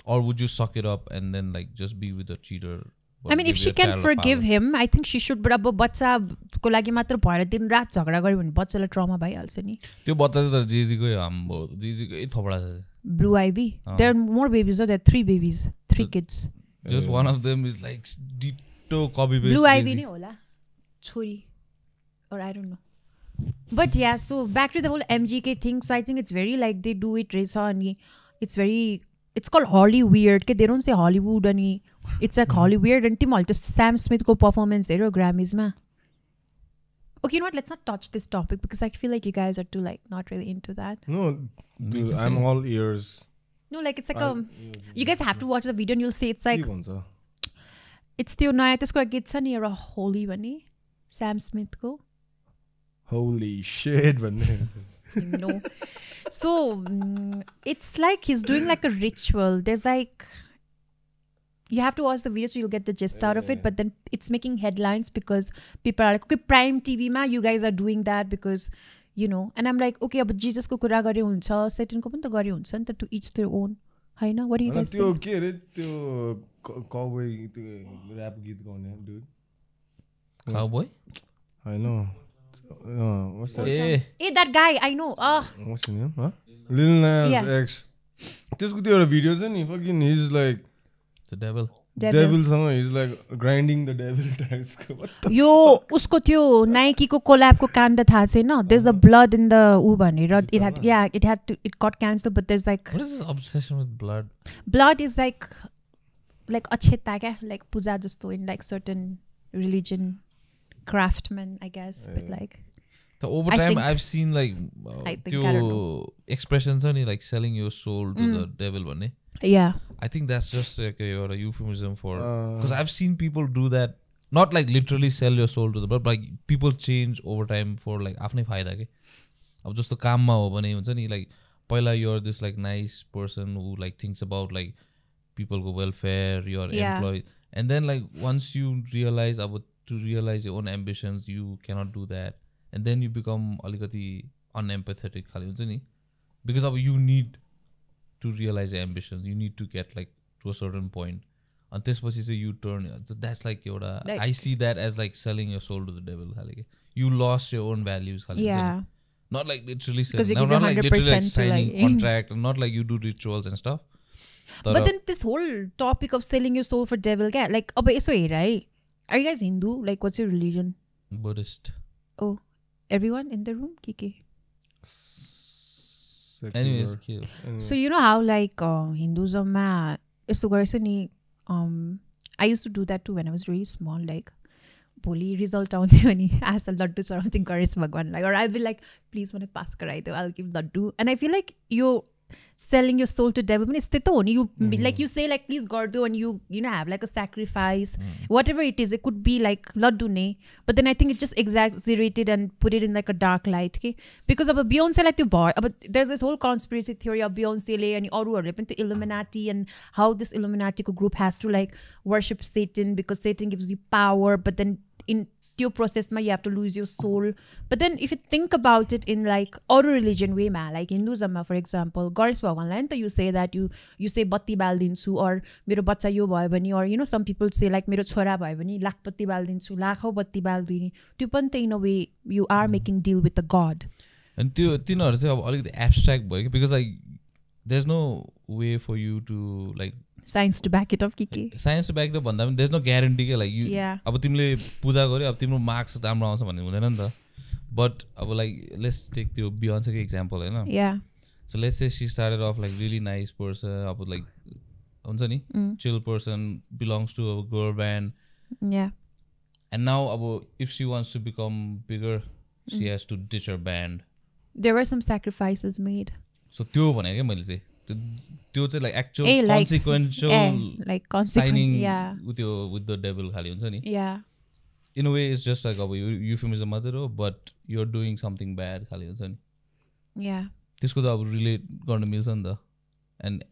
Or would you suck it up and then like just be with a cheater? I mean, if she can forgive him, I think she should. But अब बच्चाको लागि मात्र भएर दिन रात झगडा गर्यो भने बच्चालाई ट्रमा भइहाल्छ नि. त्यो बच्चा चाहिँ तर जेजीकै हाम्रो जेजीकै थोपडा छ. Blue Ivy. There are more babies. There are 3 babies, 3 kids. Just one of them is like ditto copy paste. Blue Ivy नै होला, छोरी, or I don't know. But yeah, so back to the whole MGK thing. So I think it's very like they do it रहेछ अनि it's called Holly Weird. They don't say Hollywood ani. It's like Holly Weird. And तिमीहरुले त्यो Sam Smith को performance हेर्यो Grammys मा. Okay, you know what? Let's not touch this topic because I feel like you guys are too like not really into that. No, dude, I'm all ears. No, like it's like you guys have to watch the video and you'll see it's like It's त्यो नयाँ त्यसको गीत छ नि एउटा होली भन्ने Sam Smith को. Holy shit भन्ने. No. So it's like he's doing like a ritual. There's like you have to watch the video so you'll get the gist out of it, but then it's making headlines because people are like, okay, Prime TV ma you guys are doing that because you know, and I'm like, okay, but Jesus ko kura gare huncha, Satan ko pani ta gare huncha ni ta, to each their own. Haina, what do you guys think? त्यो के रे त्यो cowboy त्यो rap गीत गाउने dude. Cowboy? I know. What's that? Hey, that guy, I know. What's his name? Huh? Lil Nas X. त्यसको त्यो एउटा भिडियो छ नि, fucking he's like the devil. Devil सँग he's like grinding the devil types. यो उसको त्यो Nike को collab को काण्ड थाहा छैन. There's the blood in the ऊ भनेर it got cancelled, but there's like what is this obsession with blood? Blood is like अक्षता क्या, like पूजा जस्तो in like certain religion, craftsmen I guess, but like the over time I've seen like त्यो expressions are like selling your soul to the devil भन्ने. Yeah, I think that's just like a euphemism for because I've seen people do that, not like literally sell your soul to the but like people change over time for like आफ्नै फाइदा के. अब जस्तो काममा हो भने हुन्छ नि like पहिला you're this like nice person who like thinks about like people's welfare, your employee, and then like once you realize about to realize your own ambitions you cannot do that, and then you become alikati unempathetic खाली हुन्छ नि, because अब you need to realize your ambitions, you need to get like to a certain point, and त्यसपछि चाहिँ you turn, so that's like एउटा I see that as like selling your soul to the devil खाली. You lost your own values खाली. Yeah, not like literally selling, not like literally like signing contract, and not like you do rituals and stuff. But then this whole topic of selling your soul for devil क्या, like अब यसो हेर है, are you guys Hindu? Like what's your religion? Buddhist. Oh, everyone in the room Kiki. Anyways, so you know how like Hinduism ma yesto garछ नि, I used to do that too when I was really small, like भोलि result आउँथ्यो अनि आज लड्डु चढाउँथ्यो गणेश भगवानलाई, or I'll be like please मलाई पास गराइदियो, I'll give laddu, and I feel like you selling your soul to devil पनि यस्तै त हो नि. You like you say like please गरिदियो and you know have like a sacrifice, whatever it is, it could be like laddu ne, but then I think it just exaggerated and put it in like a dark light के, because अब Beyonce like त्यो भयो, अब there's this whole conspiracy theory of Beyonce ले अनि अरूहरूले पनि त्यो Illuminati and how this Illuminati को group has to like worship Satan because Satan gives you power, but then in त्यो process you have to lose your soul. But then if you think about it in like other religion way ma, like Hinduism for example, Ganesh भगवानलाई नि त you say that you say बत्ती बाल्दिन्छु, or मेरो बच्चा यो भयो भने, or you know some people say like मेरो छोरा भयो भने लाख बत्ती बाल्दिन्छु, लाखौं बत्ती बाल्दिने, त्यो पनि त in a way you are making deal with the god. And त्यो तिनीहरु चाहिँ अब अलिकति abstract भयो कि, because like there's no way for you to like science to back it up Kiki. Science to back it up भन्दा पनि there's no guarantee के, like you अब तिमीले पूजा गर्यो अब तिम्रो मार्क्स राम्रो आउँछ भन्ने हुँदैन नि त. But अब like let's take त्यो Beyonce को example Hahn. Yeah. So let's say she started off like really nice person, अब like हुन्छ नि chill person, belongs to a girl band. Yeah. And now अब if she wants to become bigger, she has to ditch her band. There were some sacrifices made. So त्यो भने के मैले चाहिँ त्यो चाहिँ like actual consequential like signing yeah with the devil खाली हुन्छ नि. Yeah. In a way it's just like अब euphemism मात्र हो, but you're doing something bad खाली हुन्छ नि. Yeah. त्यसको त अब relate गर्न मिल्छ नि त. And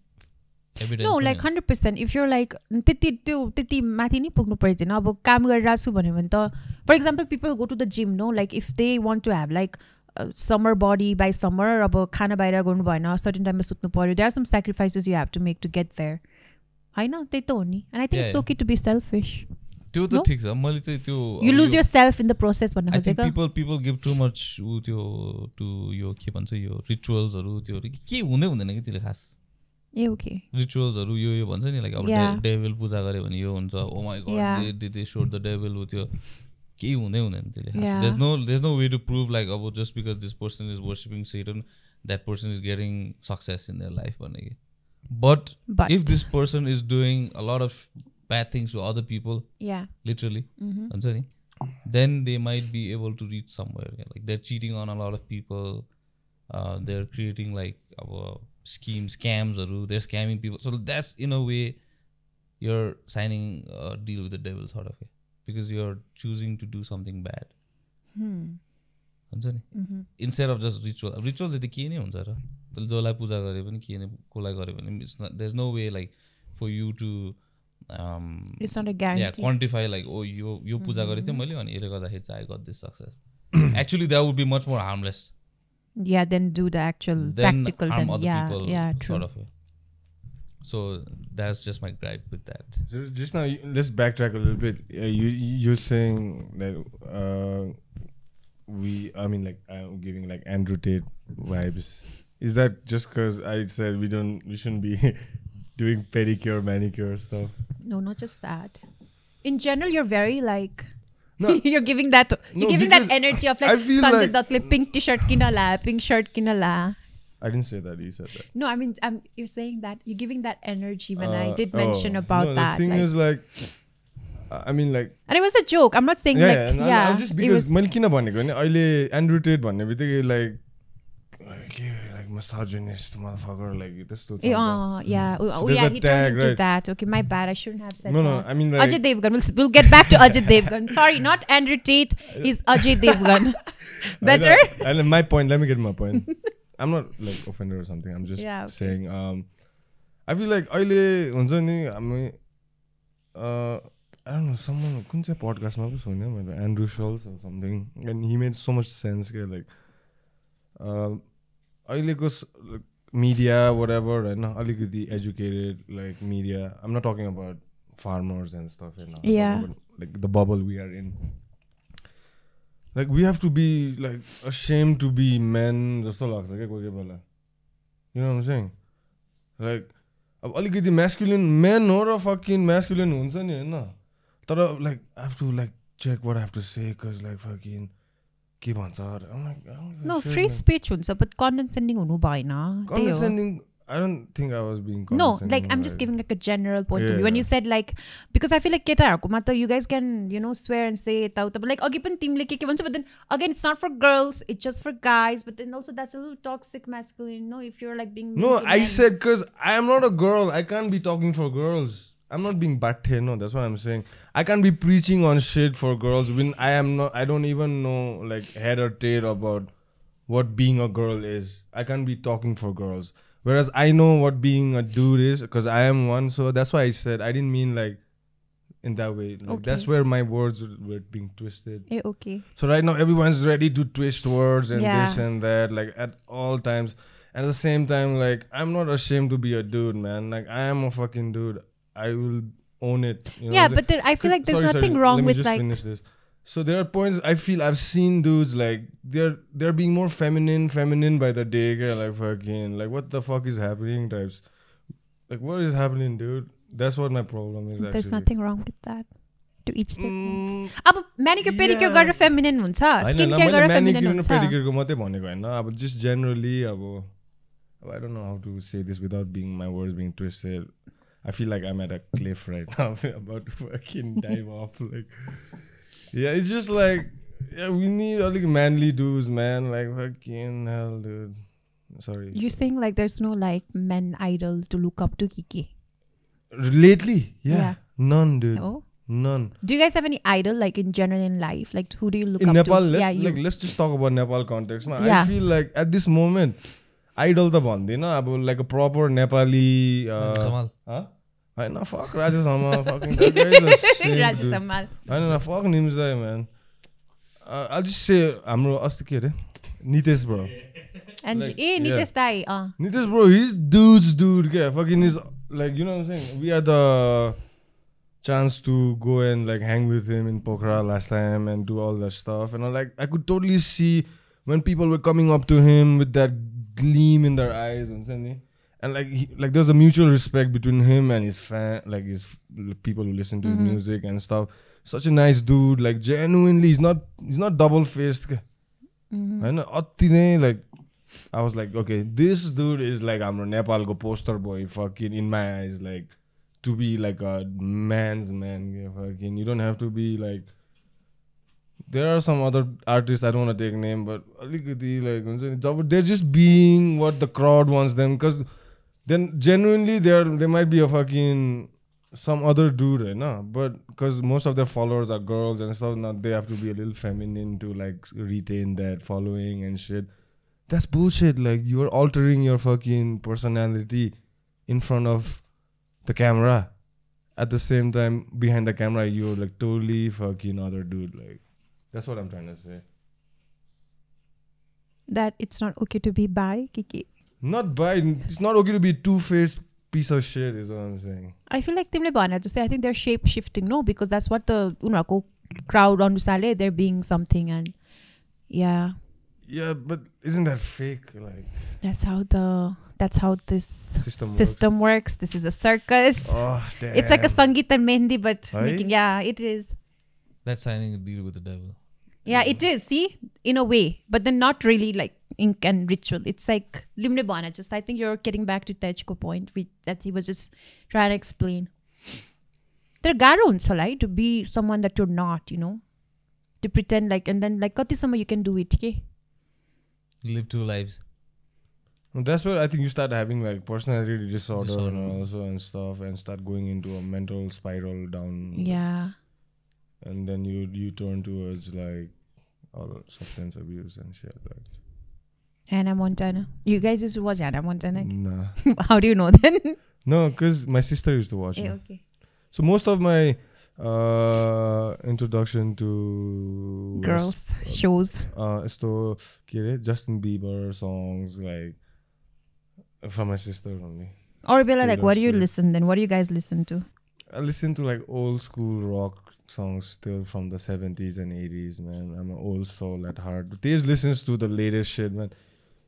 evidence no like 100% if you're like त्यति माथि नि पुग्नु पर्दैन. अब काम गरिरहेको छु भन्यो भने त, for example people go to the gym, no, like if they want to have like summer body by summer, अब खाना बाहिर गर्नु भएन, certain time मा सुत्नु पर्यो, there are some sacrifices you have to make to get there हैन, त्यही त हो नि. And I think it's okay to be selfish. त्यो त ठीक छ, मैले चाहिँ त्यो you lose yourself in the process भन्नु खोजेको. I think people give too much त्यो to यो के भन्छ यो rituals हरु त्यो के हुँदैन के त्यसले खास. ए ओके rituals हरु यो भन्छ नि, like अब devil पूजा गरे भने यो हुन्छ, oh my god they showed the devil with your केही हुँदैन त्यसले. There's no way to prove like अब just because this person is worshipping Satan that person is getting success in their life भन्ने के. But if this person is doing a lot of bad things to other people, literally हुन्छ नि, then they might be able to reach somewhere. Like they're cheating on a lot of people, they're creating like scams, they're scamming people. So that's in a way you're signing a deal with the devil sort of, because you're choosing to do something bad. हुन्छ नि, instead of just ritual चाहिँ के नै हुन्छ र, जसलाई पूजा गरे पनि के नै कोलाई गरे पनि there's no way like for you to it's not a guarantee. Quantify like, oh यो पूजा गरे थिए मैले अनि यसले गर्दाखेरि चाहिँ I got this success. Actually that would be much more harmless. Yeah, then do the actual then practical harm then. other people, Yeah, true. sort of. So that's just my gripe with that. So just now, let's backtrack a little bit. You're saying that I'm giving like Andrew Tate vibes. Is that just because I said we shouldn't be doing pedicure, manicure stuff? No, not just that. In general, you're very like No. you're giving that energy of like I feel Sanjay like- Dutt's pink t-shirt kinala, pink shirt kinala. I didn't say that. You said that. No, I mean, you're saying that you're giving that energy when I did mention about no, that. The thing like, is like, I mean like. and it was a joke. I'm not saying Yeah, like and yeah. I was just it because was, मैले किन भनेको नि अहिले Andrew Tate भन्ने बित्तिकै like misogynist motherfucker like त्यस्तो छ नि त. yeah. So Oh there's yeah, a he tag, turned into right? that. Okay, my bad. I shouldn't have said No, that. I mean like Ajay Devgan. We'll get back to Ajay Devgan. Sorry, not Andrew Tate. He's Ajay Devgan. Better? And my point, let me get my point. I'm not like offended or something. I'm just Yeah, okay. saying I feel like अहिले हुन्छ नि हामी I don't know, someone कुन चाहिँ podcastमा पो सुने मैले Andrew Schultz or something, and he made so much sense के like अहिलेको media whatever हैन अलिकति educated like media, I'm not talking about farmers and stuff Hahn, I'm Yeah. talking about, like the bubble we are in. Like we have to be like ashamed to be men जस्तो लाग्छ क्या कोही बेला. You know what I'm saying? Like अब अलिकति masculine men हो र fucking masculine हुन्छ नि हैन, तर like I have to like check what I have to say because like fucking के भन्छ. I'm like, I don't give a No, shit, free man. speech हुन्छ, but condescending हुनु भएन. त्यही हो. Condescending, I don't think I was being No, condescending. like I'm just giving like a general point of view. When Yeah. you said like, because I feel like केटाहरुकोमा त you guys can, you know, swear and say it out, but like अघि पनि तिमीले के भन्छ, but then again it's not for girls, it's just for guys, but then also that's a little toxic masculine, no, if you're like being mean No, to I men. said because I am not a girl. I can't be talking for girls. I'm not being batte. No, that's what I'm saying. I can't be preaching on shit for girls when I am not. I don't even know like head or tail about what being a girl is. I can't be talking for girls. Whereas I know what being a dude is because I am one. So that's why I said I didn't mean like in that way. Like, Okay. that's where my words were being twisted. Okay. So right now everyone's ready to twist words and Yeah. this and that, like at all times. And at the same time, like I'm not ashamed to be a dude, man. Like I am a fucking dude. I will own it. You know Yeah, what I'm but then I feel like there's Sorry, nothing sorry. wrong Let me with just like finish this. So there are points I feel I've seen dudes like they're being more feminine by the day. Like fucking like what the fuck is happening types. Like what is happening, dude? That's what my problem is. there's actually. nothing wrong with that. To each their own. Mm, अब manicure pedicure yeah. गरेर feminine हुन्छ, skin care गरेर feminine हुन्छ. पेडिक्योरको मात्रै भनेको हैन, अब just generally अब I don't know how to say this without being my words being twisted. I feel like I'm at a cliff right now about to fucking dive off. Like, yeah, it's just like, yeah, we need like manly dudes, man. Like fucking hell, dude. Sorry. You're saying like there's no like men idol to look up to, Kiki? Lately, yeah, Yeah. none, dude, No? none. Do you guys have any idol like in general in life? Like who do you look In up Nepal, to? let's just talk about Nepal context. Now, Yeah. I feel like at this moment, idol त भन्दैन अब like a proper Nepali. Samal. Huh? होइन fuck Rajesh Samal, fucking that guy is a simp, Rajesh dude. Samal. होइन fuck Nimsai, man. I'll just say हाम्रो अस्ति के अरे Nitesh bro. And Like, Nitesh Dai. Nitesh bro, he's dude क्या fucking is like, you know what I'm saying? We had the chance to go and like hang with him in Pokhara last time and do all that stuff, and I could totally see when people were coming up to him with that gleam in their eyes and something. And like there's a mutual respect between him and his fan, like his people who listen to his music and stuff. Such a nice dude, like genuinely, he's not double faced. And like I was like, okay, this dude is like I'm a Nepal go poster boy, fucking in my eyes, like to be like a man's man. Yeah, fucking, you don't have to be like. There are some other artists, I don't want to take name, but like they're just being what the crowd wants them, because then genuinely they might be a fucking some other dude, right? No, but because most of their followers are girls and stuff, now they have to be a little feminine to like retain that following and shit. That's bullshit. Like you're altering your fucking personality in front of the camera. At the same time, behind the camera, you're like totally fucking other dude. Like that's what I'm trying to say. That it's not okay to be bi, Kiki. Not by. It's not okay to be two-faced piece of shit. Is what I'm saying. I feel like timle bhane just say I think they're shape shifting, no, because that's what the unrako crowd anusarle they're being something, and yeah. Yeah, but isn't that fake? Like That's how this system works. This is a circus. oh damn. It's like a Sangeet and Mehndi, but Aye? making, yeah, it is. That's signing a deal with the devil. Yeah, it is. See, in a way, but then not really like ink and ritual. It's like limne bana. Just I think you're getting back to Tejko point that he was just trying to explain. There garo huncha lai to be someone that you're not, you know, to pretend like, and then like kati sama you can do it, ke? Live two lives. Well, that's where I think you start having like personality disorder. Disorder. And also and stuff, and start going into a mental spiral down. Yeah. And then you turn towards like all substance abuse and shit. Like Hannah Montana. You guys used to watch Hannah Montana? nah. How do you know then? No, because my sister used to watch it. Okay. So most of my introduction to Girls shows. so Justin Bieber songs like from my sister only. Or Bella, like, Taylor what do you Swift. listen then? What do you guys listen to? I listen to like old school rock songs still from the 70s and 80s, man. I'm an old soul at heart. Tej listens to the latest shit, man.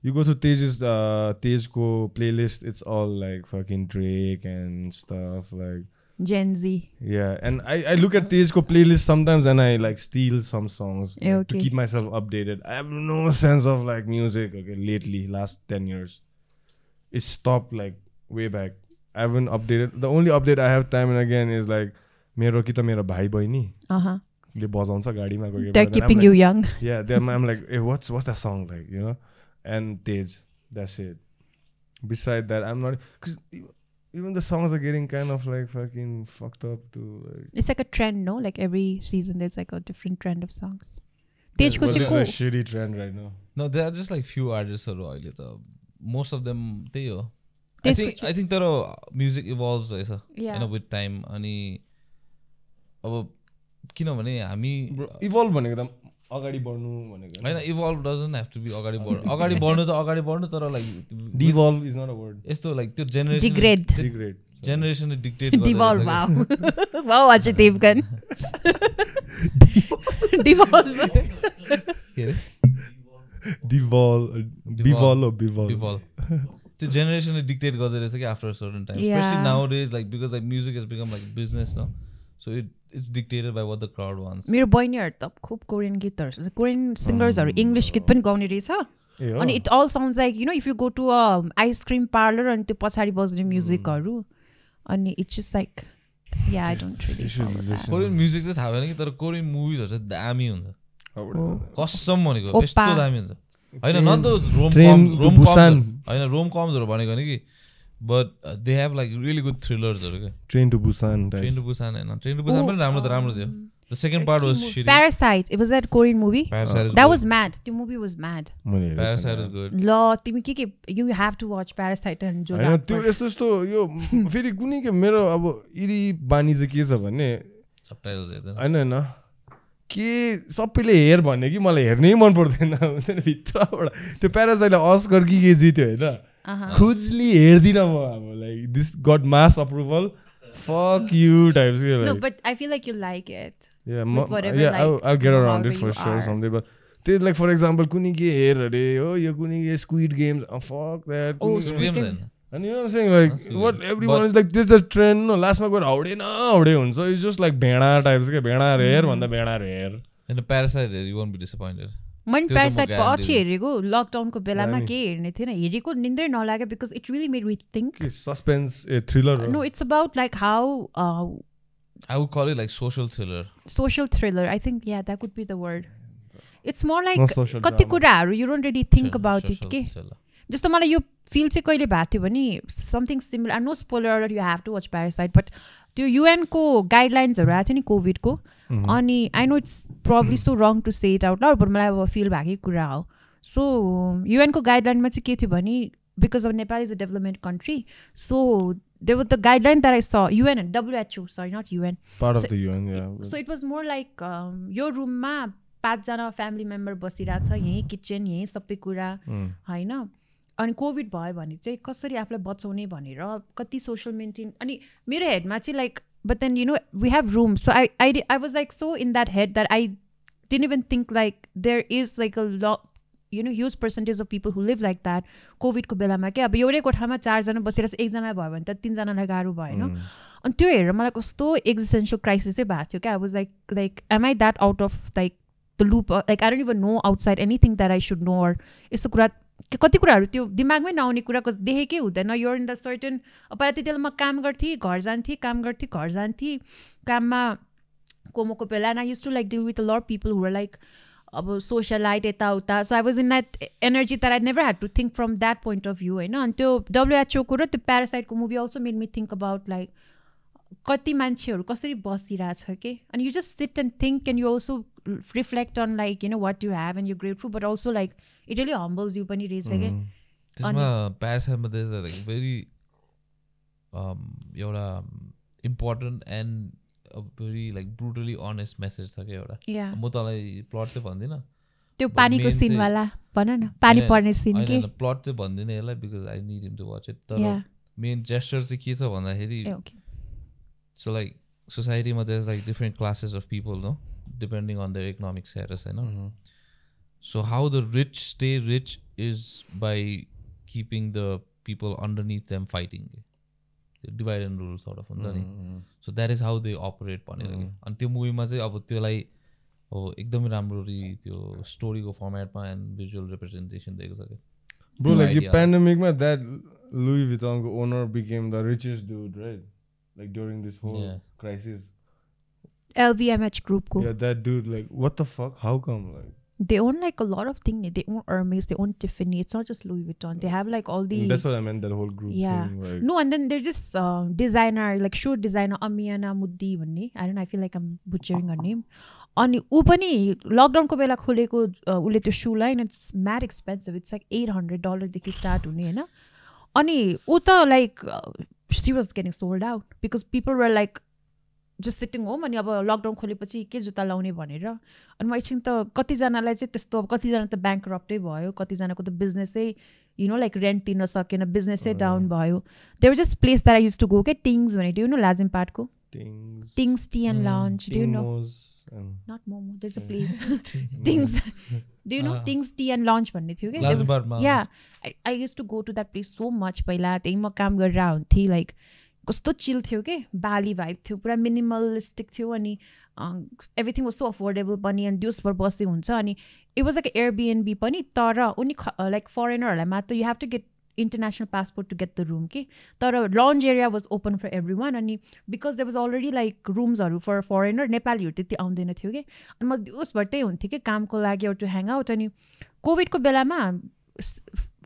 You go to Tejko playlist, it's all like fucking Drake and stuff like. Gen Z. Yeah, and I look at Tejko playlist sometimes and I like steal some songs like, Okay. to keep myself updated. I have no sense of like music, okay, lately, last 10 years. It stopped like way back. I haven't updated. The only update I have time and again is like मेरो कि त मेरो भाइ बहिनी ले बजाउँछ गाडीमा गयो. They're keeping you young. Yeah, then I'm like, hey, what's that song like, you know? And Tej, that's it. Beside that, I'm not, because even the songs are getting kind of like fucking fucked up too. Like, It's like a trend, no? Like every season there's like a different trend of songs. well, Tejko there's चाहिँ a को? shitty trend right now. No, there are just like few artists अहिले त. Most of them त्यही हो. Tejko I think तर music evolves रहेछ. Yeah. You know, with time. अनि अब किनभने हामी Evolve भनेको त अगाडि बढ्नु भनेको होइन, evolve doesn't have to be अगाडि बढ्नु त अगाडि बढ्नु तर like devolve is not a word. यस्तो like त्यो generation Degrade. Degrade. generationले dictate Devolve, गर्दैछ wow. Wow, Ajay Devgan. Devolve. के अरे Devolve. त्यो generationले dictate गर्दै रहेछ कि after a certain time, especially Yeah. nowadays, like because like music has become like business now, so it's dictated by what the crowd wants. मेरो बहिनीहरू त खुब कोरियन गीतहरू, कोरियन सिङ्गर्सहरू इङ्ग्लिस गीत पनि गाउने रहेछ. अनि it all sounds like you know if you go to a ice cream parlour अनि त्यो पछाडि बज्ने म्युजिकहरू अनि it's just like yeah I don't really follow that. Korean music चाहिँ थाहा भएन कि तर कोरियन मुभिजहरू चाहिँ दामी हुन्छ कसम भनेको यस्तो दामी हुन्छ होइन. न त रोमकम्सहरू भनेको होइन कि but they have like really good थ्रिलर्सहरू क्या. Train to Busan. Train to Busan होइन, ट्रेन टु बुसान पनि राम्रो थियो. The second part was shitty. Parasite, it was that Korean movie. Parasite is That good. was mad. The movie was mad. Parasite is good. ल तिमी के you have to watch Parasite and जो होइन त्यो यस्तो यो फेरि कुनै के मेरो अब इरी बानी चाहिँ के छ भने Subtitles हेर्दैन. होइन के सबैले हेर भन्ने कि मलाई हेर्नै मन पर्दैन हुन्छ नि भित्रबाट. त्यो प्यारासाइटले अस्कर के जित्यो होइन खुजली हेर्दिनँ म अब like this got mass approval fuck you types के No, like but I feel like you like it. Yeah, with whatever, yeah, like, I'll get around however it for you sure are. someday. But they like, for example, कुनै के हेर अरे हो यो कुनै के Squid Games, fuck that. Oh, कुनै के- Squid Games होइन. And you know what I'm saying? Like, Squid what Games. everyone is like, this is the trend. No, last मा गएर हाउडे हुन्छ. It's just like भेडा types के भेडा हेर भन्दा भेडा हेर. होइन, Parasite hair, you won't be disappointed. मैले त्यो त म प्यारासाइट guarantee पछि हेरेको लकडाउनको बेलामा दामी. के हेर्ने थिएन हेरेको निन्द्रै नलाग्यो because it really made me think. के suspense thriller. No, it's about like how I would call it like social thriller. social thriller. I think that could be the word. It's more like Not social कति drama. कुराहरू you don't really think about it Social के thriller. जस्तो मलाई यो fill चाहिँ कहिले भएको थियो भने something similar no spoiler you have to watch Parasite but त्यो युएनको गाइडलाइन्सहरू आएको थियो नि कोभिडको अनि I know it's probably so wrong to से इट आउट ल मलाई अब फिल भएकै कुरा हो सो युएनको गाइडलाइनमा चाहिँ के थियो भने बिकज अब Nepal is a development country so there was the guideline that I saw UN and WHO sorry not UN part of the UN yeah so it was more like your room ma 5 jana family member basira cha yahi kitchen yahi sabai kura haina अनि covid भयो भने चाहिँ कसरी आफूलाई बचाउने भनेर कति social maintain अनि मेरो हेडमा चाहिँ like but then you know we have room so I was like so in that head that I didn't even think like there is like a lot you know huge percentage of people who live like that कोभिडको बेलामा क्या अब एउटै कोठामा 4 जना बसेर एकजना भयो भने त 3 जनालाई गाह्रो भएन अनि त्यो हेरेर मलाई कस्तो एक्जिस्टेन्सियल क्राइसिस चाहिँ भएको थियो क्या I was like am I that out of like the loop like I don't even know outside anything that I should know or यस्तो कुरा कति कुराहरू त्यो दिमागमै नआउने कुराको देखेकै हुँदैन यो इन द सर्टेन पहिला त्यति बेला म काम गर्थेँ घर जान्थेँ काम गर्थेँ घर जान्थेँ काममा कोमोको बेला and I use to like deal with a lot people who are like अब सोसियलाइट यताउता so I was in that energy that I never had to think from that point of view होइन अनि त्यो डब्लुएचओको र त्यो प्यारासाइटको movie also made me think about like कति मान्छेहरू कसरी बसिरहेछ के अनि you just sit and think and you also reflect on like you know what you have and you grateful but also like it really humbles you पनि रहेछ क्या त्यसमा प्यारासाइटमा लाइक भेरी एउटा important and very like brutally honest message छ क्या एउटा म तँलाई प्लट चाहिँ भन्दिनँ त्यो पानीको सिनवाला भन न पानी पर्ने सिन के प्लट चाहिँ भन्दिनँ यसलाई because I need him to watch it तर मेन जेस्चर चाहिँ के छ भन्दाखेरि सो लाइक सोसाइटीमा there is like different classes of people no depending on their economic status होइन so how the rich stay rich is by keeping the people underneath them fighting divide and rule sort of हुन्छ नि so that is how they operate भनेर कि अनि त्यो मुभीमा चाहिँ अब त्यसलाई अब एकदमै राम्ररी त्यो स्टोरीको फर्मेटमा एन्ड भिजुअल रिप्रेजेन्टेसन दिएको छ क्या ब्रो लाइक यो पेन्डेमिकमा द्याट लुई भिटनको owner became the richest dude right like during this whole crisis LVMH ग्रुपको yeah that dude like what the fuck how come like they own like a lot of things they own Hermes they own Tiffany it's not just Louis Vuitton they have like all the that's what I meant that whole group thing like no and then they're just designer like shoe designer Amiana Muddi भन्ने I don't know I feel like I'm butchering her name अनि ऊ पनि लकडाउनको बेला खोलेको उसले त्यो shoe line it's mad expensive it's like $800 देखि start हुने होइन अनि ऊ त like she was getting sold out because people were like just sitting home अनि अब लकडाउन खोलेपछि के जुत्ता लाउने भनेर अनि म एकछिन त कतिजनालाई चाहिँ त्यस्तो अब कतिजना त ब्याङ्क्रप्टै भयो कतिजनाको त बिजनेसै यु नो लाइक रेन्ट तिर्न सकेन बिजनेसै डाउन भयो there just place that I use to go के टिङ्स भने डु यु नो लाजिमपाटको Tings tea and lunch do you know not momo there is a place Tings do you know Tings tea and lunch भन्ने थियो कि yeah I use to go to that place so much पहिला त्यही म काम गरेर हुन्थेँ लाइक कस्तो चिल थियो कि बाली भाइब थियो पुरा मिनिमलिस्टिक थियो अनि एभ्रिथिङ वाज सो अफोर्डेबल पनि अनि दिउँसभर बसी हुन्छ अनि इट वाज लाइक एयरबिएनबी पनि तर उनी लाइक फरेनरहरूलाई मात्र you have to get international passport to get the room कि तर lunch area was open for everyone अनि because there was already like रुम्सहरू फर फरेनर नेपालीहरू त्यति आउँदैन थियो कि अनि म दिउँसभर त्यही हुन्थेँ कि कामको लागि एउटा ह्याङ आउट अनि कोभिडको बेलामा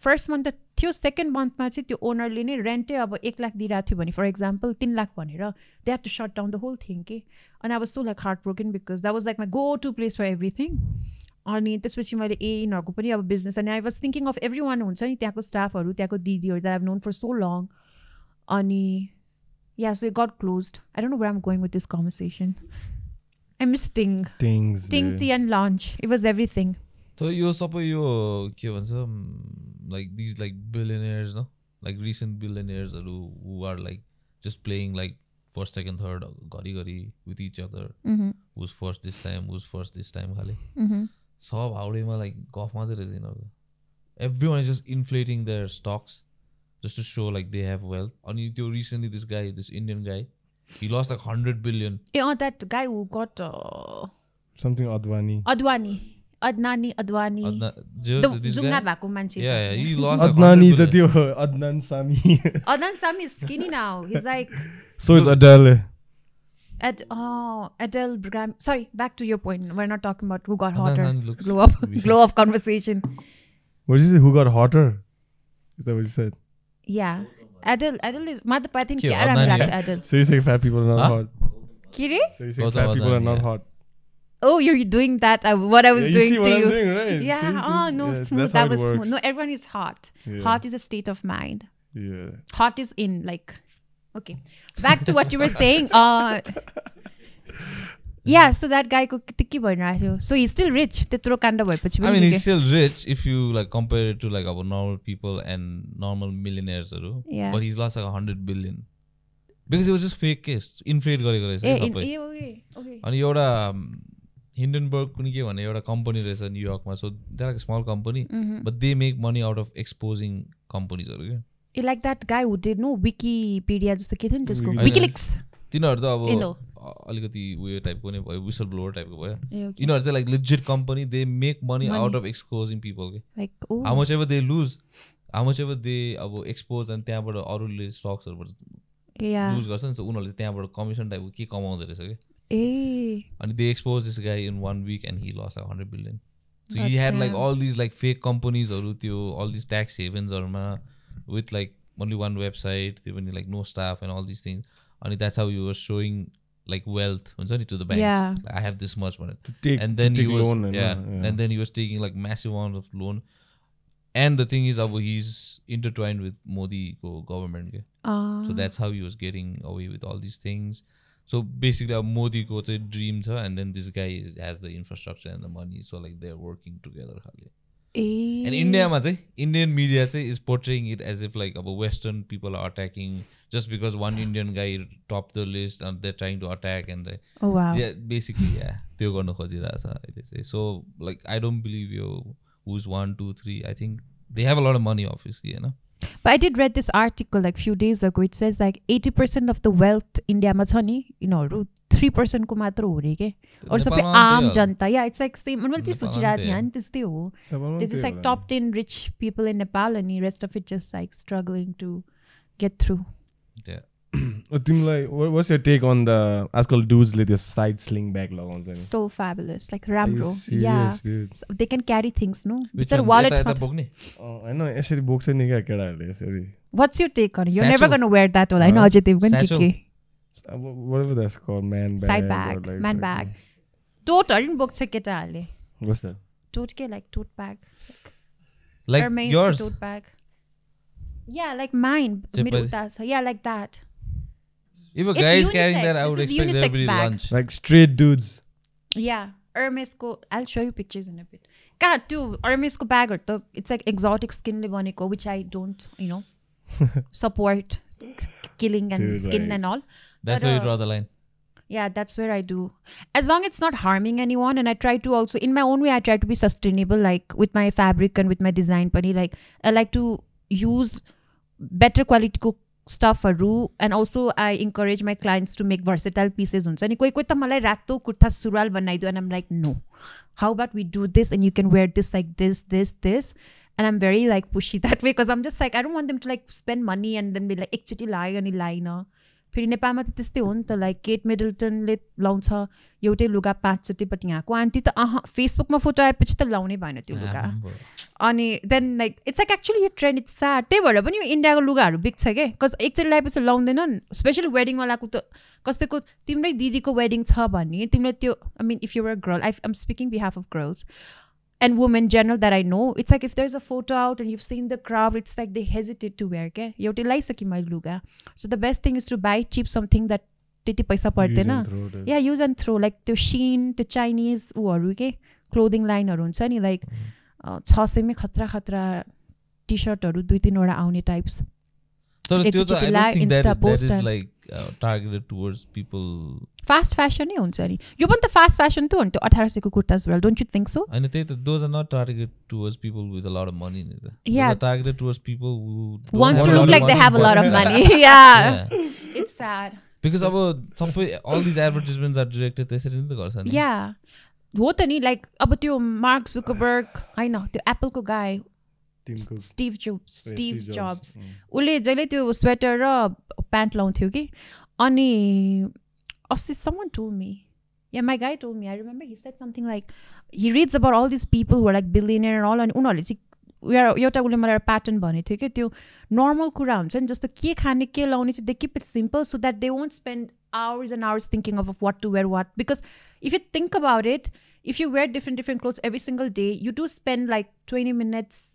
फर्स्ट मन्थ त थियो सेकेन्ड मन्थमा चाहिँ त्यो ओनरले नै रेन्टै अब 1 लाख दिइरहेको थियो भने फर इक्जाम्पल 3 लाख भनेर they have to shut down the whole thing के अनि I was so like heart broken because that was like my go to place for everything अनि त्यसपछि मैले यिनीहरूको पनि अब बिजनेस अनि I was thinking of every one हुन्छ नि त्यहाँको स्टाफहरू त्यहाँको दिदीहरू that I known for so long अनि yeah so it got closed I don't know where I am going with this conversation I miss Ting tea and lunch it was everything So यो सबै यो के भन्छ like these like billionaires न like recent बिलियनियर्सहरू who are like just playing like first second third घरिघरि with each other whose first this time खाले सब हाउडेमा लाइक गफ मात्रै रहेछ यिनीहरूको everyone is just inflating their stocks just to show like they have wealth अनि त्यो रिसेन्टली दिस इन्डियन गाई he lost like 100 billion that guy who got something Advani जुङ्गा भएको मान्छे Adnani त त्यो Adnan Sami is skinny now he's like so is Adele Adele Braham sorry back to your point we're not talking about who got hotter glow up conversation what is it who got hotter Is that what you said? Yeah. Adele is mother I think Okay, क्या राम्रो Adnan, लाग्छ Adele. So you say fat people are not Huh? hot. के रे? So you say Gautam fat people are Adnan, not yeah. hot. Oh, you're doing that. What I was Yeah, you doing see to what you. I'm doing, right? Yeah. See? Oh no, Yes, smooth. that's how That it was smooth. works. No, everyone is hot. Yeah. Hot is a state of mind. Yeah. Hot is in like. Okay, back to what you were saying. Yeah. So that guy ko tikki bhainirahyo. So he's still rich. Tetro kanda bhayepachi I pani mean, ठीक he's है. still rich if you like compare it to like our normal people and normal millionaires. Yeah. But he's lost like 100 billion. Because it was just fake case. Inflate गरेको रहेछ Eh, के सबै. okay. अनि एउटा हिन्डनबर्ग कुनै के भन्ने एउटा कम्पनी रहेछ न्युयोर्कमा. So they're like a small company, but they make money out of exposing companiesहरु के. Like that guy who did no Wikipedia जस्तो के थियो नि त्यसको Wikileaks. WikiLeaks. तिनीहरु त अब Hello. अलिकति उयो टाइपको नै भयो, विसल ब्लोअर टाइपको भयो. Eh, okay. यिनीहरु चाहिँ like legit company, they make money Money. out of exposing people के. Like oh. How much ever they lose, how much ever they अब expose and त्यहाँबाट अरूले स्टक्सहरुबाट Yeah. लुज गर्छ नि. सो उनीहरूले चाहिँ त्यहाँबाट कमिसन टाइपको के कमाउँदो रहेछ कि. Eh. अनि they exposed this guy in 1 week and he lost like 100 billion. So God he had like damn. all these like fake companies हरु त्यो all these tax havens हरुमा with like only one website, they were like no staff and all these things. And that's how he was showing like wealth to the banks. Yeah. Like, I have this much money. Take, And then to he take was loan yeah. yeah. And then he was taking like massive amount of loan. And the thing is he's intertwined with Modi government. Okay? So that's how he was getting away with all these things. So basically Modi ko dream tha, and then this guy has the infrastructure and the money, so like they're working together. Eh. And India ma chai, Indian media chai is portraying it as if like Western people are attacking just because one Indian guy topped the list and they're trying to attack and they, Oh wow. yeah, basically yeah, त्यो गर्नु खोजिरहेछ अहिले चाहिँ. So like I don't believe who's 1, 2, 3. I think they have a lot of money obviously, you know. But I did read this article like few days ago. It says like 80% of the wealth India ma cha ni, 3% को मात्र हो रे के. और सबै आम जनता. Yeah, it's like same. मैले त्यही सोचिरहेको थिएँ नि त्यस्तै हो. There's just like top 10 rich people in Nepal and the rest of it just like struggling to get through. Yeah. तिमीलाई what's your take on the आजकल dudes ले त्यो side sling bag लगाउँछ नि? So fabulous. Like राम्रो. serious, Yeah. dude? So they can carry things, no? Which It's a one? wallet. यता बोक्ने? हैन यसरी बोक्छ नि क्या केटाहरूले यसरी. What's your take on it? You're never Satchel. going to wear that होला हैन अझै त्यो पनि Satchel. के Whatever that's called, man bag. side or bag, like, man bag. टोटहरु नि बोक्छ केटाहरूले. What's that? Tote के like tote bag. Like Hermes yours. tote bag. Yeah, like mine. मेरो उता छ. Yeah, like that. If a It's guy is carrying unisex. that, I would This is expect unisex everybody bag. lunch. Like straight dudes. Yeah, Hermes को I'll show you pictures in a bit. कहाँ त्यो Hermes को bag त it's like exotic skin ले बनेको, which I don't, support killing and Dude, skin like- and all. That's But, where you draw the line. Yeah, that's where I do. As long it's not harming anyone, and I try to also, in my own way, I try to be sustainable, like with my fabric and with my design. Pani, like I like to use better quality stuff and also I encourage my clients to make versatile pieces. And koi ta malai rato kurta sural banaidu, and I'm like, no. How about we do this and you can wear this like this. And I'm very like pushy that way because I'm just like, I don't want them to like spend money and then be like, एकचोटि लाग्यो अनि line. फेरि नेपालमा त त्यस्तै हो नि त लाइक केट मिडल्टनले लाउँछ एउटै लुगा 5 चोटिपट्टि यहाँको आन्टी त फेसबुकमा फोटो आएपछि त लाउनै भएन त्यो लुगा. अनि then like it's like actually यो ट्रेन्ड इट्स स्याड. त्यही भएर पनि यो इन्डियाको लुगाहरू बिग्छ क्या बिकज एकचोटि लगाएपछि लाउँदैनन्. स्पेसली वेडिङवालाको त कसैको तिम्रै दिदीको वेडिङ छ भने तिमीले त्यो I mean if you're a girl I am speaking behalf of girls and women general that I know, it's like if there's a photo out and you've seen the crowd, it's like they hesitate to wear ke एउटै लाइसकि मैले लुगा. So the best thing is to buy cheap something that त्यति पैसा पर्दैन. Yeah, use and throw. Like त्यो Shein, त्यो Chinese उहरू के clothing लाइनहरू हुन्छ नि लाइक 600 मै खतरा टी सर्टहरू 2-3 वटा आउने types. So I don't think that is and like targeted towards people. Fast fashion नै हुन्छ नि. यो पनि त fast fashion त हो नि त्यो 1800 को kurta as well. Don't you think so? And those are not targeted towards people with a lot of money. Neither. Yeah. Those are targeted towards people who don't Wants have to a look lot like of they money, have a but- lot of money. Yeah. It's sad. Because all these advertisements are directed त्यसरी नि त गर्छ नि. Yeah. हो त नि like अब त्यो मार्क जुकरबर्ग हैन त्यो एप्पलको गाई स्टिभ जब्स उसले जहिले त्यो स्वेटर र प्यान्ट लाउँथ्यो कि अनि अस्ति someone told me, yeah, my guy told me, I remember he said something like he reads about all these people who are like billionaire and all, and उनीहरूले चाहिँ एउटा उसले मलाई प्याटर्न भनेको थियो कि त्यो नर्मल कुरा हुन्छ नि जस्तो के खाने के लाउने चाहिँ they keep it simple so that they won't spend hours and hours thinking of what to wear what, because if you think about it, if you wear different clothes every single day, you do spend like 20 minutes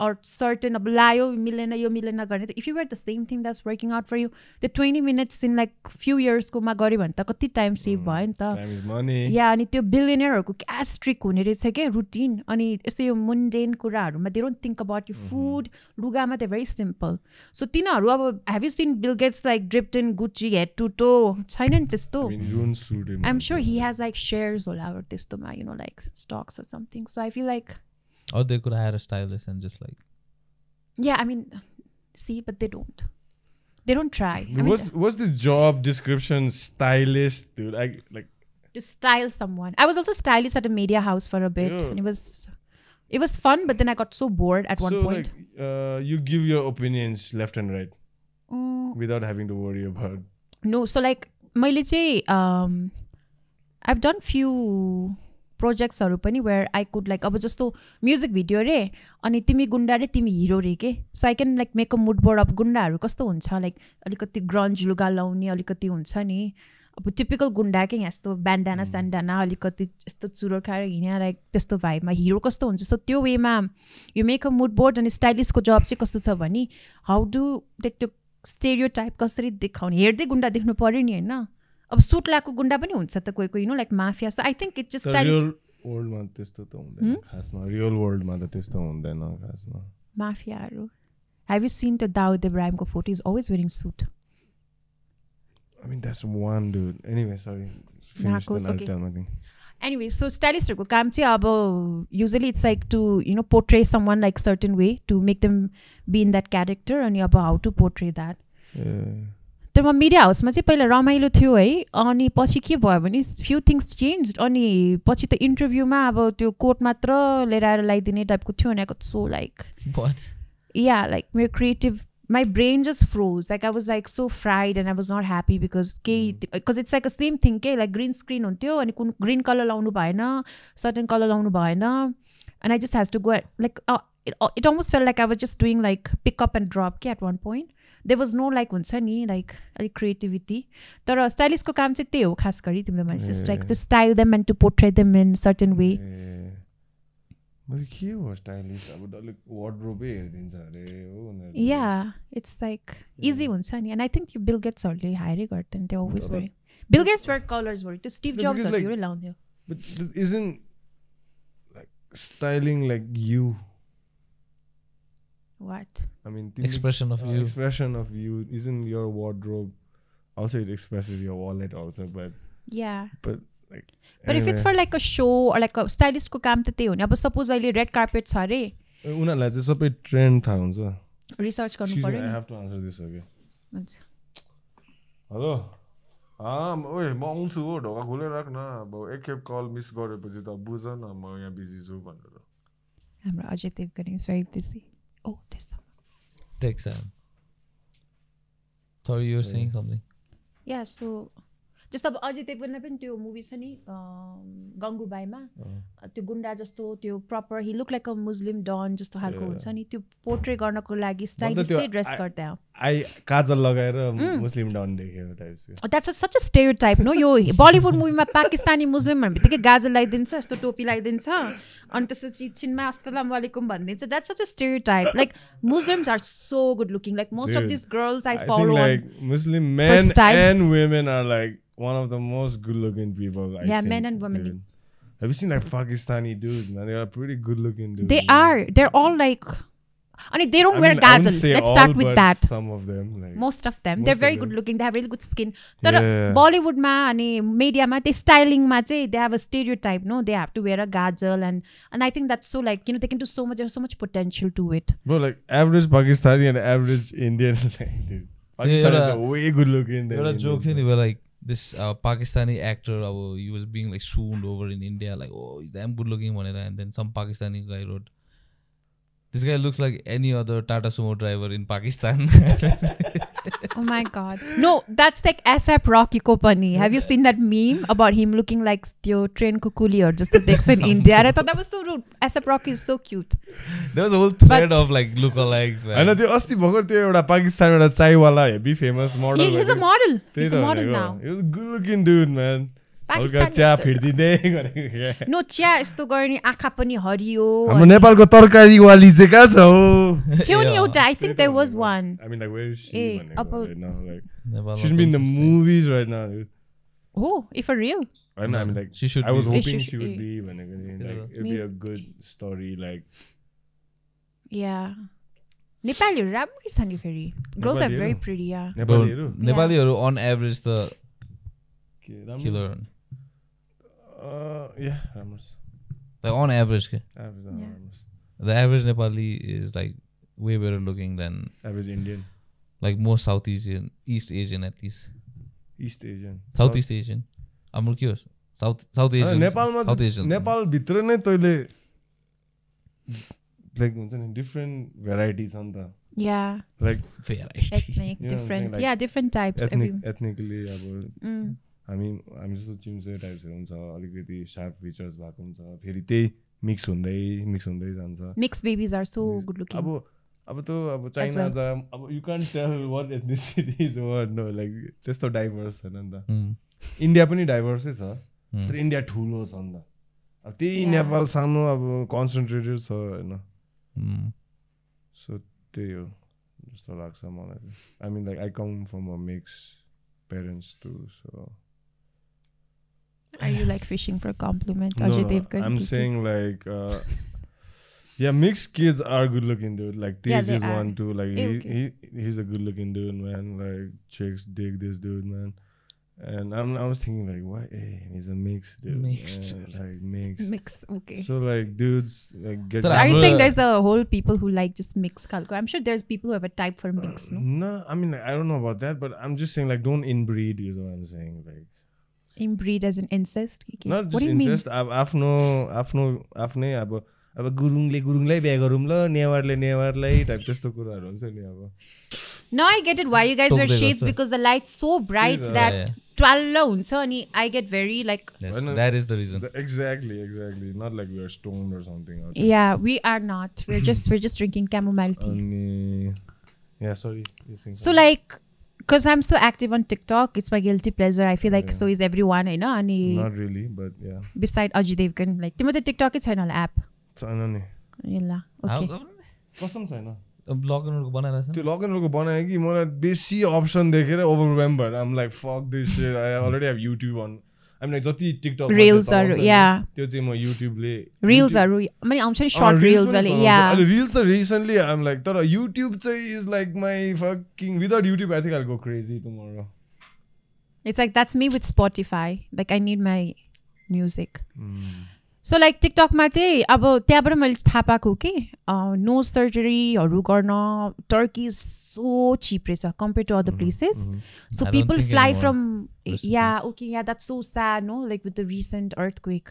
or certain अब लायो मिलेन यो मिलेन गर्ने त if you wear the same thing that's working out for you, the 20 minutes in like few years को मा गऱ्यो भने त कति टाइम सेभ भयो नि त. Time is money. या अनि त्यो बिलियनरहरूको क्या स्ट्रिक हुने रहेछ क्या रुटिन. अनि यस्तो यो मुन्डेन कुराहरूमा दे डोन्ट थिङ्क अबाउट यो फुड लुगामा त भेरी सिम्पल. सो तिनीहरू अब have you seen Bill Gates like dripped in Gucci head to toe छैन नि त्यस्तो. I am sure he has like shares होला त्यस्तोमा you know like stocks or something. So I feel like or they could hire a stylist and just like yeah, I mean see, but they don't try. I mean, what's this job description? Stylist, dude. Like to style someone. I was also stylist at a media house for a bit, and it was fun, but then I got so bored at one point. Like, you give your opinions left and right without having to worry about. No, so like मैले चाहिँ I've done few प्रोजेक्ट्सहरू पनि where I could like अब जस्तो music video रे अनि तिमी गुन्डा रे तिमी हिरो रे के. सो आई क्यान लाइक मेक अ मुड बोर्ड अफ गुन्डाहरू कस्तो हुन्छ लाइक अलिकति ग्रन्ज लुगा लाउने अलिकति हुन्छ नि अब टिपिकल गुन्डा के यस्तो ब्यान्डाना स्यान्डाना अलिकति यस्तो चुरो खाएर हिँड्या लाइक त्यस्तो भाइबमा हिरो कस्तो हुन्छ. सो त्यो वेमा यु मेक अ मुड बोर्ड. अनि स्टाइलिस्टको जब चाहिँ कस्तो छ भने हाउ डु त्यो स्टेरियो टाइप कसरी देखाउने हेर्दै गुन्डा देख्नु पऱ्यो नि होइन. अब सुट लगाएको गुन्डा पनि हुन्छ त कोही कोही know like mafia. So I think it's just stylist वर्ल्डमा त्यस्तो त हुँदैन खासमा. रियल वर्ल्डमा त त्यस्तो हुँदैन खासमा. माफियाहरू have you seen the Dawood इब्राहिमको photo is always wearing suit. I mean that's one dude. Anyway, sorry. Narcos, okay. Anyway, so stylistहरूको काम चाहिँ अब usually it's like to you know portray someone like certain way to make them be in that character अनि अब how to portray that. तर म media हाउसमा चाहिँ पहिला रमाइलो थियो है. अनि पछि के भयो भने फ्यु थिङ्स चेन्ज. अनि पछि त इन्टरभ्यूमा अब त्यो कोट मात्र लिएर आएर लगाइदिने टाइपको थियो. अनि सो लाइक या लाइक मेरो creative my brain just froze. Like I was like so fried and I was not happy because it's like a same thing ke like green screen huntyo ani kun green color launu bhayena certain color launu bhayena and I just has to go like it almost felt like I was just doing like pick up and drop ke at one point. There was no like huncha ni like creativity. Tara stylist ko kaam chahi त्यही हो खास गरी तिमीले just like to style them and to portray them in certain way. मैले के हो stylist अब अलिक वार्डरोबै हेरिदिन्छ अरे हो. या इट्स लाइक इजी हुन्छ नि. एन्ड आई थिङ्क यो बिल गेट्सहरूले हायरै गर्दैन. त्यो always wear Bill Gates wear collars भयो. त्यो स्टिभ जब्सहरूले लाउँथ्यो. But isn't like styling like you what I mean expression of you isn't your wardrobe also it expresses your wallet also but yeah but But if it's for like a show or like a stylist को काम त त्यही हो नि. अब suppose अहिले red carpet छ अरे उनीहरूलाई चाहिँ सबै ट्रेन्ड थाहा हुन्छ. रिसर्च गर्नु पर्यो नि. I have to answer this okay. Hello ओए म आउँछु हो ढोका खोलेर राख न. अब एकखेप कल मिस गरेपछि त बुझ न म यहाँ बिजी छु भनेर. हाम्रो Ajay Devgan is very busy. Oh there's someone. Take Sam. Sorry you were saying something. Yeah so जस्तो अब अजय देवगनलाई पनि त्यो मुभी छ नि गङ्गुबाईमा त्यो गुन्डा जस्तो त्यो प्रपर हि लुक लाइक अ मुस्लिम डन जस्तो खालको हुन्छ नि. त्यो पोर्ट्रे गर्नको लागि स्टाइलिस्टै ड्रेस गर्दा काजल लगाएर मुस्लिम डन देख्यो types. That's such a stereotype no. यो बलिउड मुभीमा पाकिस्तानी मुस्लिम भन्ने बित्तिकै गाजल लगाइदिन्छ यस्तो टोपी लगाइदिन्छ अनि त्यसपछि छिनमा अस्सलाम वालेकुम भनिदिन्छ. That's such a stereotype. Like Muslims are so good looking. Like most of this girls I follow like Muslim men and women are like one of the most good looking people. I think, men and women. Dude. Have you seen like Pakistani dudes, man? They are pretty good looking dudes. They are. They're all like and they don't wear gazelle. Let's start with that. Some of them like most of them they're very good looking. They have really good skin. But Bollywood ma ani media ma they styling ma they have a stereotype. No, they have to wear a gazelle and I think that's so like you know they can do so much. There's so much potential to it. Bro, like average Pakistani and average Indian like dude. Pakistani is way good looking. There was a joke thing where like this Pakistani actor he was being like swooned over in India like oh he's damn good looking one and then some Pakistani guy wrote this guy looks like any other Tata Sumo driver in Pakistan. Oh my god. No, that's like ASAP Rocky ko pani. Have you seen that meme about him looking like the train kukuli or just the Dex in India? And I thought that was so rude. ASAP Rocky is so cute. There was a whole thread of like lookalikes, man. होइन त्यो अस्ति भर्खर त्यो एउटा पाकिस्तान एउटा चाइवाला heavy famous model He's a model. He's a model now. He was a good looking dude, man. Pakistan चिया फिर्दिँदै गरेको No, चिया यस्तो गर्ने आँखा पनि हरियो. हाम्रो नेपालको तरकारी वाली चाहिँ कहाँ छ हो थियो नि एउटा. I think there was one. I mean, like, where is she right now? Like, Nepal she should be in the movies right now, dude. Oh, if for real. I know, I mean, like, she should. I was be. hoping She she would should be. Like, it'd be a good story. Like, Yeah. Nepali राम्रै छ नि फेरि. Girls are very pretty, yeah. नेपालीहरू Nepaliहरू on average the killer. Yeah, राम्रो छ. Like on average, ke? Average. The average Nepali is like way better looking than Average Indian. like most South Asian, East Asian at least. East Asian. Southeast Asian. हाम्रो के हो? South Asian. नेपालमा South Asian. Nepal भित्र नै तैले like हुन्छ नि different varieties छ नि त. Yeah. Like variety. Ethnic, You know what I'm different. saying? Like, Yeah, different types. ethnically अब हामी जस्तो चिम्से टाइप्सहरू हुन्छ अलिकति शार्प फिचर्स भएको हुन्छ फेरि त्यही मिक्स हुँदै जान्छ. Mixed babies are so good looking. अब त चाइना जा अब you can't tell what ethnicity is what no like त्यस्तो डाइभर्स छैन नि त. इन्डिया पनि डाइभर्सै छ तर इन्डिया ठुलो छ नि त. अब त्यही नेपाल सानो अब कन्सन्ट्रेटेड छ होइन. सो त्यही हो जस्तो लाग्छ मलाई. I mean like I come from a mix parents too so. Are you like fishing for a compliment? No, Ajay Devgan I'm Kiki? saying like yeah, mixed kids are good looking dude. Like Yeah, this they is are. one too. Like Okay. he's a good looking dude, man. Like chicks dig this dude, man. And I was thinking like, why? Hey, he's a mixed dude. Mixed. Like mixed. Mix, okay. So like dudes like get. But Are you I'm saying a- there's a whole people who like just mix kalko? I'm sure there's people who have a type for mix, no? No, I mean like, I don't know about that, but I'm just saying like don't inbreed. Is what I'm saying. Like Inbreed as an incest? Kiki? not What just do you incest. आफ्नै अब गुरुङलाई बिहा गरौँ ल नेवारले नेवारलाई type त्यस्तो कुराहरू हुन्छ नि अब. Now I get it why you guys wear Tokde shades garcha. because the light's so bright Yeah, that twalla huncha ani I get very like Yes, Well, that is the reason. Exactly. Not like we are stoned or something. Okay. yeah, we are not. We're just drinking chamomile tea. Yeah, sorry. So like because I'm so active on TikTok, it's my guilty pleasure. I feel like so is everyone, you know, ani not really, but yeah. beside Ajay Devgan like तिम्रो त TikTok is छैन होला app. छैन नि. Yalla okay. कसम छैन. ब्लगरहरुको बनाइरहेछ नि. त्यो लगइनहरुको बनाए कि मलाई बेसी अप्सन देखेर ओभरवेल्म भएर I'm like fuck this shit. I already have YouTube on. I'm like जति TikTok Reels are yeah. त्यो चाहिँ म YouTube ले Reels are मैले आउँछ नि short reels अलि yeah. अहिले reels त recently I'm like तर YouTube चाहिँ is like my fucking without YouTube I think I'll go crazy tomorrow. It's like that's me with Spotify. Like I need my music. So like TikTok मा चाहिँ अब त्यहाँबाट मैले थाहा पाएको कि नो सर्जरीहरू गर्न टर्की इज सो चिप रहेछ compare to other places. So I don't people think fly anymore. from Rest in yeah peace. okay yeah that's so sad no like with the recent earthquake.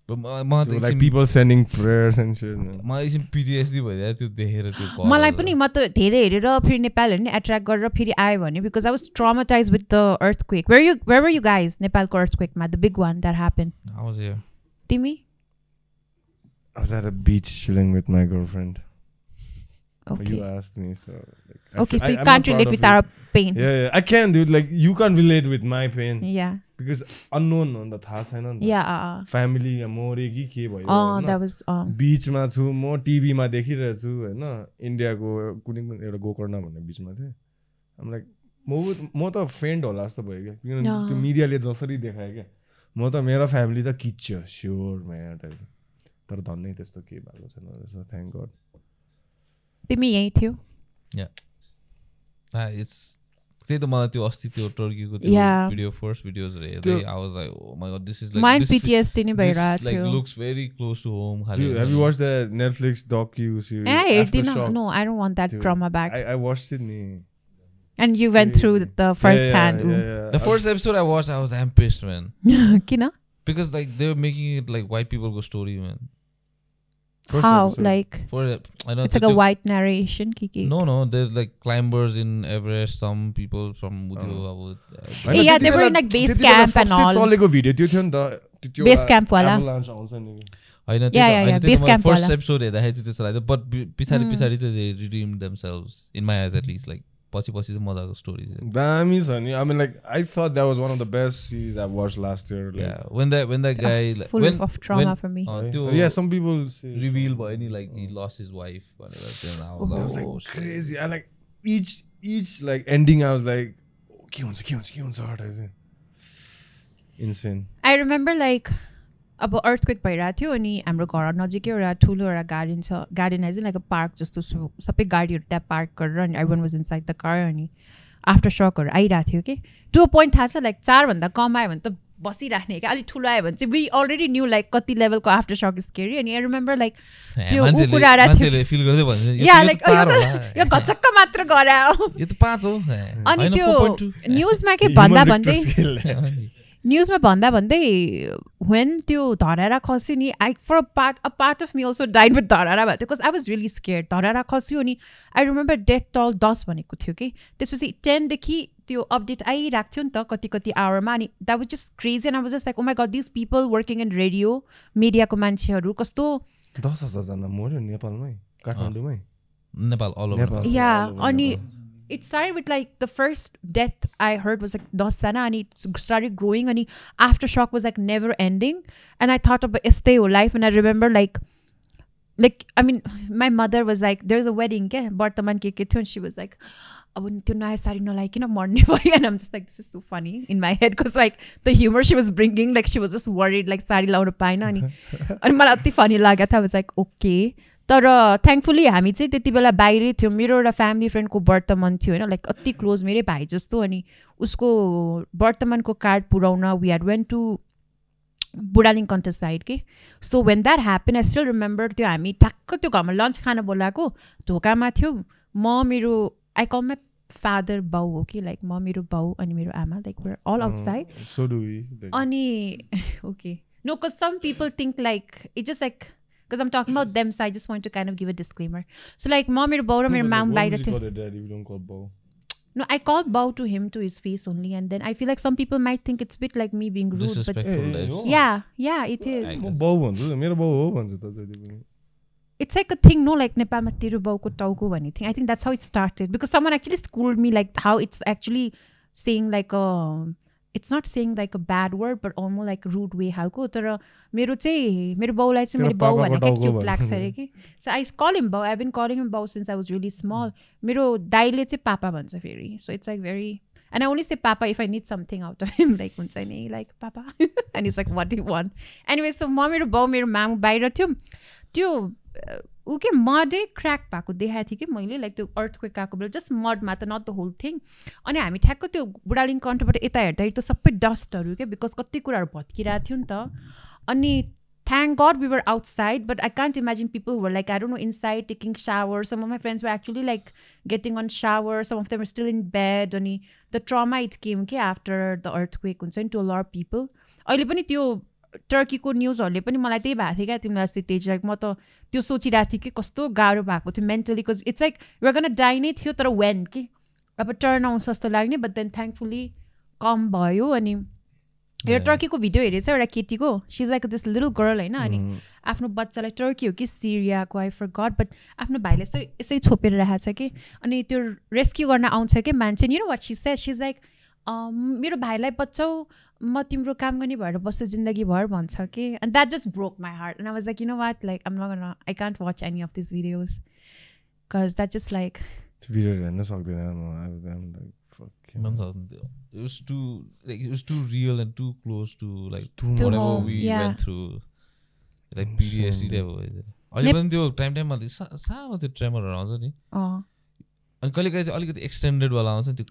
म त Like people sending prayers and shit. No? म एकछिन PTSD भइदियो त्यो देखेर त्यो मलाई पनि म त धेरै हेरेर फेरि नेपालहरू नि एट्र्याक्ट गरेर फेरि आयो भने because I was traumatize with the earthquake. Where were you guys नेपालको अर्थक्वेकमा the big one that happen? I was here. तिमी? I was at a beach chilling with my girlfriend. Okay. You asked me, so. Like, Okay, so you I'm can't not relate proud with of our it. pain. Yeah, I can, dude. Like you can't relate with my pain Yeah. because unknown on the थाहा छैन नि त. Yeah. Family मरे कि के भयो Oh, that was बीचमा छु म टिभीमा देखिरहेको छु हैन इन्डियाको कुनै एउटा गोकर्ण भन्ने बीचमा थिए. I'm like म त फेन्ट होला जस्तो भयो क्या किनभने त्यो मिडियाले जसरी देखायो क्या म त मेरो फ्यामिली त किच्यो स्योर म्यान टाइप तर धन्नै त्यस्तो के भएको छैन रहेछ थ्याङ्क गड. तिमी यही थियो? It's त्यही त मलाई त्यो अस्ति त्यो टर्कीको त्यो Yeah. भिडियो फर्स्ट भिडियोजहरु हेर्दै I was like oh my god this is like Mind this PTSD नै भइरहेको like थियो. looks very close to home. Have you watched that Netflix docu series? हेर्दिन. Aftershock? No, I don't want that Dude, trauma back. I watched it ni. And you went through the first hand. The first episode I watched I was damn pissed man Kina? because like they were making it like white people go story man. How? Like, I know it's like a white narration. No, there's like climbers in Everest. Some people from yeah, they were in like base camp and all. Base camp wala. Yeah, base camp wala. First episode हेर्दाखेरि त्यस्तो लाग्यो, but पछाडी चाहिँ they redeemed themselves in my eyes at least. Like पछि चाहिँ मजाको story. Damn, son. I mean, like I thought that was one of the best series I watched last year. Like, yeah, when that guy it's full of trauma for me. Yeah, some people say, reveal by any like he lost his wife. That was like crazy. And like each like ending, I was like, insane. I remember like अब earthquake भइरहेको थियो अनि हाम्रो घर नजिकै एउटा ठुलो एउटा गार्डन छ. Garden as in like a park जस्तो सबै गाडीहरू त्यहाँ पार्क गरेर अनि everyone was inside the car अनि आफ्टर सकहरू आइरहेको थियो कि टु अ पोइन्ट थाहा छ लाइक 4 भन्दा कम आयो भने त बसिराख्ने क्या. अलिक ठुलो आयो भने चाहिँ वी अलरेडी न्यू लाइक कति लेभलको आफ्टर सक स्केरी. अनि आई रिमेम्बर लाइक त्यो कुरा यो घचक्क मात्र गरायो अनि त्यो न्युजमा के भन्दा भन्दै न्युजमा भन्दा भन्दै when त्यो धरारा खस्यो नि I for a part of me also died with धरारा भएको थियो because I was really scared. धरारा खस्यो अनि I remember death toll 10 भनेको थियो कि त्यसपछि 10 देखि त्यो अपडेट आइरहेको थियो नि त कति आवरमा अनि that was just crazy and I was just like oh my god these people working in radio मिडियाको मान्छेहरू कस्तो 10,000 जना मर्यो नेपालमै काठमाडौँमै नेपाल all over. Yeah अनि it started with like the first death I heard was like 10 jana and it started growing and aftershock was like never ending and I thought about stay life and I remember like I mean my mother was like there's a wedding ke bartaman ke thyo and she was like अब त्यो नयाँ साडी नलाइकिन मर्ने भयो and I'm just like this is too funny in my head because like the humor she was bringing like she was just worried like साडी लाउन पाएन अनि मलाई अति funny लाग्यो थियो. I was like okay तर थ्याङ्कफुली हामी चाहिँ त्यति बेला बाहिरै थियौँ. मेरो एउटा फ्यामिली फ्रेन्डको वर्तमान थियो होइन लाइक अति क्लोज मेरै भाइ जस्तो अनि उसको वर्तमानको कार्ड पुऱ्याउन वी ह्याड वेन्ट टु बुढालिङ कन्टेस्ट साइड के. So when that happen I still remember त्यो हामी ठ्याक्क त्यो घरमा लन्च खान बोलाएको ढोकामा थियौँ. म मेरो आई कल माई फादर बाउ हो कि लाइक म मेरो बाउ अनि मेरो आमा लाइक वेयर अल आउटसाइड अनि okay no cause some people think like it just like because I'm talking about them so I just want to kind of give a disclaimer. So like mom मेरो बाउ र मेरो माम बाहिर थियो. No, I called bow to him to his face only and then I feel like some people might think it's a bit like me being rude but yeah it is. बाउ भन्छु मेरो बाउ हो भन्छु त. It's like a thing no like नेपालमा तेरो बाउको टाउको भन्ने thing. I think that's how it started because someone actually schooled me like how it's actually saying like it's not saying like a bad word but almost like rude way halko तर मेरो चाहिँ मेरो बाउलाई चाहिँ मेरो बाउ भनेको cute लाग्छ अरे कि. So I call him बाउ. I've been calling him बाउ since I was really small. मेरो दाइले चाहिँ पापा भन्छ फेरि. So it's like very and I only say papa if I need something out of him like हुन्छ नि like papa and he's like what do you want. Anyway so म मेरो बाउ मेरो माम बाहिर थियो त्यो ऊ के मडै क्र्याक भएको देखाएको थिएँ कि मैले लाइक त्यो अर्थक्वेक आएको बेला जस्ट मडमा त नट द होल थिङ. अनि हामी ठ्याक्क त्यो बुढालिङ कन्ट्रोबाट यता हेर्दाखेरि त सबै डस्टहरू क्या बिकज कति कुराहरू भत्किरहेको थियो नि त. अनि thank God we were outside but I can't imagine people who were like I don't know inside taking showers. Some of my friends were actually like getting on showers. Some of them were still in bed. अनि the trauma it came के after the earthquake हुन्छ नि to a lot of people. अहिले पनि त्यो टर्कीको न्युजहरूले पनि मलाई त्यही भएको थियो क्या तिमीलाई अस्ति तेज लाइक म त त्यो सोचिरहेको थिएँ कि कस्तो गाह्रो भएको थियो mentally because it's like you're gonna die नै थियो तर वेन कि अब टर्न आउँछ जस्तो लाग्ने बट देन थ्याङ्कफुल्ली कम भयो. अनि एउटा टर्कीको भिडियो हेरेछ एउटा केटीको she is like this little girl होइन अनि आफ्नो बच्चालाई टर्की हो कि सिरियाको आई फर गड बट आफ्नो भाइले यसरी छोपेर राखेको छ कि अनि त्यो रेस्क्यु गर्न आउँछ कि मान्छे नि what she said she is like मेरो भाइलाई बचाऊ म तिम्रो काम गर्ने भएर बस्छु जिन्दगीभर भन्छ कि and that just broke my heart and I was like you know what like I'm not gonna I can't watch any of this videos because that just like video हेर्न सक्दैन. It was too real and too close to like whatever we went through like PTSD level. अहिले पनि त्यो टाइममा सानो त्यो ट्रेमरहरू आउँछ नि अनि कहिले कहिले चाहिँ अलिकति एक्सटेन्डेड वाला आउँछ नि त्यो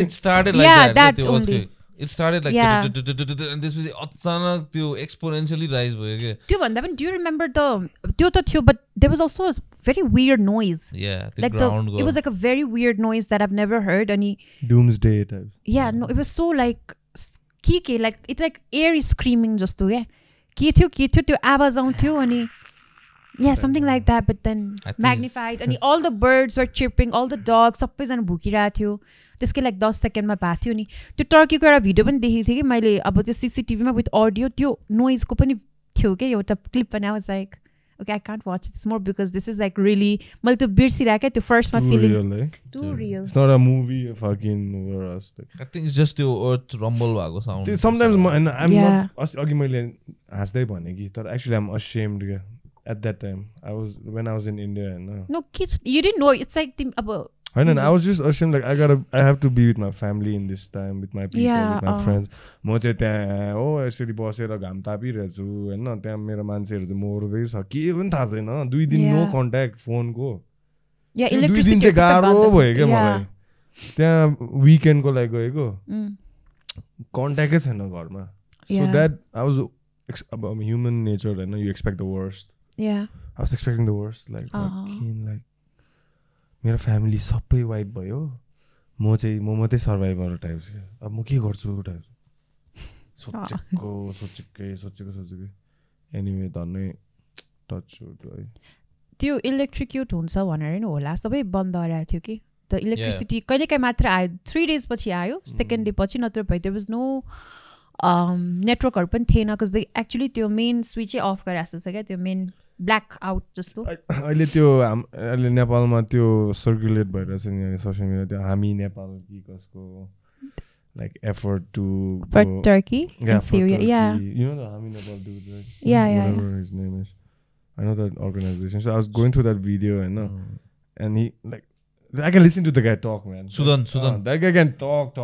it started like that it started like and त्यसपछि अचानक त्यो एक्सपोनेन्शियली राइज भयो के. त्यो भन्दा पनि डु यु रिमेम्बर द त्यो त थियो but there was also very weird noise. Yeah, like it was like a very weird noise that I've never heard. Any doomsday type. Yeah, no, it was so like kiki, like it's like air is screaming just to के थियो त्यो आवाज आउँथ्यो अनि yeah something like that but then magnified and all the birds were chirping all the dogs सबैजना भुकिरहेको थियो त्यसकै like 10 सेकेन्डमा भएको थियो नि त्यो टर्कीको एउटा भिडियो पनि देखेको थिएँ कि मैले अब त्यो सीसीटीभीमा विथ अडियो त्यो नोइजको पनि थियो कि एउटा क्लिप पनि I was like okay I can't watch this more because this is like really मैले त्यो बिर्सिरहेको क्या त्यो फर्स्टमा feeling too real it's not a movie fucking over us I think it's just the earth rumble भएको sound sometimes I'm not अघि मैले हाँस्दै भने कि तर actually I'm ashamed क्या at that time when I was in India no kids you didn't know it's like I was just ashamed like I have to be with my family in this time with my people with my friends म चाहिँ त्यहाँ हो यसरी बसेर घाम तापिरहेको छु हैन त्यहाँ मेरो मान्छेहरु चाहिँ मर्दै छ के पनि थाहा छैन 2 दिन नो कन्ट्याक्ट फोनको इलेक्ट्रिसिटी गाह्रो भयो के मलाई त्यहाँ विकेन्डको लागि गएको कन्ट्याक्टै छैन घरमा so that I was about human nature and you expect the worst I was expecting the worst like like मेरो फ्यामिली सबै वाइप भयो म मात्रै सर्भाइभर टाइप छ अब म के गर्छु टाइप सोचेकै एनिवे धन्नै टच है त्यो इलेक्ट्रिक्युट हुन्छ भनेर नि होला सबै बन्द गरिरहेको थियो कि द इलेक्ट्रिसिटी कहिलेकाहीँ मात्र आयो 3 days पछि आयो सेकेन्ड डे पछि नत्र भए देयर वाज नो नेटवर्कहरू पनि थिएन बिकज दे एक्चुली त्यो मेन स्विचै अफ गरिरहेको छ क्या त्यो मेन ब्ल्याक आउट जस्तो अहिले त्यो अहिले नेपालमा त्यो सर्कुलेट भइरहेछ नि सोसियल मिडिया त्यो हामी नेपाल कि कसको like effort to for Turkey and Syria you know the Hami Nepal dude right whatever his name is I know that organization so I was going through that video and he like I can listen to the guy talk man Sudan that guy can talk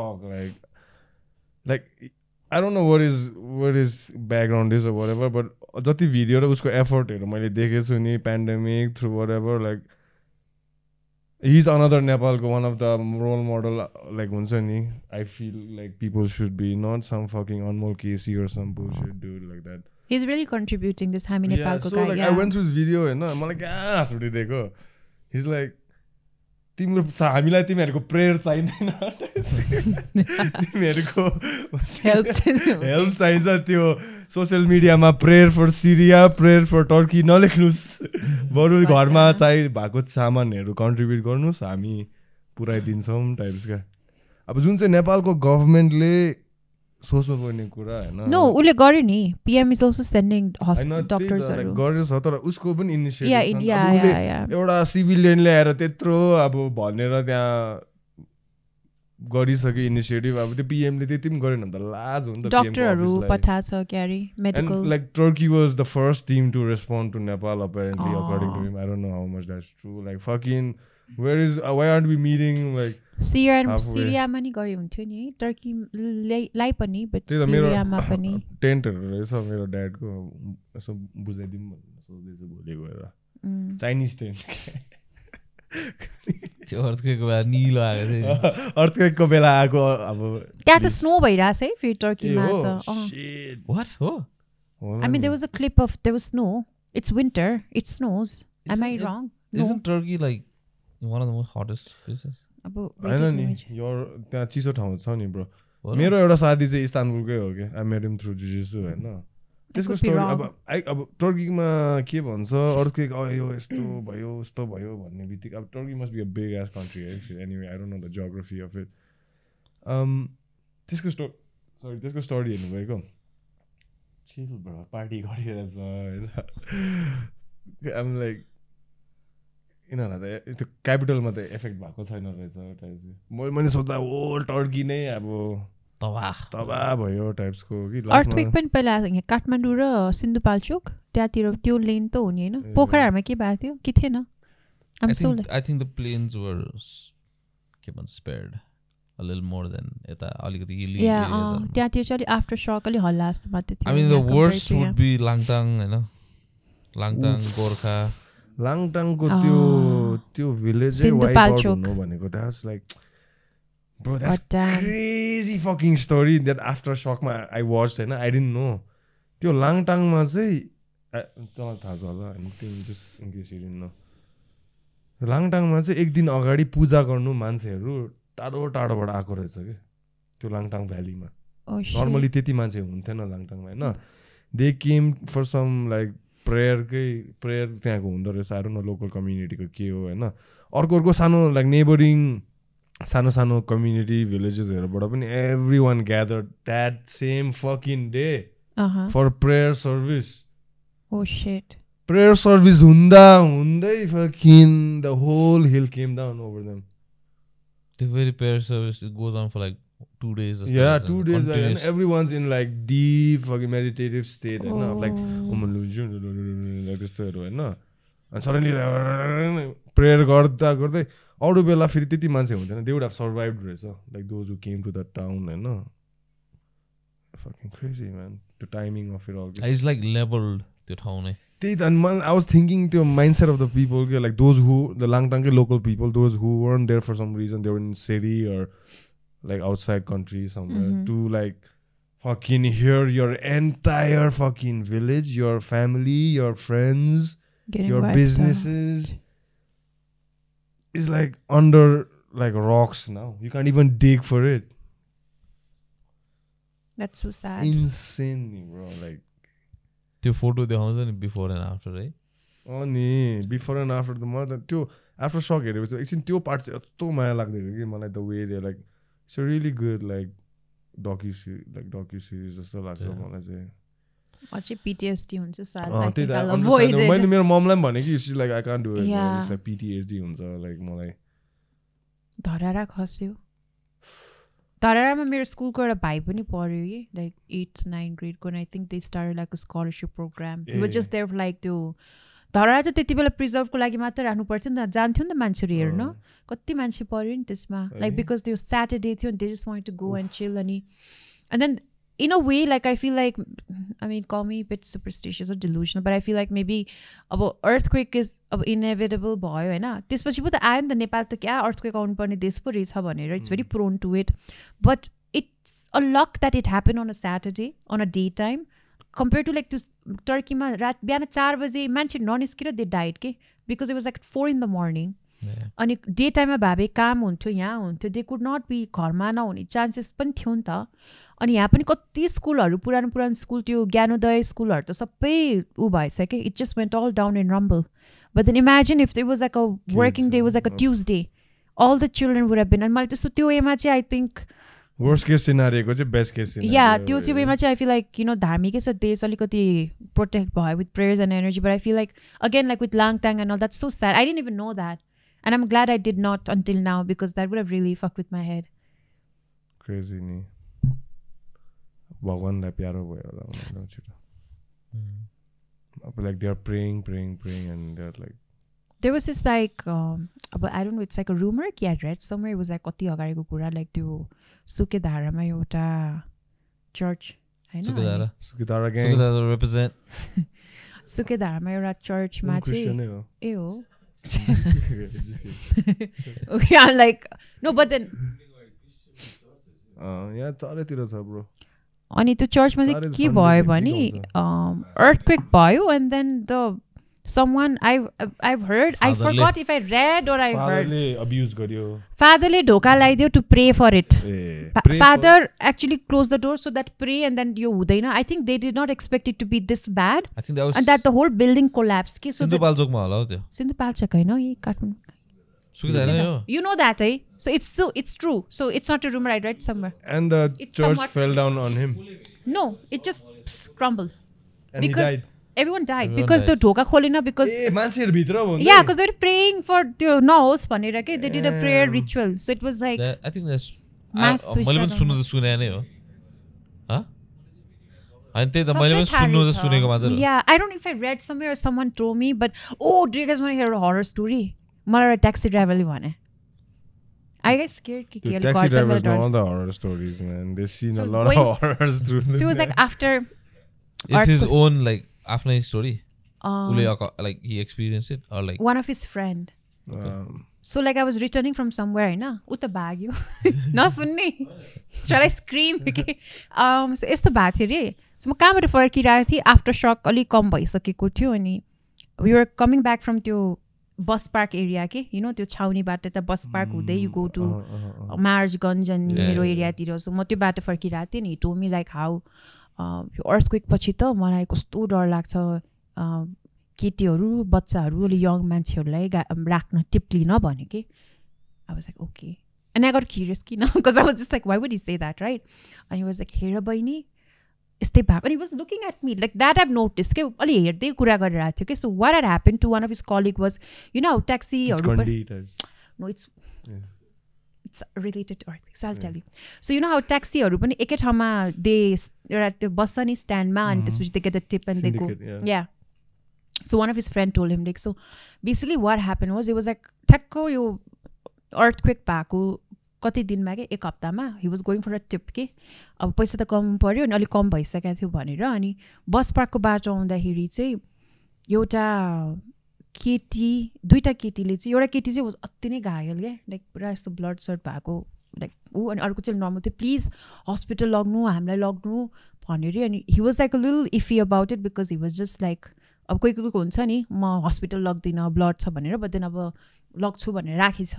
like I don't know what his background is or whatever but जति video र उसको एफर्टहरु मैले देखेको छु नि pandemic through whatever like he's another Nepalको one of the role model like हुन्छ नि I feel like people should be not some fucking Anmol Casey or some bullshit dude like that he's really contributing this Hami Nepalको guy like I went through his video हैन मलाई क्या हाँस उठिदिएको he's like हामीलाई तिमीहरूको prayer चाहिँदैन तिमीहरूको help चाहिन्छ त्यो social मिडियामा प्रेयर फर सिरिया प्रेयर फर टर्की नलेख्नुहोस् बरु घरमा चाहिँ भएको सामानहरू कन्ट्रिब्युट गर्नुहोस् हामी पुऱ्याइदिन्छौँ टाइप्सका अब जुन चाहिँ नेपालको गभर्मेन्टले सोच्नु पर्ने कुरा हैन नो उले गर्यो नि पीएम इज आल्सो सेन्डिङ डक्टर्सहरु गर्यो छ तर उसको पनि इनिशिएटिभ छ एउटा सिभिलियनले आएर त्यत्रो अब भनेर त्यहाँ गरिसके इनिशिएटिभ अब त्यो पीएमले त्यति पनि गरेन त लाज हो नि त डक्टरहरु पठा छ carry medical like Turkey was the first team to respond to Nepal apparently according to him I don't know how much that's true like fucking why aren't we meeting like सिरियामा नि गरे हुन्थ्यो नि टर्की लाई पनि बट सिरियामा पनि टेन्टहरु रहेछ मेरो ड्याडको यसो बुझाइदिउँ भनेर सोच्दैछु भोलि गएर चाइनिज टेन्ट त्यो अर्थक्वेकको बेला निलो आएको थियो अर्थक्वेकको बेला आएको अब त्यहाँ त स्नो भइरहेछ है फेरि टर्कीमा त व्हाट हो I mean there was a clip of there was snow it's winter it snows am I wrong isn't Turkey like one of the most hottest places हैन नि त्यहाँ चिसो ठाउँ छ नि ब्रो मेरो एउटा साथी चाहिँ इस्तानबुलकै हो के आई मेट हिम थ्रु जिजिसु हैन त्यसको स्टोरी अब टर्कीमा के भन्छ अर्थक्वेक आयो यस्तो भयो उस्तो भयो भन्ने बित्तिकै अब Turkey must be a big ass country है anyway I don't know the geography of it त्यसको स्टोरी हेर्नु भएको चिल ब्रो पार्टी गरिरहेछ हैन आइम लाइक यिनीहरूलाई त त्यो क्यापिटलमा त एफेक्ट भएको छैन रहेछ टाइप मैले सोच्दा हो टर्की नै अब तबाह भयो टाइप्सको कि अर्थक्वेक पनि पहिला यहाँ काठमाडौँ र सिन्धुपाल्चोक त्यहाँतिर त्यो लेन त हुने होइन पोखराहरूमा के भएको थियो कि थिएन I think the plains were के भन्छ spared a little more than यता अलिकति हिली एरियाजहरु त्यहाँतिर चाहिँ आफ्टर शक अलि हल्ला जस्तो मात्र थियो I mean the worst would be Langtang हैन लाङटाङ गोर्खा लाङटाङको त्यो भिलेज चाहिँ वाइप आउट हुनु भनेको that's like bro that's crazy fucking story that after shock ma I watched and I didn't know त्यो लाङटाङमा चाहिँ तँलाई थाहा छ होला हैन तिमी just in case you didn't know लाङटाङमा चाहिँ एक दिन अगाडि पूजा गर्नु मान्छेहरू टाढो टाढोबाट आएको रहेछ के त्यो लाङटाङ भ्यालीमा नर्मली त्यति मान्छे हुन्थेन लाङटाङमा हैन they came for some like prayer त्यहाँको हुँदो रहेछ I don't know local community को के हो हैन अर्को सानो like neighboring सानो community villagesहरुबाट पनि everyone gathered that same fucking day for prayer service. Oh shit. Prayer service hundai fucking the whole hill came down over them. The very prayer service it goes on for like 2 days or yeah, something. 2 days and everyone's in like deep fucking meditative state and like like this and suddenly prayer गर्दै अरु बेला फेरि त्यति मान्छे हुँदैन they would have survived रहेछ like those who came to that town and fucking crazy man the timing of it all it's like leveled त्यो ठाउँ नै and I was thinking the mindset of the people like those who the Langtang local people those who weren't there for some reason they were in city or like outside country somewhere to like fucking hear your entire fucking village your family your friends your businesses is like under like rocks now you can't even dig for it. That's so sad. Insane bro like त्यो photo देखाउँछ नि before and after है अनि before and after त मलाई त त्यो after सक हेरेपछि एकछिन त्यो पार्ट चाहिँ यस्तो माया लाग्दैन कि मलाई the way they like it's a really good like docu series जस्तो लाग्छ मलाई चाहिँ अझै PTSD हुन्छ सायद मैले मेरो ममलाई पनि भने कि it's like I can't do it it's like PTSD हुन्छ लाइक मलाई धरारा खस्यो धरारामा मेरो स्कुलको एउटा भाइ पनि पढ्यो कि लाइक 8th 9th ग्रेडको and I think they started like a scholarship program it was just there for like त्यो धरारा चाहिँ त्यति बेला प्रिजर्भको लागि मात्र राख्नु पर्थ्यो नि त जान्थ्यो नि त मान्छेहरू हेर्न कति मान्छे पढ्यो नि त्यसमा लाइक बिकज त्यो स्याटरडे थियो नि they just want to go and chill अनि and then in a way like I feel like I mean call me a bit superstitious or delusional but I feel like maybe about earthquake is inevitable भयो हैन त्यसपछि पो त आयो नि त नेपाल त क्या earthquake आउनु पर्ने देश पो रहेछ भनेर it's very prone to it but it's a luck that it happened on a Saturday on a daytime compared to like to टर्कीमा रात बिहान 4 बजे मान्छे ननिस्केर they died के because it was like 4 in the morning अनि day टाइममा भाबे काम हुन्थ्यो यहाँ हुन्थ्यो दे कुड नट बी घरमा नहुने चान्सेस पनि थियो नि त अनि यहाँ पनि कति स्कुलहरू पुरानो स्कुल त्यो ज्ञानोदय स्कुलहरू त सबै ऊ भएछ कि it just went all down in rumble but then imagine if it was like a working day was like a Tuesday all the children would have been अनि मैले त्यस्तो त्यो वेमा चाहिँ आई थिङ्क वर्स्ट केस सिनारियोको चाहिँ best case scenario या त्यो चाहिँ वेमा चाहिँ I feel like you know धार्मिकै छ देश अलिकति प्रोटेक्ट भयो with prayers and energy but I feel like again like with Langtang and all that's so sad I didn't even know that and I'm glad I did not until now because that would have really fucked with my head. Crazy ni. Bhagwanलाई प्यारो भयो होला छिटो. Like they are praying and they're like there was this like but I don't know it's like a rumor कि I read somewhere it was like कति अगाडिको कुरा like त्यो सुकेधारामा एउटा चर्च हैन सुकेधारा gang represent सुकेधारामा एउटा चर्चमा चाहिँ ए हो okay I'm like no but then यहाँ चारैतिर छ ब्रो अनि त्यो चर्चमा चाहिँ के भयो भने earthquake भयो and then the someone I've heard I forgot if I read or I heard fatherले abuse गर्यो fatherले ढोका लगाइदियो to pray for it father actually closed the door so that pray and then यो हुँदैन I think they did not expect it to be this bad I think that was and that the whole building collapsed के so सिन्धुपाल्चोकमा होला हो त्यो सिन्धुपाल्चोक हैन यही काठमाडौँ सुकेधारा यो you know that so it's true so it's not a rumor I read somewhere and the church fell down on him no it just crumbled and because he died everyone died because the ढोका खोलेन because मान्छेहरु भित्र भन्दै yeah because they were praying for त्यो नहोस् भनेर के they did a prayer ritual so it was like I think that's मैले पनि सुने नै हो ह अनि त्यही त मैले पनि सुनेको मात्र हो yeah I don't know if I read somewhere or someone told me but oh do you guys want to hear a horror story मलाई taxi driverले भने I get scared कि के taxi drivers know all the horror stories man they've seen a lot of horrors through so it was like after it's his own like आफ्नै story like he experienced it or like one of his friend so like I was returning from somewhere हैन उ त भाग्यो नसुन्ने shall I scream okay so यस्तो भएको थियो रे so म कहाँबाट फर्किरहेको थिएँ आफ्टर सक अलिक कम भइसकेको थियो अनि we were coming back from त्यो बस पार्क एरिया के यु नो त्यो छाउनीबाट त बस पार्क हुँदै यु गो टु मार्जगञ्ज अनि मेरो एरियातिर सो म त्यो बाटो फर्किरहेको थिएँ नि टोमी लाइक हाउ अर्थक्वेक पछि त मलाई कस्तो डर लाग्छ केटीहरू बच्चाहरू अलि यङ मान्छेहरूलाई राख्न टिप्लिन भन्यो कि I was like okay and I got curious किन because I was just like why would he say that right and he was like हेर बहिनी यस्तै भएको and he was looking at me like that I've noticed के अलि हेर्दै कुरा गरिरहेको थियो कि so what had happened to one of his colleague was you know taxiहरू no it's related to earthquake so I'll tell you so you know how taxiहरू पनि एकै ठाउँमा they एउटा त्यो बस्छ नि स्ट्यान्डमा अनि त्यसपछि they get a tip and they go yeah so one of his friend told him like so basically what happened was it was like ठ्याक्क यो earthquake भएको कति दिनमा के एक हप्तामा he was going for a tip के अब पैसा त कम पर्यो अनि अलिक कम भइसकेको थियो भनेर अनि बस पार्कको बाटो आउँदाखेरि चाहिँ एउटा केटी दुईटा केटीले चाहिँ एउटा केटी चाहिँ अति नै घायल क्या लाइक पुरा यस्तो ब्लड सर्ट भएको लाइक ऊ अनि अर्को चाहिँ नर्मल थियो प्लिज हस्पिटल लग्नु हामीलाई लग्नु भनेर अनि he was like a little iffy about it because he was just like अब कोही कोहीको हुन्छ नि म हस्पिटल लग्दिनँ ब्लड छ भनेर बट देन अब लग्छु भनेर राखेछ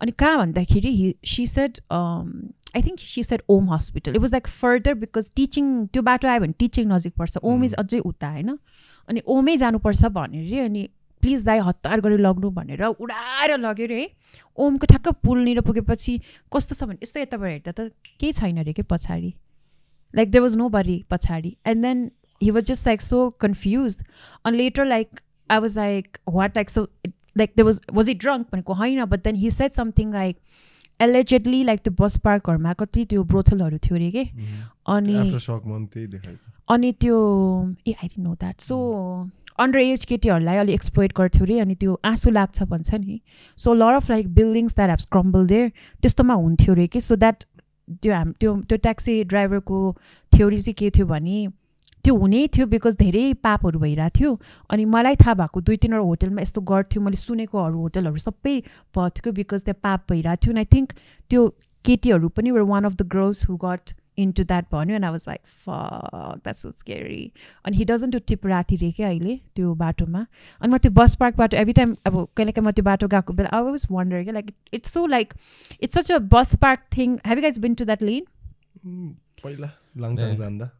अनि कहाँ भन्दाखेरि she said I think she said um hospital it was like further because teaching त्यो बाटो आयो भने टिचिङ नजिक पर्छ ओम इज अझै उता होइन अनि ओमै जानुपर्छ भनेर अनि प्लिज दाइ हतार गरेर लग्नु भनेर उडाएर लग्यो अरे है ओमको ठ्याक्क पुलनिर पुगेपछि कस्तो छ भने यस्तो यताबाट हेर्दा त केही छैन अरे कि पछाडि like there was nobody पछाडि and then he was just like so confused and later like I was like what like so like there was he drunk भनेको हैन but then he said something like allegedly like the bus park मा कति त्यो ब्रोथलहरू थियो रे के अनि after शक मम त्यही देखाइछ अनि त्यो I didn't know that so under as केटीहरूलाई अलि एक्सप्लोइट गर्थ्यो रे अनि त्यो आँसु लाग्छ भन्छ नि so lot of like buildings that have crumble there त्यस्तोमा हुन्थ्यो रे कि सो द्याट त्यो ट्याक्सी ड्राइभरको थ्योरी चाहिँ के थियो भने त्यो हुनै थियो बिकज धेरै पापहरू भइरहेको थियो अनि मलाई थाहा भएको 2-3 होटलमा यस्तो गर्थ्यो मैले सुनेकोहरू होटलहरू सबै पर्थ्यो बिकज त्यहाँ पाप भइरहेको थियो अनि आई थिङ्क त्यो केटीहरू पनि where one of the girls who got into that भन्यो and I was like fuck that's so scary and he doesn't do tip राति रे के अहिले त्यो बाटोमा अनि म त्यो बस पार्क बाटो every time अब कहिले काहीँ म त्यो बाटो गएको बेला I always wonder like it's so like it's such a bus park thing have you guys been to that lane पहिला लाङटाङ जाँदा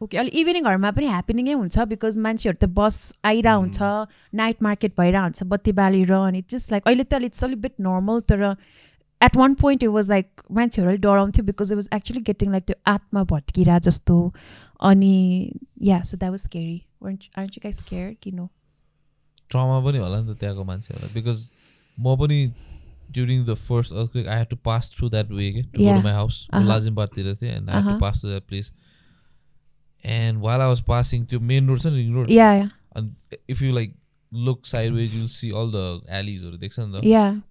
ओके अहिले इभिनिङहरूमा पनि ह्यापनिङै हुन्छ बिकज मान्छेहरू त बस आइरहेको हुन्छ नाइट मार्केट भइरहेको हुन्छ बत्ती बालेर अनि जस्ट लाइक अहिले त इट्स अलिक बिट नर्मल तर at one point it was like मान्छेहरू अलिक डराउँथ्यो because it was actually getting like त्यो आत्मा भट्किरा जस्तो अनि yeah so that was scary aren't you guys scared you know trauma पनि होला नि त त्यहाँको मान्छेहरूलाई because म पनि during the first earthquake I had to pass through that way to go to my house लाजिमबारतिर थिएँ and I had to pass through that place and while I was passing त्यो main road छ नि ring road yeah and if you like look sideways you'll see all the alleys हरू देख्छ नि त yeah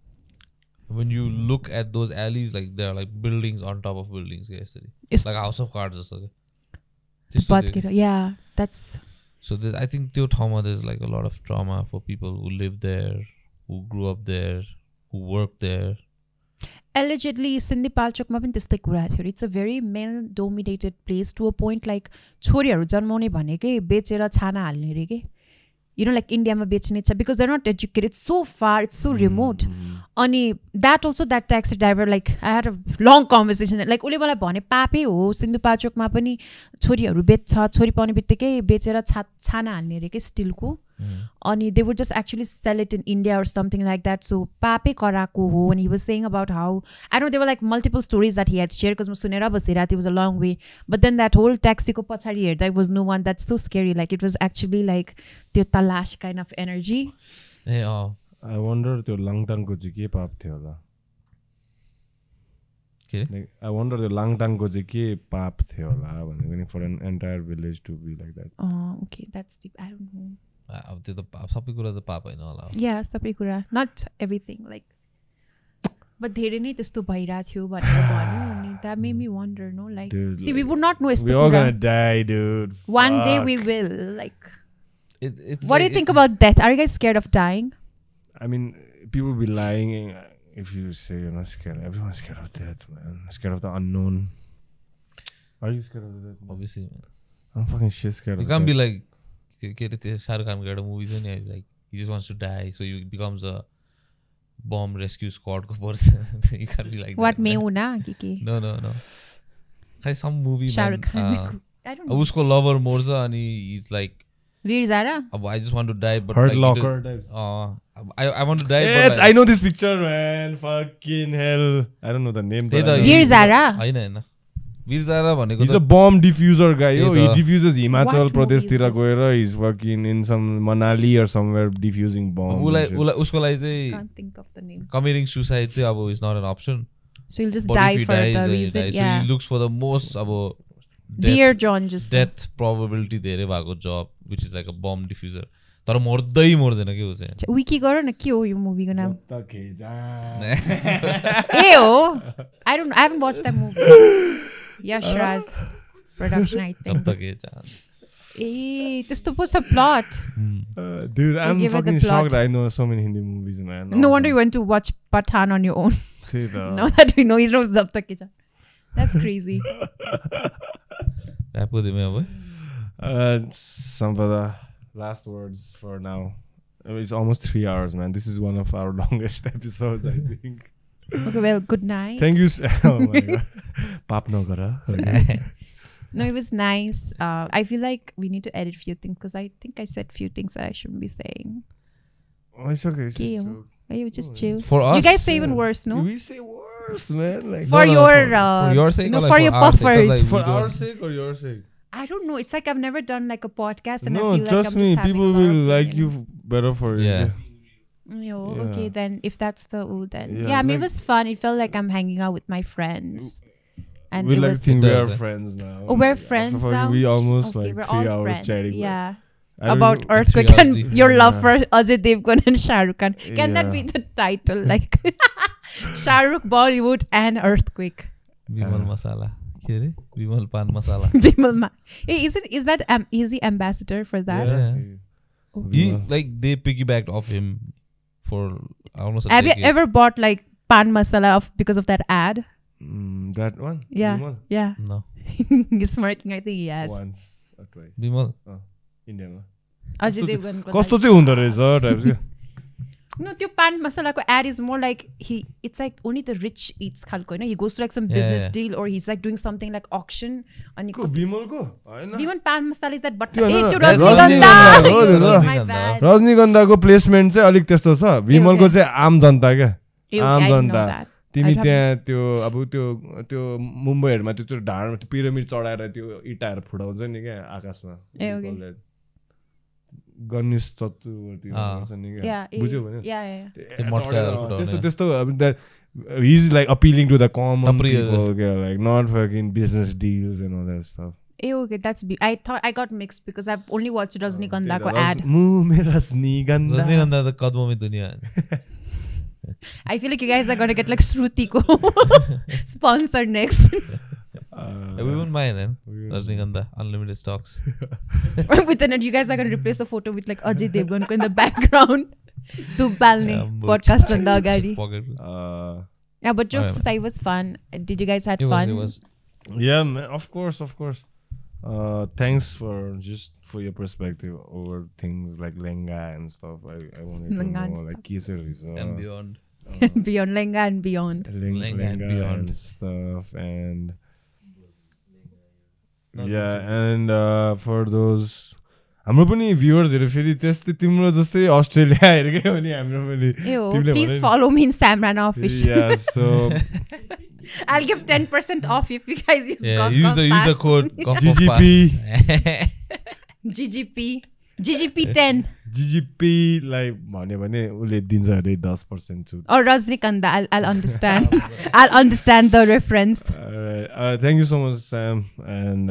when you look at those alleys like there are like buildings on top of buildings yesterday it's like a house of cards or something yeah that's so this I think त्यो ठाउँमा there's like a lot of trauma for people who live there who grew up there who work there allegedly सिन्धीपाल्चोकमा पनि त्यस्तै कुरा थियो it's a very male dominated place to a point like छोरीहरू जन्माउने भनेकै बेचेर छाना हाल्ने रे के you know like इन्डियामा बेच्ने छ because they're not educated it's so far it's so remote अनि that also that taxi driver like I had a long conversation like उसले मलाई भने पापै हो सिन्धुपाल्चोकमा पनि छोरीहरू बेच्छ छोरी पाउने बित्तिकै बेचेर छाना हाल्ने रे के स्टिलको अनि they would just actually sell it in India or something like that so पापै कराको हो and he was saying about how I don't know there were like multiple stories that he had shared because म सुनेर बसिरहेको थिएँ it was a long way but then that whole taxi को पछाडि हेर्दा it was no one that's so scary like it was actually like त्यो तलाश kind of energy I wonder त्यो लाङटाङको चाहिँ के पाप थियो होला I wonder the Langtangko चाहिँ के पाप थियो होला भनेको नि for an entire village to be like that. Oh, okay, that's deep. I don't know. अब त्यो त सबै कुरा त पाप हैन होला. Yeah, सबै कुरा. Not everything like but धेरै नै त्यस्तो भइरा थियो भनेर भन्यो अनि that made me wonder no like dude, see we would not know we're all gonna die dude. One day we will like it's what do you think about death? Are you guys scared of dying? I mean people be lying if you say you're not scared. Everyone's scared of death, man. Scared of the unknown. Are you scared of death? Obviously, man. I'm fucking shit scared of death. You can't be like Shah Rukh Khan got a movie and he's like he just wants to die, so he becomes a bomb rescue squad person. You can't be like what that. What me una kiki? No. Some movie Shah Rukh Khan. I don't know. उसको lover मर्छ अनि he's like Veer Zara? अब I just want to die but Hurt like Locker types. I want to die but Yes, like, I know this picture, man. Fucking hell. I don't know the name. त्यही but I त know. Veer Zara? हैन वीर जारा भनेको He's a त bomb diffuser guy. Yo, त्यही he त। diffuses Himachal What Pradesh movie tira is this? goera. He's fucking in some Manali or somewhere diffusing bombs. and उलाई shit. उसको लागि चाहिँ Can't think of the name. committing suicide चाहिँ अब is not an option. So he'll just But die if he for dies, the then he reason. dies. So Yeah. he looks for the most अब Dear death, John just. death probability धेरै भएको job which is like a bomb diffuser. तर मर्दैन के हो चाहिँ Wiki गर न के हो यो movie को नाम? Jab tak hai jaan. ए हो. I haven't watched that movie. Yash Raj production I जब think. तक है जान ए त्यस्तो पो छ plot. Dude, I'm give it the fucking plot. shocked. I know so many Hindi movies, man. No wonder you went to watch Pathan on your own. त्यही त। Now that we know he knows Jab Tak Hai Jaan. That's crazy. ऱ्यापको दिमे अब Sampada, last words for now. It's almost 3 hours, man. This is one of our longest episodes, I think. Okay, well, good night. Thank you. Oh my god. Pap no gara. No, it was nice. I feel like we need to edit few things because I think I said few things that I shouldn't be saying. Oh, it's okay. It's Okay, just a joke. you just chill. For us You guys say even worse, no? We say worse, man. Like For No, your for your sake no, or like for your our sake? 'Cause, puffers. like, for we our don't- sake or your sake? I don't know. It's like I've never done like a podcast, and No, I feel like trust I'm me. just having People a lot will of like you opinion. better for it. Yeah. Yo, Yeah. okay, then if that's the then Yeah, yeah, I mean, it like- was fun. It felt like I'm hanging out with my friends, and We it like was. to think we It are does, friends now. Oh, we're Like, friends after now? We almost Okay, like we're 3 all hours friends. chatting. Yeah. I don't About know- Earthquake 3 hours and deep. your love Yeah. for Ajay Devgan and Shah Rukh Khan. Can that be Yeah. the title? Like Shah Rukh, Bollywood, and Earthquake. विमल मसाला के अरे विमल पान मसाला Bimal Hey, is that is he ambassador for that? Yeah. Oh. he like they piggybacked off him for almost a Have you decade. ever bought like pan masala because of that ad? That one? Yeah. Vimal? Yeah. No He's smirking. I think he has. Once or twice. विमल इन्डियामा Ajay Devgan. कस्तो चाहिँ हुँदो रहेछ types के No, त्यो pan masala ko ad is more like it's like only the rich eats khalko, he goes to like some business Yeah. deal or he's like doing something like auction and को विमलको हैन Viman pan masala is that but त्यो hey, होइन, त्यो रजनीगन्धा Rajnigandha. हो त्यो त। My bad. रजनीगन्धाको placement चाहिँ अलिक त्यस्तो छ विमलको चाहिँ आम जनता क्या Okay, आम I didn't know Janata that. तिमी I'd have- त्यहाँ त्यो अब त्यो मुम्बईहरूमा त्यो ढाडमा त्यो पिरामिड चढाएर त्यो इँटाहरू फुटाउँछ नि क्या आकाशमा ए, okay. गणेश चतुर्थी भन्छ नि क्या Yeah, बुझ्यो भने yeah. त्यो मटकाहरू फुटाउने। त्यस्तो अब he's like appealing to the common Tapri- people like not fucking business deals and all that stuff. Okay, that's I thought I got mixed because I've only watched Rajnigandha ko ad. मुँह में रजनीगन्धा रजनीगन्धा त कदमों में दुनिया I feel like you guys are gonna get like Shruti ko sponsor next. we wouldn't mind man रजनीगन्धा unlimited stocks With the you guys are gonna replace the photo with like Ajay Devgan ko in the background. Tu palne podcast on the agadi. pocket Yeah, but jokes Alright. aside, was fun. Did you guys had it fun? was Yeah, man, of course. Thanks for your perspective over things like lenga and stuff. I wanted to Lenga and know like stuff. kisar and beyond Beyond Lenga and beyond. lenga and and beyond. stuff and yeah and for those हाम्रो पनि भ्युअर्सहरु फेरि त्यस्तै तिम्रो जस्तै Australia हेरेकै हो नि हाम्रो पनि Ew, तिमीले please भने नि। follow me in Sam Rana official. Yeah, so I'll give 10% off if you guys use yeah Guff use Guff the Pass. code Guff Guff GGP. Pass. GGP 10 GGP like भन्यो भने उले दिन्छ अरे 10% छुट or Rajnikanda. I'll understand. I'll understand the reference. Alright, thank you so much, Sam, and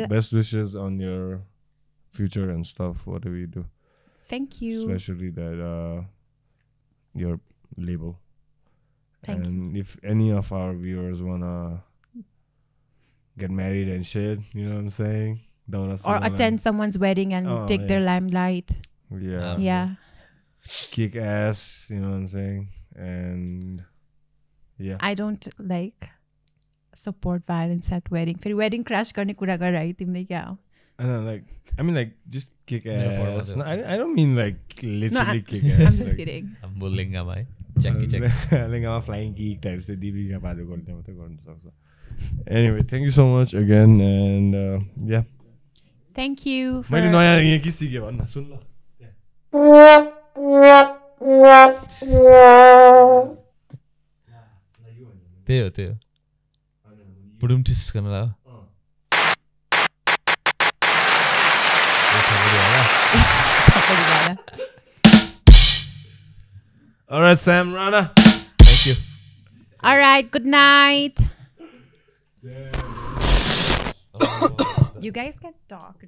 best wishes on your future and stuff, whatever you do, Thank you. especially that your label. Thank you. And if any of our viewers wanna get married and shit, you know what I'm saying? Daura Or Sumalan. attend someone's wedding and Oh, take their limelight. Yeah. Yeah. Kick ass, you know what I'm saying? And yeah. I don't like support violence at wedding. For wedding crash karne kura garai timle kya ho? I don't know, I mean like just kick Metaphor ass. was it? No, I don't mean like literally kick ass. I'm just like, kidding. I'm bullying am I checky check लेङ्गामा flying kick type से दिबिका पालो गर्ने मात्रै गर्नु सक्छ. Anyway, thank you so much again and yeah. Thank you for... मैले नयाँ यहाँ के सिकेँ भन्न सुन ल त्यही हो पुडुम टिस गर्न ला Alright, Sam Rana. Thank you. Alright, good night. You guys can talk.